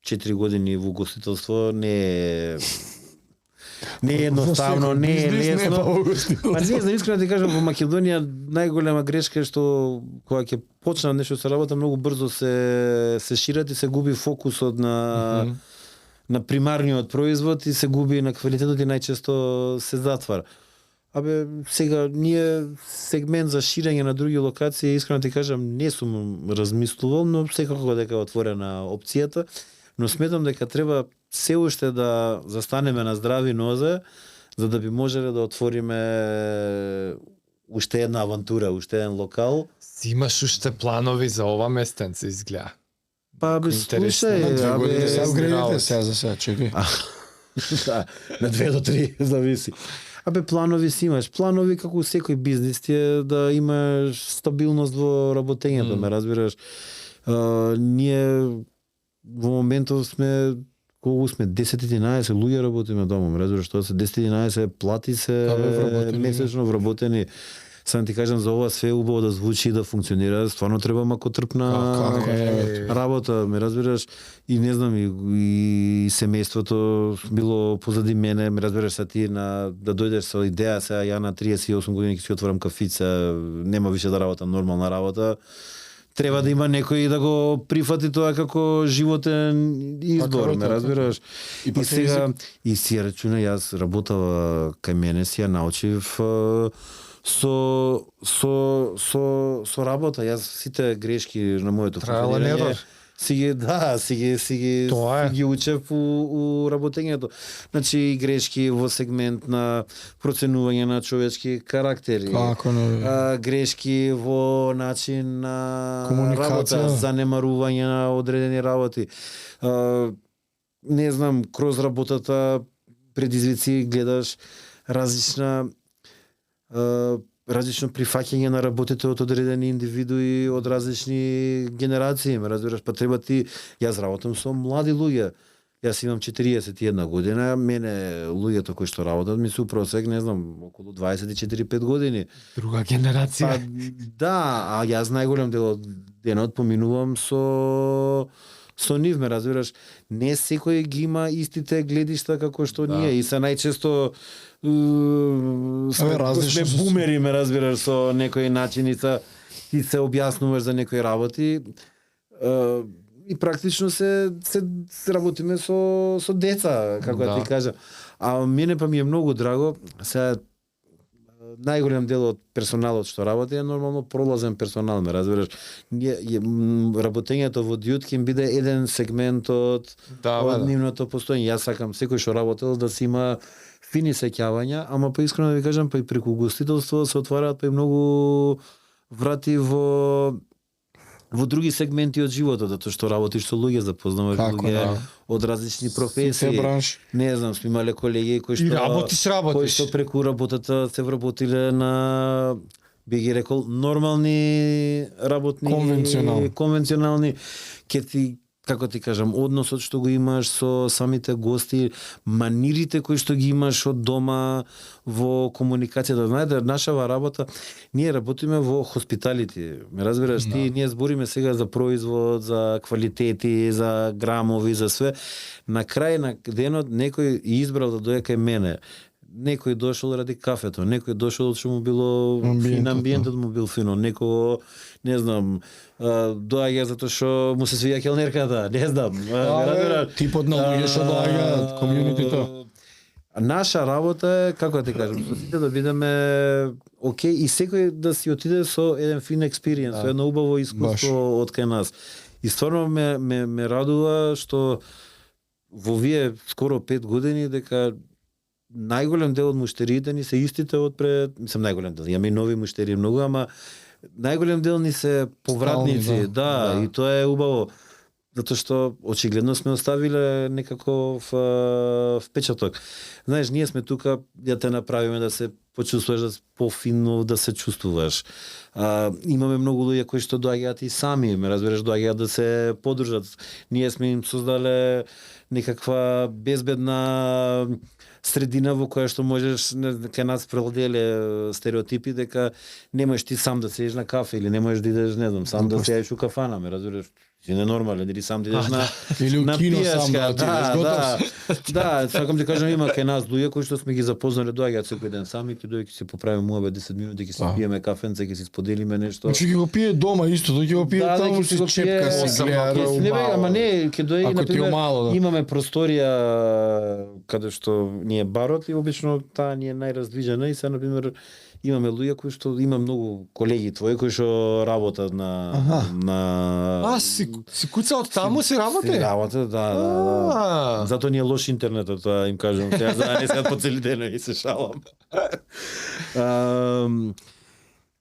4 години во гостителство не е едноставно, не е лесно. Па не знам, искрено ти кажам, во Македонија најголема грешка е што кога ќе почнат нешто се работа, многу брзо се шират и се губи фокусот на примарниот производ и се губи на квалитетот и најчесто се затвара. Абе, сега ние сегмент за ширење на други локации, искрено ти кажам, не сум размислувал, но секако дека е отворена опцијата, но сметам дека треба се уште да застанеме на здрави нозе, за да би можеле да отвориме уште една авантура, уште еден локал. Си имаш уште планови за ова местенце изгледа. Па бе, Интересно. слушај, На 2 години се абе, апгрейдите работи. сега за сега, чекај. Да, на 2 до 3 зависи. Абе, планови си имаш. Планови како секој бизнис ти е да имаш стабилност во работењето, ме разбираш. Ние во моментов сме колку сме 10-11 луѓе работиме дома, ме разбираш, тоа се 10-11 плати се Да, бе, вработени, месечно вработени. Сам ти кажам за ова све убаво да звучи и да функционира, стварно треба макотрпна Како не, работа, ме разбираш, и не знам, и семејството било позади мене, ме разбираш, са ти да дојдеш со идеја, сега ја на 38 години ќе си отворам кафица, нема више да работам нормална работа, треба да има некој да го прифати тоа како животен избор, Така, ме разбираш. И И пак сега, и си ја рачуна, јас работава кај мене, си ја научив со работа. Јас сите грешки на моето Trial and error. си ги Тоа е. ги учев у работењето. Значи и грешки во сегмент на проценување на човечки карактери. Како не. Грешки во начин на Комуникација. работа, занемарување на одредени работи. Не знам, кроз работата предизвици гледаш различно прифаќање на работите од одредени индивидуи од различни генерации, ме разбираш, па треба ти, јас работам со млади луѓе. Јас имам 41 година, мене луѓето кои што работат ми се просек, не знам, околу 24-5 години. Друга генерација. Па да, а јас најголем дел од денот поминувам со нив, ме разбираш. Не секој ги има истите гледишта како што ние и се најчесто сме различно се- бумери, ме разбираш, со некои начини ти се објаснуваш за некои работи и практично се работиме со деца, како да Да. ти кажам. А мене па ми е многу драго, сега најголем дел од персоналот што работи е нормално пролазен персонал, ме разбираш. Работењето во Дјуткин биде еден сегмент од нивното постоење. Јас сакам секој што работел да си има фини сеќавања, ама па искрено да ви кажам, па и преку гостителство се отвараат па и многу врати во други сегменти од животот, затоа што работиш со луѓе, запознаваш Како, луѓе да. од различни Сите професии. бранши. Не знам, сме имале колеги кои што И работиш. кои што преку работата се вработиле на, би ги рекол, нормални работни Конвенционални. конвенционални. Ке ти како ти кажам, односот што го имаш со самите гости, манирите кои што ги имаш од дома во комуникацијата. Знаете, нашава работа, ние работиме во хоспиталити. Ме разбираш, ти, ние збориме сега за производ, за квалитети, за грамови, за све. На крај на денот некој избрал да дојде кај мене. Некој дошол ради кафето, некој дошол што му било фин, амбиентот му бил фино, некој, не знам, доаѓа затоа што му се свија келнерката, не знам. Типот на луѓе што доаѓаат, комјунитито. Наша работа е, како да ти кажам, сите да бидеме окей и секој да си отиде со еден фин експириенс, со едно убаво искуство од кај нас. И стварно ме радува што во вие скоро 5 години дека најголем дел од муштериите ни се истите од пред, мислам најголем дел, имаме и нови муштери многу, ама најголем дел ни се повратници, Стални, да, и тоа е убаво, затоа што очигледно сме оставиле некаков впечаток. Знаеш, ние сме тука да те направиме да се почувствуваш да пофинно да се чувствуваш. Имаме многу луѓе кои што доаѓаат и сами, ме разбираш, доаѓаат да се подружат. Ние сме им создале некаква безбедна средина во која што можеш, кај нас преладеле стереотипи дека не можеш ти сам да седиш на кафе или не можеш да идеш, не знам, сам да седиш у кафана, ме разбираш. Си ненормален, или сам да идеш Или у на кино пијачка, сам да отидеш, да, сакам ти кажам, има кај нас луѓе кои што сме ги запознали, доаѓаат секој ден сами, ќе дојде ќе се поправиме муабет 10 минути, ќе си пиеме кафенце, ќе си споделиме нешто. Значи ќе го пие дома исто, ќе го пие таму, ќе си го чепка, пие, си гледа. не бе, ама не, ќе дојде, Ако ти е например, мало, да. имаме просторија каде што ни е барот и обично таа ни е најраздвижена и се например имаме луѓе кои што има многу колеги твои кои што работат на си куца од таму си работи? Си работа, да. Зато ни е лош интернетот, тоа им кажам. Сега за не сега по цели ден и се шалам.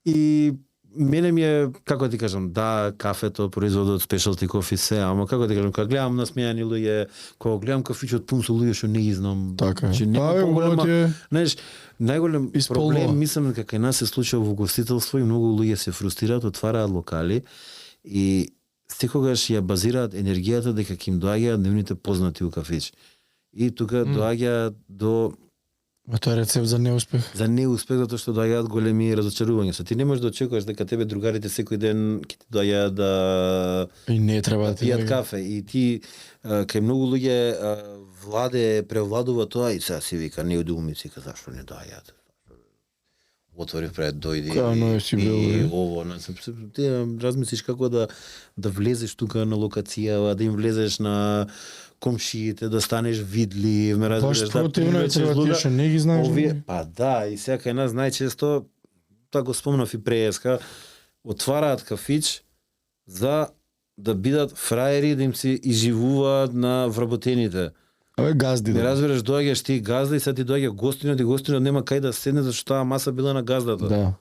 И мене ми е, како ти кажам, да, кафето, производот, specialty coffee се, ама како ти кажам, кога гледам насмејани луѓе, кога гледам кафичот пун со луѓе што не ги знам, Така. че нема поголема, е. знаеш, најголем Исполнува. проблем мислам дека кај нас се случува во гостителство и многу луѓе се фрустираат, отвараат локали и секогаш ја базираат енергијата дека ќе им доаѓаат нивните познати у кафич. И тука доаѓа до Тоа е рецепт за неуспех. за неуспех затоа што доаѓаат големи разочарувања. Со ти не можеш да очекуваш дека тебе другарите секој ден ќе ти доаѓаат да И не треба да ти пијат доаѓа. кафе и ти кај многу луѓе владе превладува тоа и сега си вика неудумици, зашто не доаѓаат. Отвори пред дојди Као, но си бил, и бе. ово, ти размислиш како да влезеш тука на локација, да им влезеш на комшиите, да станеш видлив, ме разбираш, Баш противно е, треба луѓе. ти што не ги знаеш. Овие, па да, и сега кај нас најчесто, тоа го спомнав и преска, отвараат кафич за да бидат фраери, да им се изживуваат на вработените. Абе газди. Не разбираш, доаѓаш ти газда и сега ти доаѓа гостинот и гостинот нема кај да седне зашто таа маса била на газдата. Да.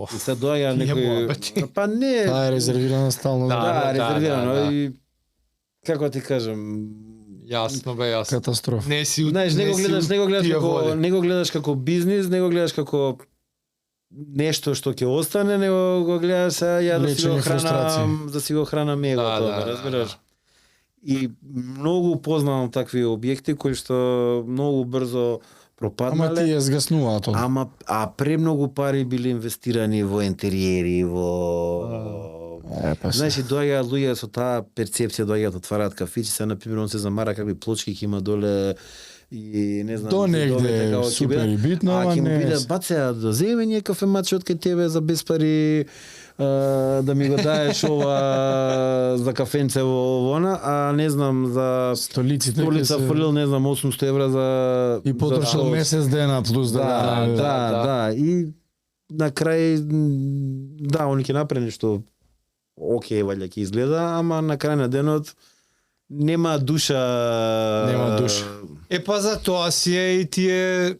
И сега доаѓа Тие некој... муабети. Па не, Таа е резервирана стално. Да. резервирано. да. И како ти кажам, Јасно бе, јасно. Катастрофа. Не си знаеш, не го гледаш тие како води. не го гледаш како бизнис, не го гледаш како нешто што ќе остане, него го гледаш ја да си го Лечење фрустрација. хранам, да си го хранам егото, Да, разбираш? И многу познавам такви објекти кои што многу брзо Ама пропаднале. тие згаснуваат од. Ама премногу пари биле инвестирани во интериери, во Па знаеш, и доаѓаат луѓе со таа перцепција, доаѓаат отвараат кафичи, се например он се замара какви плочки ќе има доле и не знам. До негде зидовете, како ќе супер бидат- и битно, ама ќе му не е. биде бацеа да земе ние кафемачи од кај тебе за без пари да ми го даеш ова за кафенце во она, а не знам за Столиците столица ќе се- фрлил не знам 800 евра за И потрошил за- месец дена плюс да, и на крај да, они ќе направи нешто окей, валја ќе изгледа, ама на крај на денот нема душа. Нема душа. Па за тоа си е и тие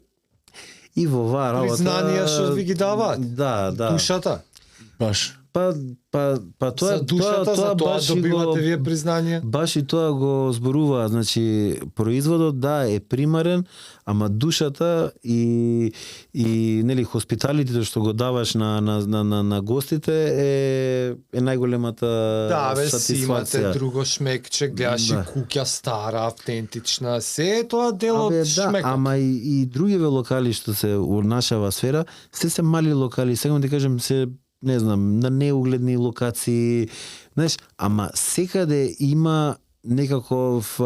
И во оваа работа признанија што ви ги даваат. Да, да. Душата. Баш. Па тоа За душата, за тоа баш и добивате вие признание. Баш и тоа го зборуваат, значи производот да е примарен, ама душата и нели хоспиталитето што го даваш на гостите е најголемата Да, бе, си имате сатисфакција. друго шмекче, гледаш и Да. куќа стара, автентична, се е тоа дел од Да, шмекот. ама и другиве локали што се у нашава сфера, се мали локали, сега да кажем се не знам, на неугледни локации, знаеш, ама секаде има некаков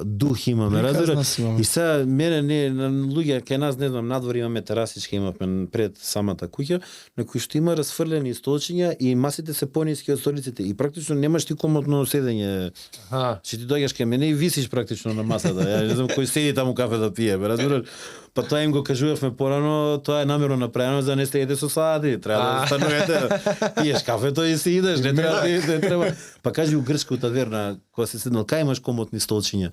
дух имаме, Приказна разбираш? си имаме. И сега мене не на луѓе кај нас не знам надвор имаме терасичка имавме пред самата куќа, на кој што има расфрлени столчиња и масите се пониски од столиците и практично немаш ти комотно седење. Аха. Че ти доаѓаш кај мене и висиш практично на масата. Ја не знам кој седи таму кафе да пие, бе, разбираш? Па тоа им го кажувавме порано, тоа е намерно направено за да не стеете со сади, треба да станувате, пиеш кафето и си идеш, не треба не треба. Па кажи у грчка таверна, кога се седнал, кај имаш комотни столчиња?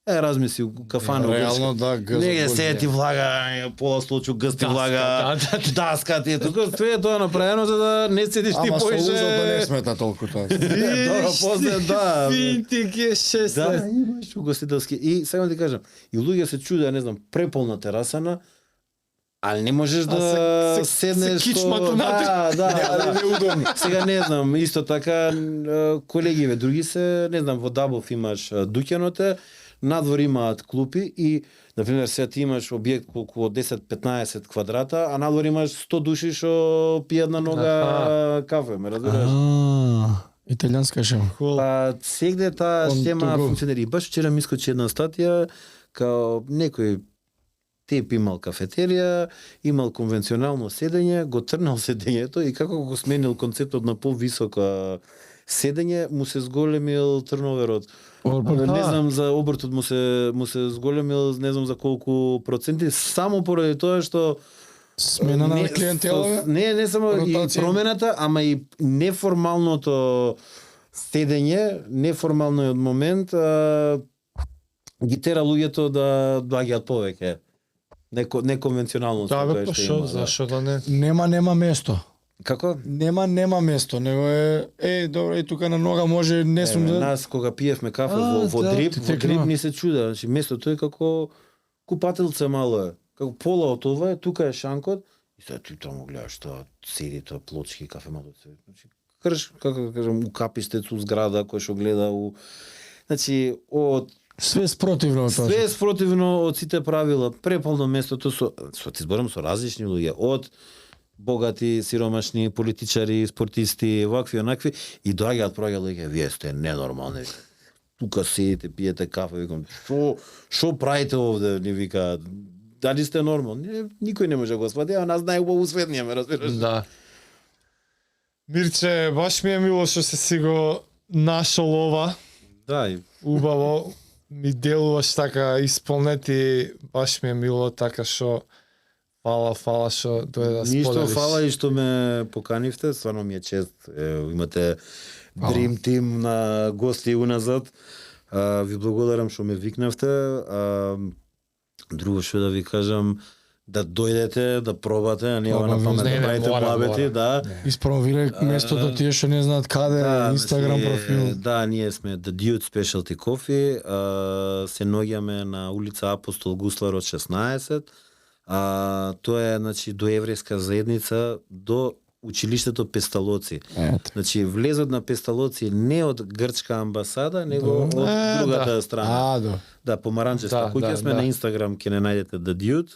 Размисли у кафана у Реално, грчка. да, гъза Не, го се ти влага, пола столчу гъз ти Даска, влага, даска ти е тука, све е тоа направено за да не седиш ти Ама со поише. узото не смета толку тоа. Добро, после, да. Финтик е 16. Да, имаш угостителски. И сега ти кажам, и луѓе се чудеа, не знам, преполна терасана, ali не можеш да се седнеш кичмато да, Але неудобно. Сега не знам, исто така колегиве други се, не знам, во Дабов имаш дуќаноте, надвор имаат клупи и например сега ти имаш објект колку 10-15 квадрата, а надвор имаш 100 души што пијат на нога кафе, ме разбираш? Италијанска шема. Па сегде таа On система to go. функционира. И баш вчера ми искочи една статија као некој тип имал кафетерија, имал конвенционално седење, го трнал седењето и како го сменил концептот на повисока седење, му се зголемил трноверот. Не знам за обртот му се зголемил, не знам за колку проценти, само поради тоа што Смена на клиентела. не само и ротација. промената, ама и неформалното седење, неформалниот момент ги тера луѓето да доаѓаат повеќе. Неконвенционално Да, бе, па што шо, има. зашо да не? Нема место. Како? Нема место, него добро, и тука на нога може не сум да... Нас кога пиевме кафе А, во да, Дрип, ти во текнува. Дрип ни се чуда, значи местото е како купателце мало е. Како пола од ова е, тука е шанкот и сега ти таму гледаш тоа седи тоа плочки кафе мало се. Значи крш, како да кажам, у капистец, у зграда кој што гледа у значи од Све спротивно од тоа. све спротивно од сите правила, преполно местото со ти зборам со различни луѓе, од богати, сиромашни, политичари, спортисти, вакви, онакви, и доаѓаат луѓе, вие сте ненормални. Тука седите, пиете кафе, викам, шо правите овде, ни викаат. Дали сте нормални? Никој не може да го свати, а нас најубаво светнија, ме разбираш? Да. Мирче, баш ми е мило што се си го нашол ова. Да, и Убаво ми делуваш така исполнети, баш ми е мило така што фала што дојде да ништо споделиш. фала и што ме поканивте, стварно ми е чест. Имате Dream Team на гости уназад. Ви благодарам што ме викнавте. Друго што да ви кажам, да дојдете, да пробате, а не ова на памет Не, да не, правите мора. муабети, да. Испромовирај местото тие што не знаат каде, Инстаграм значи, профил. Да, ние сме The Dude Specialty Coffee, се наоѓаме на улица Апостол Гусларот 16. Тоа е значи до еврејска заедница до училиштето Песталоци. Ето. Значи влезот на Песталоци не од грчка амбасада, него од другата да. страна. Да, помаранчеста Да, куќа да, сме да. на Инстаграм, ќе не најдете The Dude.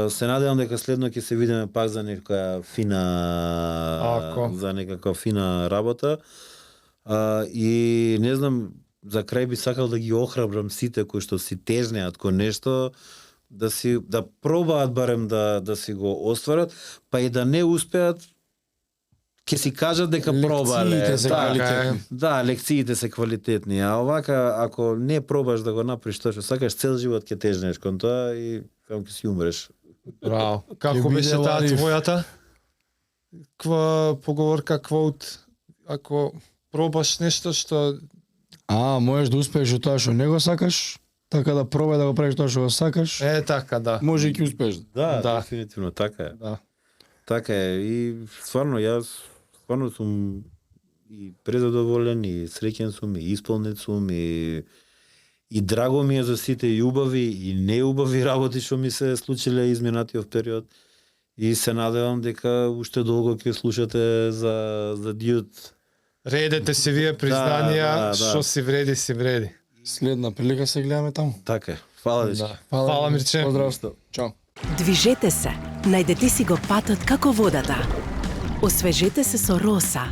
Се надевам дека следно ќе се видиме пак за некоја Ако. за некаква фина работа. И не знам, за крај би сакал да ги охрабрам сите кои што си тежнеат кон нешто, да пробаат барем да си го остварат, па и да не успеат, ќе си кажат дека пробале. Лекциите се Да, квалитетни. да, лекциите се квалитетни, а овака ако не пробаш да го направиш тоа што сакаш, цел живот ќе тежнеш кон тоа и како ќе си умреш. Браво. Како Ќе беше биде таа ларив. твојата? Каква поговорка, квоут, ако пробаш нешто што Можеш да успееш од тоа што не го сакаш, така да пробај да го правиш тоа што го сакаш. е така, да. Може и ќе успееш. Да, Да. дефинитивно така е. Да. така е. И стварно сум и презадоволен, и среќен сум, и исполнет сум, и драго ми е за сите и убави и неубави работи што ми се случиле изминатиот период. И се надевам дека уште долго ќе слушате за Дјут. Редете се вие признанија, да. што си вреди, си вреди. Следна прилика се гледаме таму. Така е. Фала дечки. Да. Фала Мирче. Поздрав. Чао. Движете се, најдете си го патот како водата. Освежете се со роса.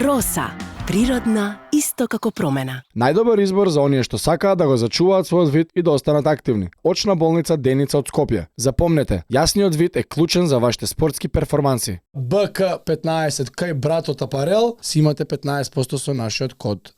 Роса, природна, исто како промена. Најдобар избор за оние што сакаат да го зачуваат својот вид и да останат активни. Очна болница Деница од Скопје. Запомнете, јасниот вид е клучен за вашите спортски перформанси. БК15 кај братот Апарел си имате 15% со нашиот код